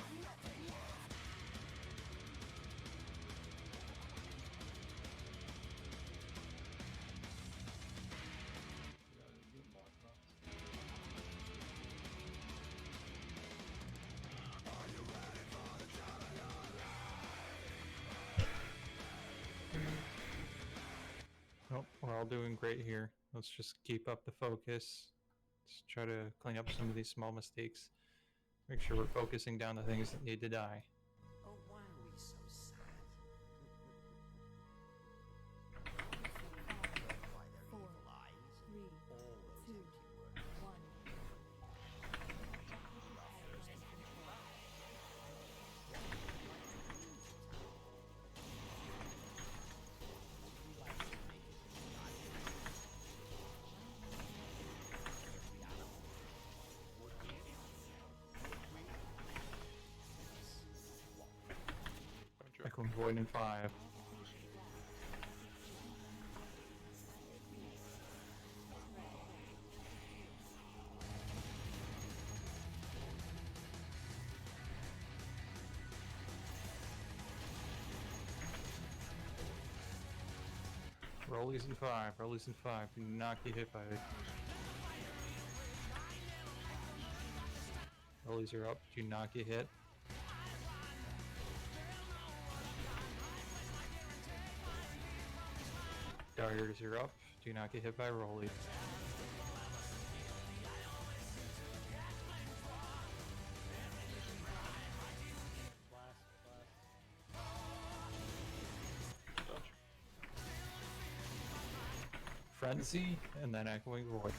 Nope, we're all doing great here. Let's just keep up the focus. Let's try to clean up some of these small mistakes. Make sure we're focusing down the things that need to die. Oh, why are we so sad? Why their evil eyes and all those empty words. Echoing Void in 5. Rollies in 5. Rollies in 5. Do not get hit by it. Rollies are up. Do not get hit. Darters are up. Do not get hit by rollies. Frenzy, and then Echoing Void.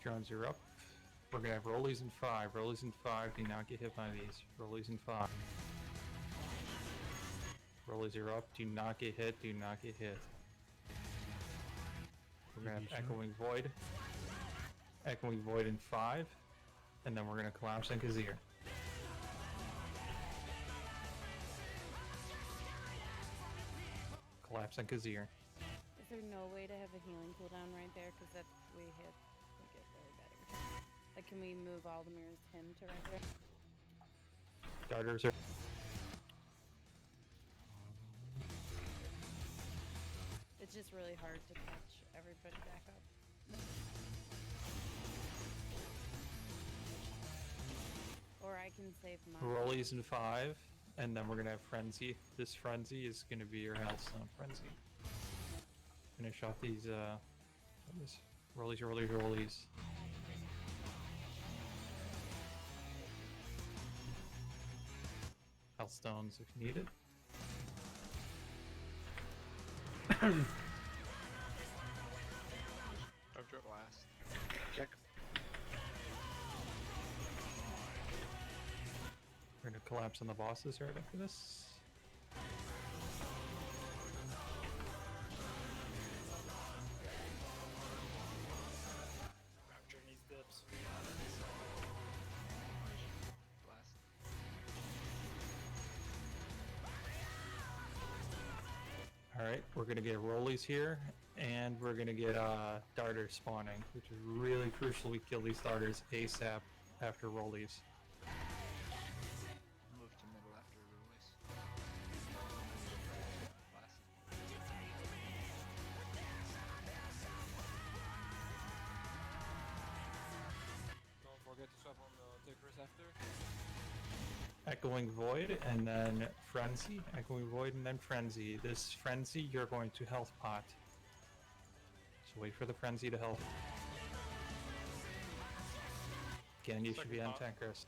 Drones are up. We're gonna have rollies in 5. Rollies in 5. Do not get hit by these. Rollies in 5. Rollies are up. Do not get hit. Do not get hit. We're gonna have Echoing Void. Echoing Void in 5. And then we're gonna collapse in Kazir. Collapse in Kazir. Is there no way to have a healing cooldown right there? Because that we hit, we get really bad every time. Like, can we move all the mirrors to him to right there? Darters are. It's just really hard to catch everybody back up. Or I can save mine. Rollies in 5. And then we're gonna have Frenzy. This Frenzy is gonna be your Hellstone Frenzy. Finish off these, rollies, rollies, rollies. Hellstones if needed. Blast. Check. We're gonna collapse on the bosses right after this. Journey's dips. Blast. Alright, we're gonna get rollies here, and we're gonna get darters spawning, which is really crucial we kill these darters ASAP after rollies. Move to middle after release. Blast. Don't forget to swap on the takers after. Echoing Void, and then Frenzy. Echoing Void, and then Frenzy. This Frenzy, you're going to health pot. So wait for the frenzy to help. Again, you should be on Techris.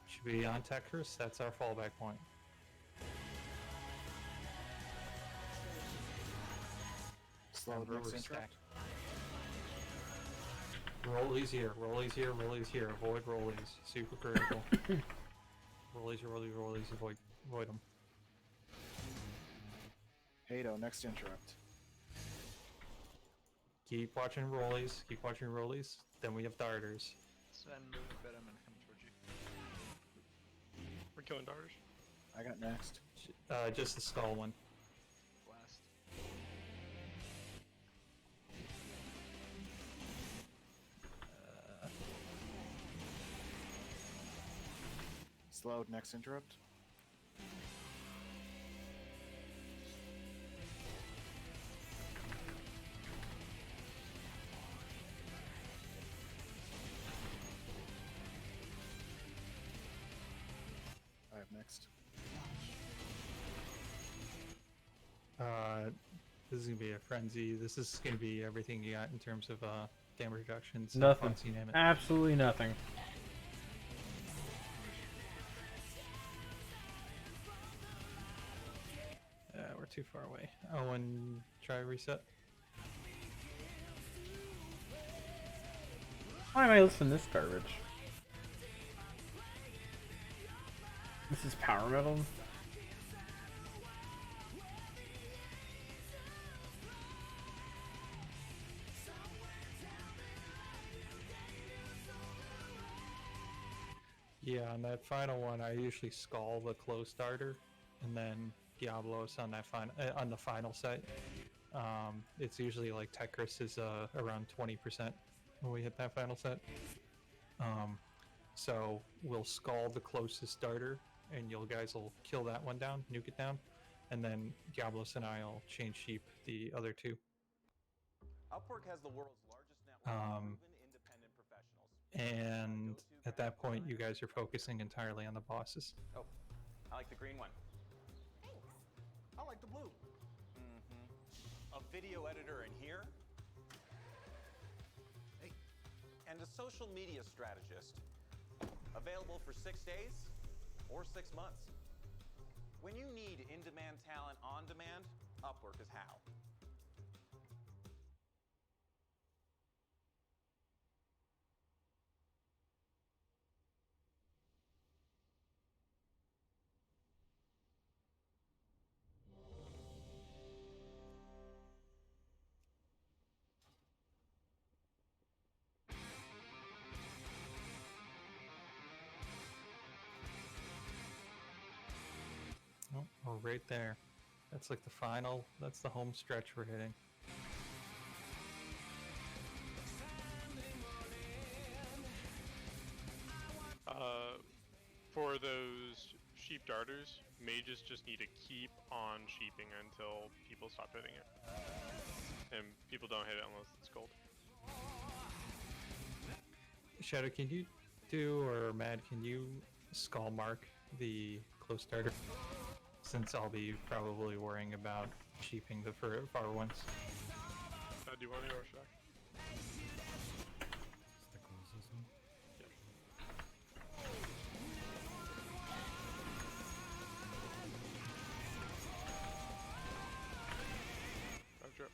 Should be on Techris, that's our fallback point. Slow Remember, next we're interrupt. Rollies here, rollies here, rollies here. Avoid rollies. Super critical. rollies, rollies, avoid them. Hado, next interrupt. Keep watching rollies, keep watching rollies. Then we have darters. Sven, move a bit. I'm gonna come towards you. We're killing darters. I got next. Just the skull one. Blast. Slowed, next interrupt. I have next. This is gonna be a frenzy. This is gonna be everything you got in terms of damage reductions. Nothing. Once you name it. Absolutely nothing. We're too far away. Oh, and try reset. Why am I listening to this garbage? This is power metal. Yeah, on that final one, I usually skull the close starter, and then Diablos on that on the final set. It's usually like Techris is around 20% when we hit that final set. So we'll skull the closest starter, and you guys will kill that one down, nuke it down, and then Diablos and I'll change sheep the other two. Upwork has the world's largest network of proven independent professionals. And at that point, you guys are focusing entirely on the bosses. Oh, I like the green one. Thanks. I like the blue. Mm-hmm. A video editor in here. Hey. And a social media strategist. Available for 6 days or 6 months. When you need in-demand talent on demand, Upwork is how. Oh, we're right there. That's like the final, that's the home stretch we're hitting. For those sheep darters, mages just need to keep on sheeping until people stop hitting it. And people don't hit it unless it's gold. Shadow, can you do, or Mad, can you skull mark the close starter? Since I'll be probably worrying about sheeping the far ones. Do you want to or should I? It's the closest one. Yep. Drop.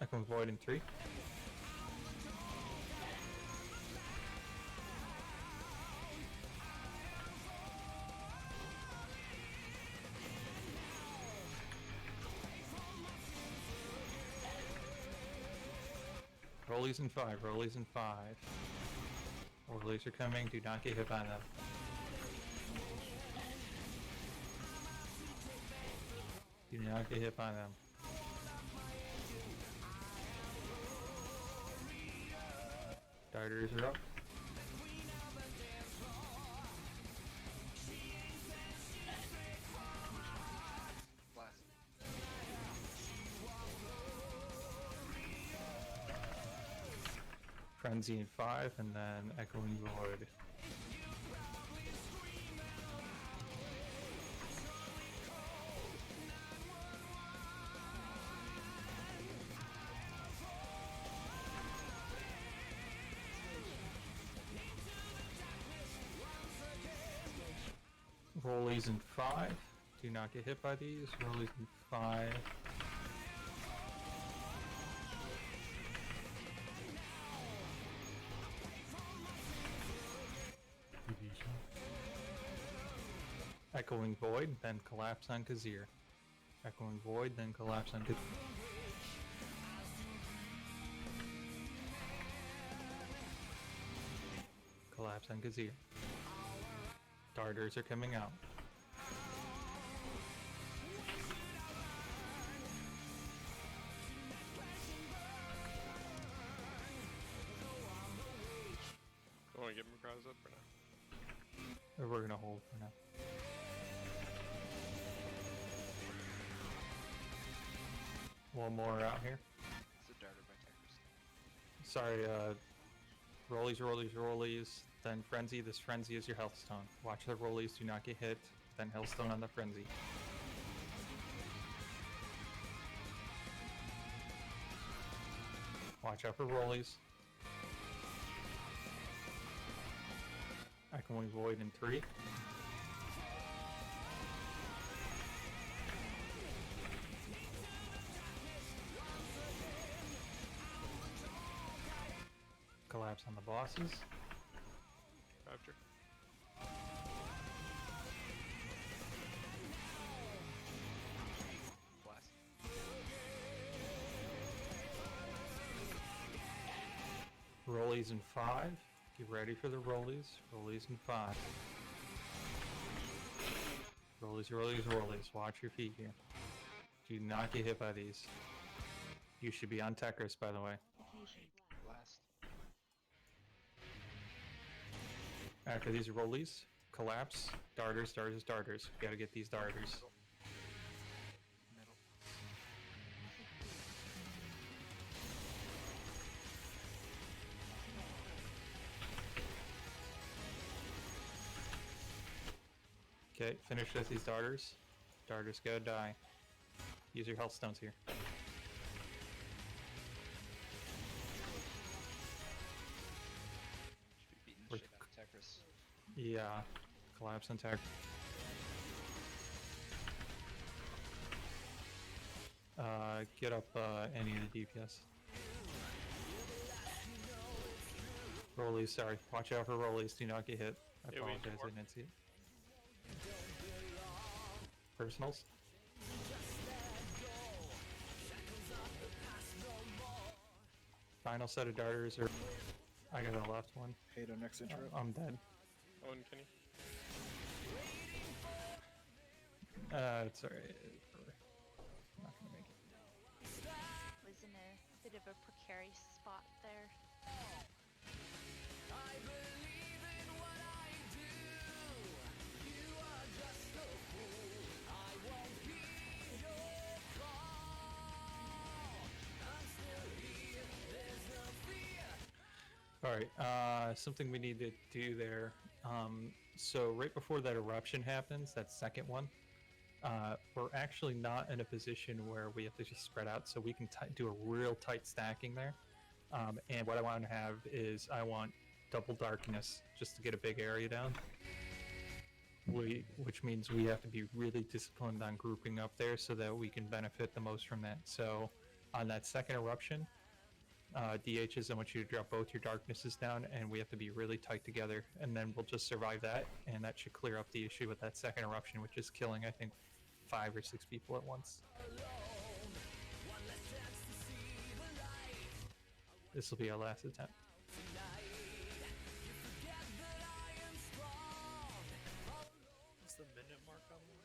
I can avoid in 3. Rollies in 5, rollies in 5. Rollies are coming, do not get hit by them. Do not get hit by them. Darters are up. Frenzy in 5, and then Echoing Void. Rollies in 5. Do not get hit by these. Rollies in 5. Echoing Void, then collapse on Kazir. Echoing Void, then collapse on Kazir. Collapse on Kazir. Darters are coming out. I want to get Mukraz up for now. Or we're gonna hold for now. One more out here. It's a darter by Techers. Sorry, rollies, rollies, rollies, then frenzy. This frenzy is your health stone. Watch the rollies, do not get hit, then hellstone on the frenzy. Watch out for rollies. Echoing Void in 3. Collapse on the bosses. After. Blast. Rollies in 5. Get ready for the rollies. Rollies in 5. Rollies, rollies, rollies. Watch your feet here. Do not get hit by these. You should be on Techers, by the way. Blast. After these rollies, collapse, darters, darters, darters. We gotta get these darters. Okay, finish with these darters. Darters go die. Use your health stones here. Should be beating the shit out of Techers. Yeah, collapse on tech. Get up any of the DPS. Rollies, sorry. Watch out for rollies. Do not get hit. I Yeah, we need apologize, more. I didn't see it. Personals. Final set of darters, or I got a left one. Hado next intro. I'm dead. Owen, Kenny. It's alright. Not gonna make it. Was in a bit of a precarious spot there. Alright, something we need to do there. So right before that eruption happens, that second one, we're actually not in a position where we have to just spread out, so we can do a real tight stacking there. And what I want to have is I want double darkness just to get a big area down. Which means we have to be really disciplined on grouping up there so that we can benefit the most from that. So on that second eruption, DHs, I want you to drop both your darknesses down, and we have to be really tight together, and then we'll just survive that, and that should clear up the issue with that second eruption, which is killing, I think, 5 or 6 people at once. This will be our last attempt. What's the minute mark on that?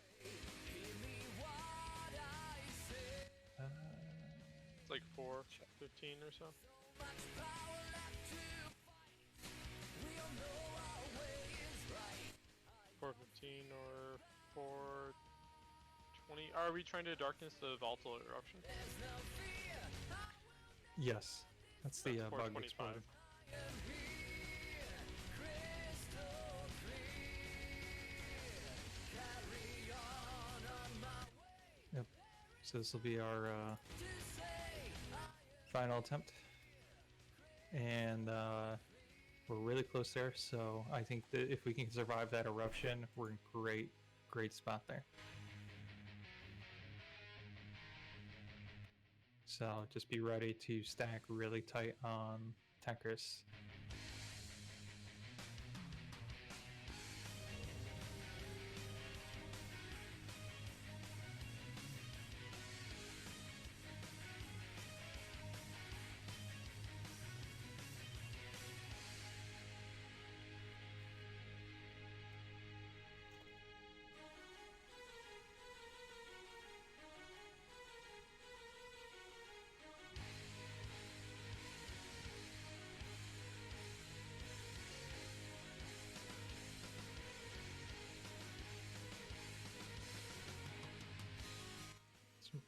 It's like 4:15 or so. $4:15 or 4:20. Are we trying to darkness the volatile eruption? Yes, that's the bug 4:25. exploding. Yep. So this will be our final attempt, and we're really close there. So I think that if we can survive that eruption, we're in great Great spot there. So just be ready to stack really tight on Tekris.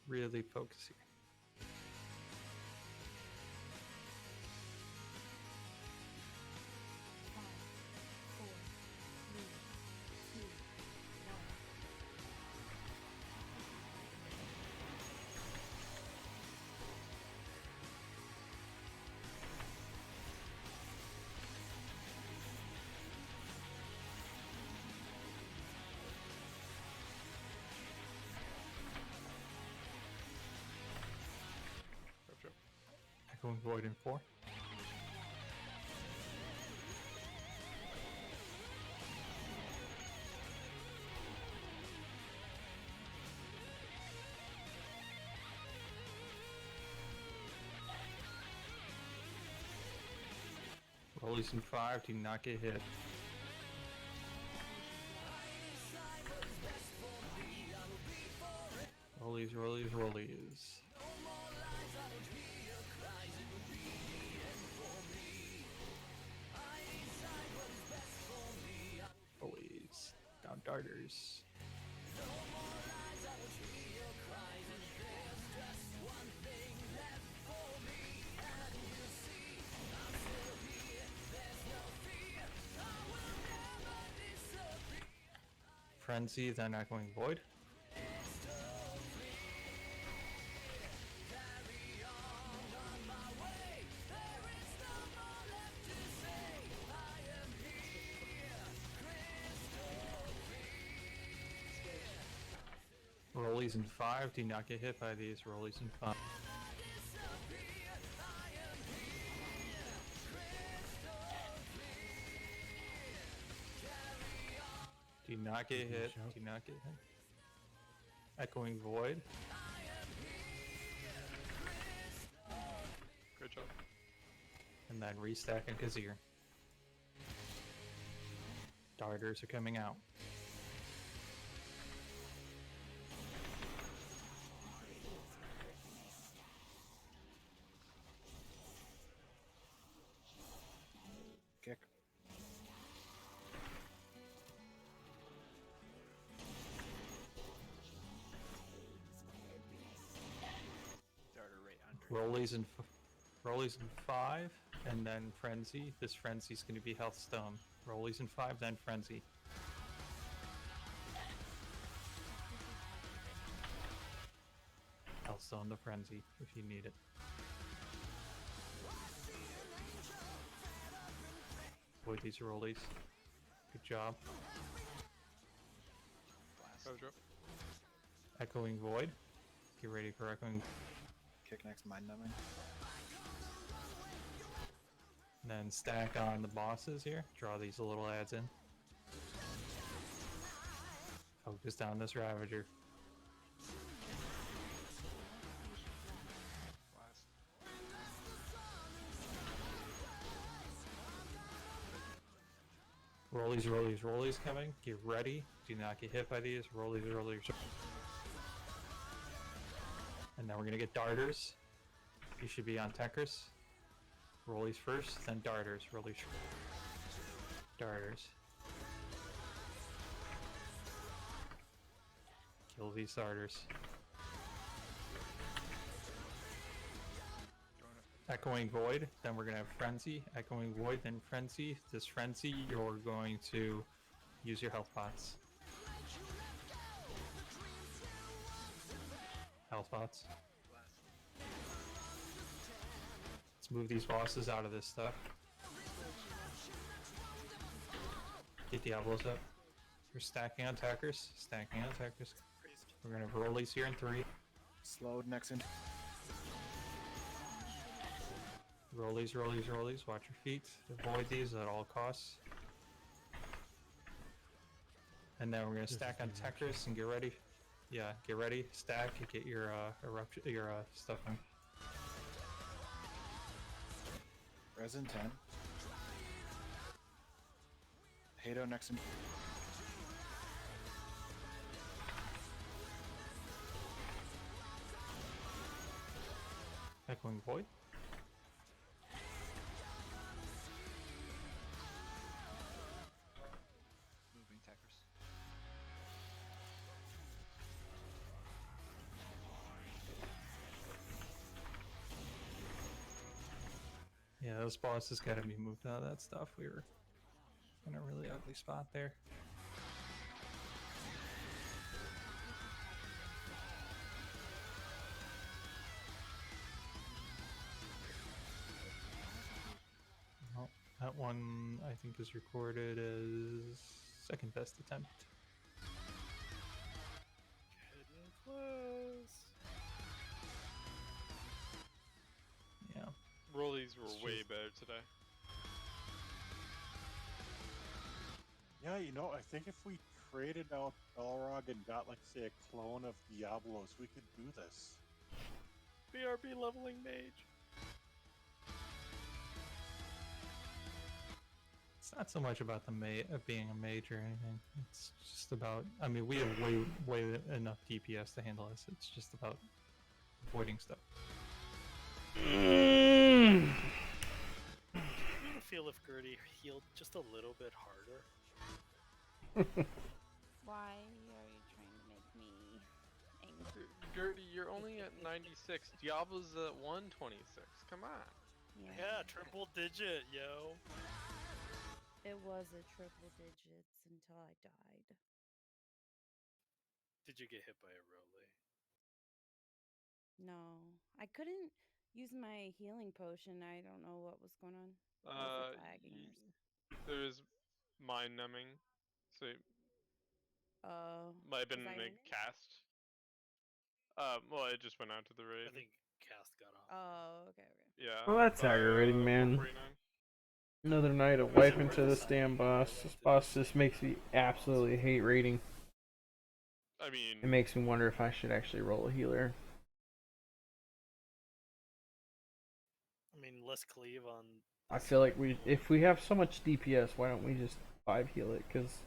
Really focus here. Echoing Void in 4. Rollies in 5, do not get hit. Rollies, rollies, rollies. Rollies. Down darters. Frenzy, then Echoing Void. Rollies in 5, do not get hit by these. Rollies in 5. Do not get hit. Do not get hit. Echoing Void. Great job. And then restack and Kazir. Darters are coming out. Kick. Rollies in 5, and then Frenzy. This Frenzy's going to be Health Stone. Rollies in 5, then Frenzy. Health Stone to Frenzy if you need it. Avoid these rollies. Good job. Echoing Void. Get ready for Echoing. Kick next, mind numbing. Then stack on the bosses here. Draw these little ads in. Focus down this Ravager. Rollies, rollies, rollies coming. Get ready. Do not get hit by these. Rollies, rollies. And then we're going to get darters. You should be on Tekris. Rollies first, then darters. Rollies. Darters. Kill these darters. Echoing Void, then we're going to have Frenzy. Echoing Void, then Frenzy. This Frenzy, you're going to use your health pots. Health pots. Let's move these bosses out of this stuff. Get Diablos up. We're stacking on attackers. Stacking on attackers. We're gonna roll these here in 3. Slowed next in. Roll these, roll these, roll these. Watch your feet. Avoid these at all costs. And then we're gonna stack on attackers and get ready. Yeah, get ready. Stack. Get your eruption, your stuff in. Resin 10. Hado next in. Echoing void. Moving attackers. Yeah, those bosses gotta be moved out of that stuff. We were in a really ugly spot there. Well, that one I think is recorded as second best attempt. Getting close. Yeah. Rollies were way better today. Yeah, you know, I think if we traded out Balrog and got, like, say, a clone of Diablos, we could do this. BRB leveling mage. It's not so much about the being a mage or anything. It's just about. I mean, we have way enough DPS to handle this. It's just about avoiding stuff. I feel if Gertie healed just a little bit harder. Why are you trying to make me angry? Gertie, you're only at 96. Diablo's at 126. Come on. Yeah, triple digit, yo. It was a triple digits until I died. Did you get hit by a Rolly? No, I couldn't use my healing potion. I don't know what was going on. Was it lagging or something? There's mind numbing, so might have been was I a in it? cast. Well, it just went out to the raid. I think cast got off. Oh, okay. Yeah. Well, that's aggravating, man. 449. Another night of wiping to this damn boss. This boss just makes me absolutely hate raiding. I mean, it makes me wonder if I should actually roll a healer. I mean, less cleave on. I feel like if we have so much DPS, why don't we just 5 heal it? Because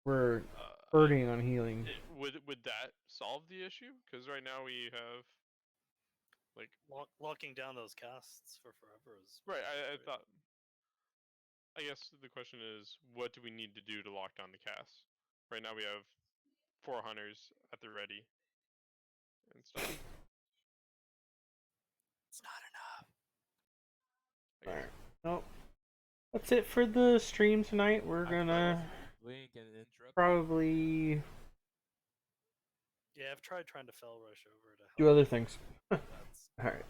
we're hurting on healing. Would that solve the issue? Because right now we have like locking down those casts for forever is right. I thought. I guess the question is, what do we need to do to lock down the cast? Right now we have 4 hunters at the ready and stuff. It's not enough. Alright. Well, that's it for the stream tonight. We're gonna probably Yeah, I've tried trying to fell rush over to help. do other things. Alright.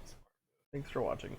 Thanks for watching.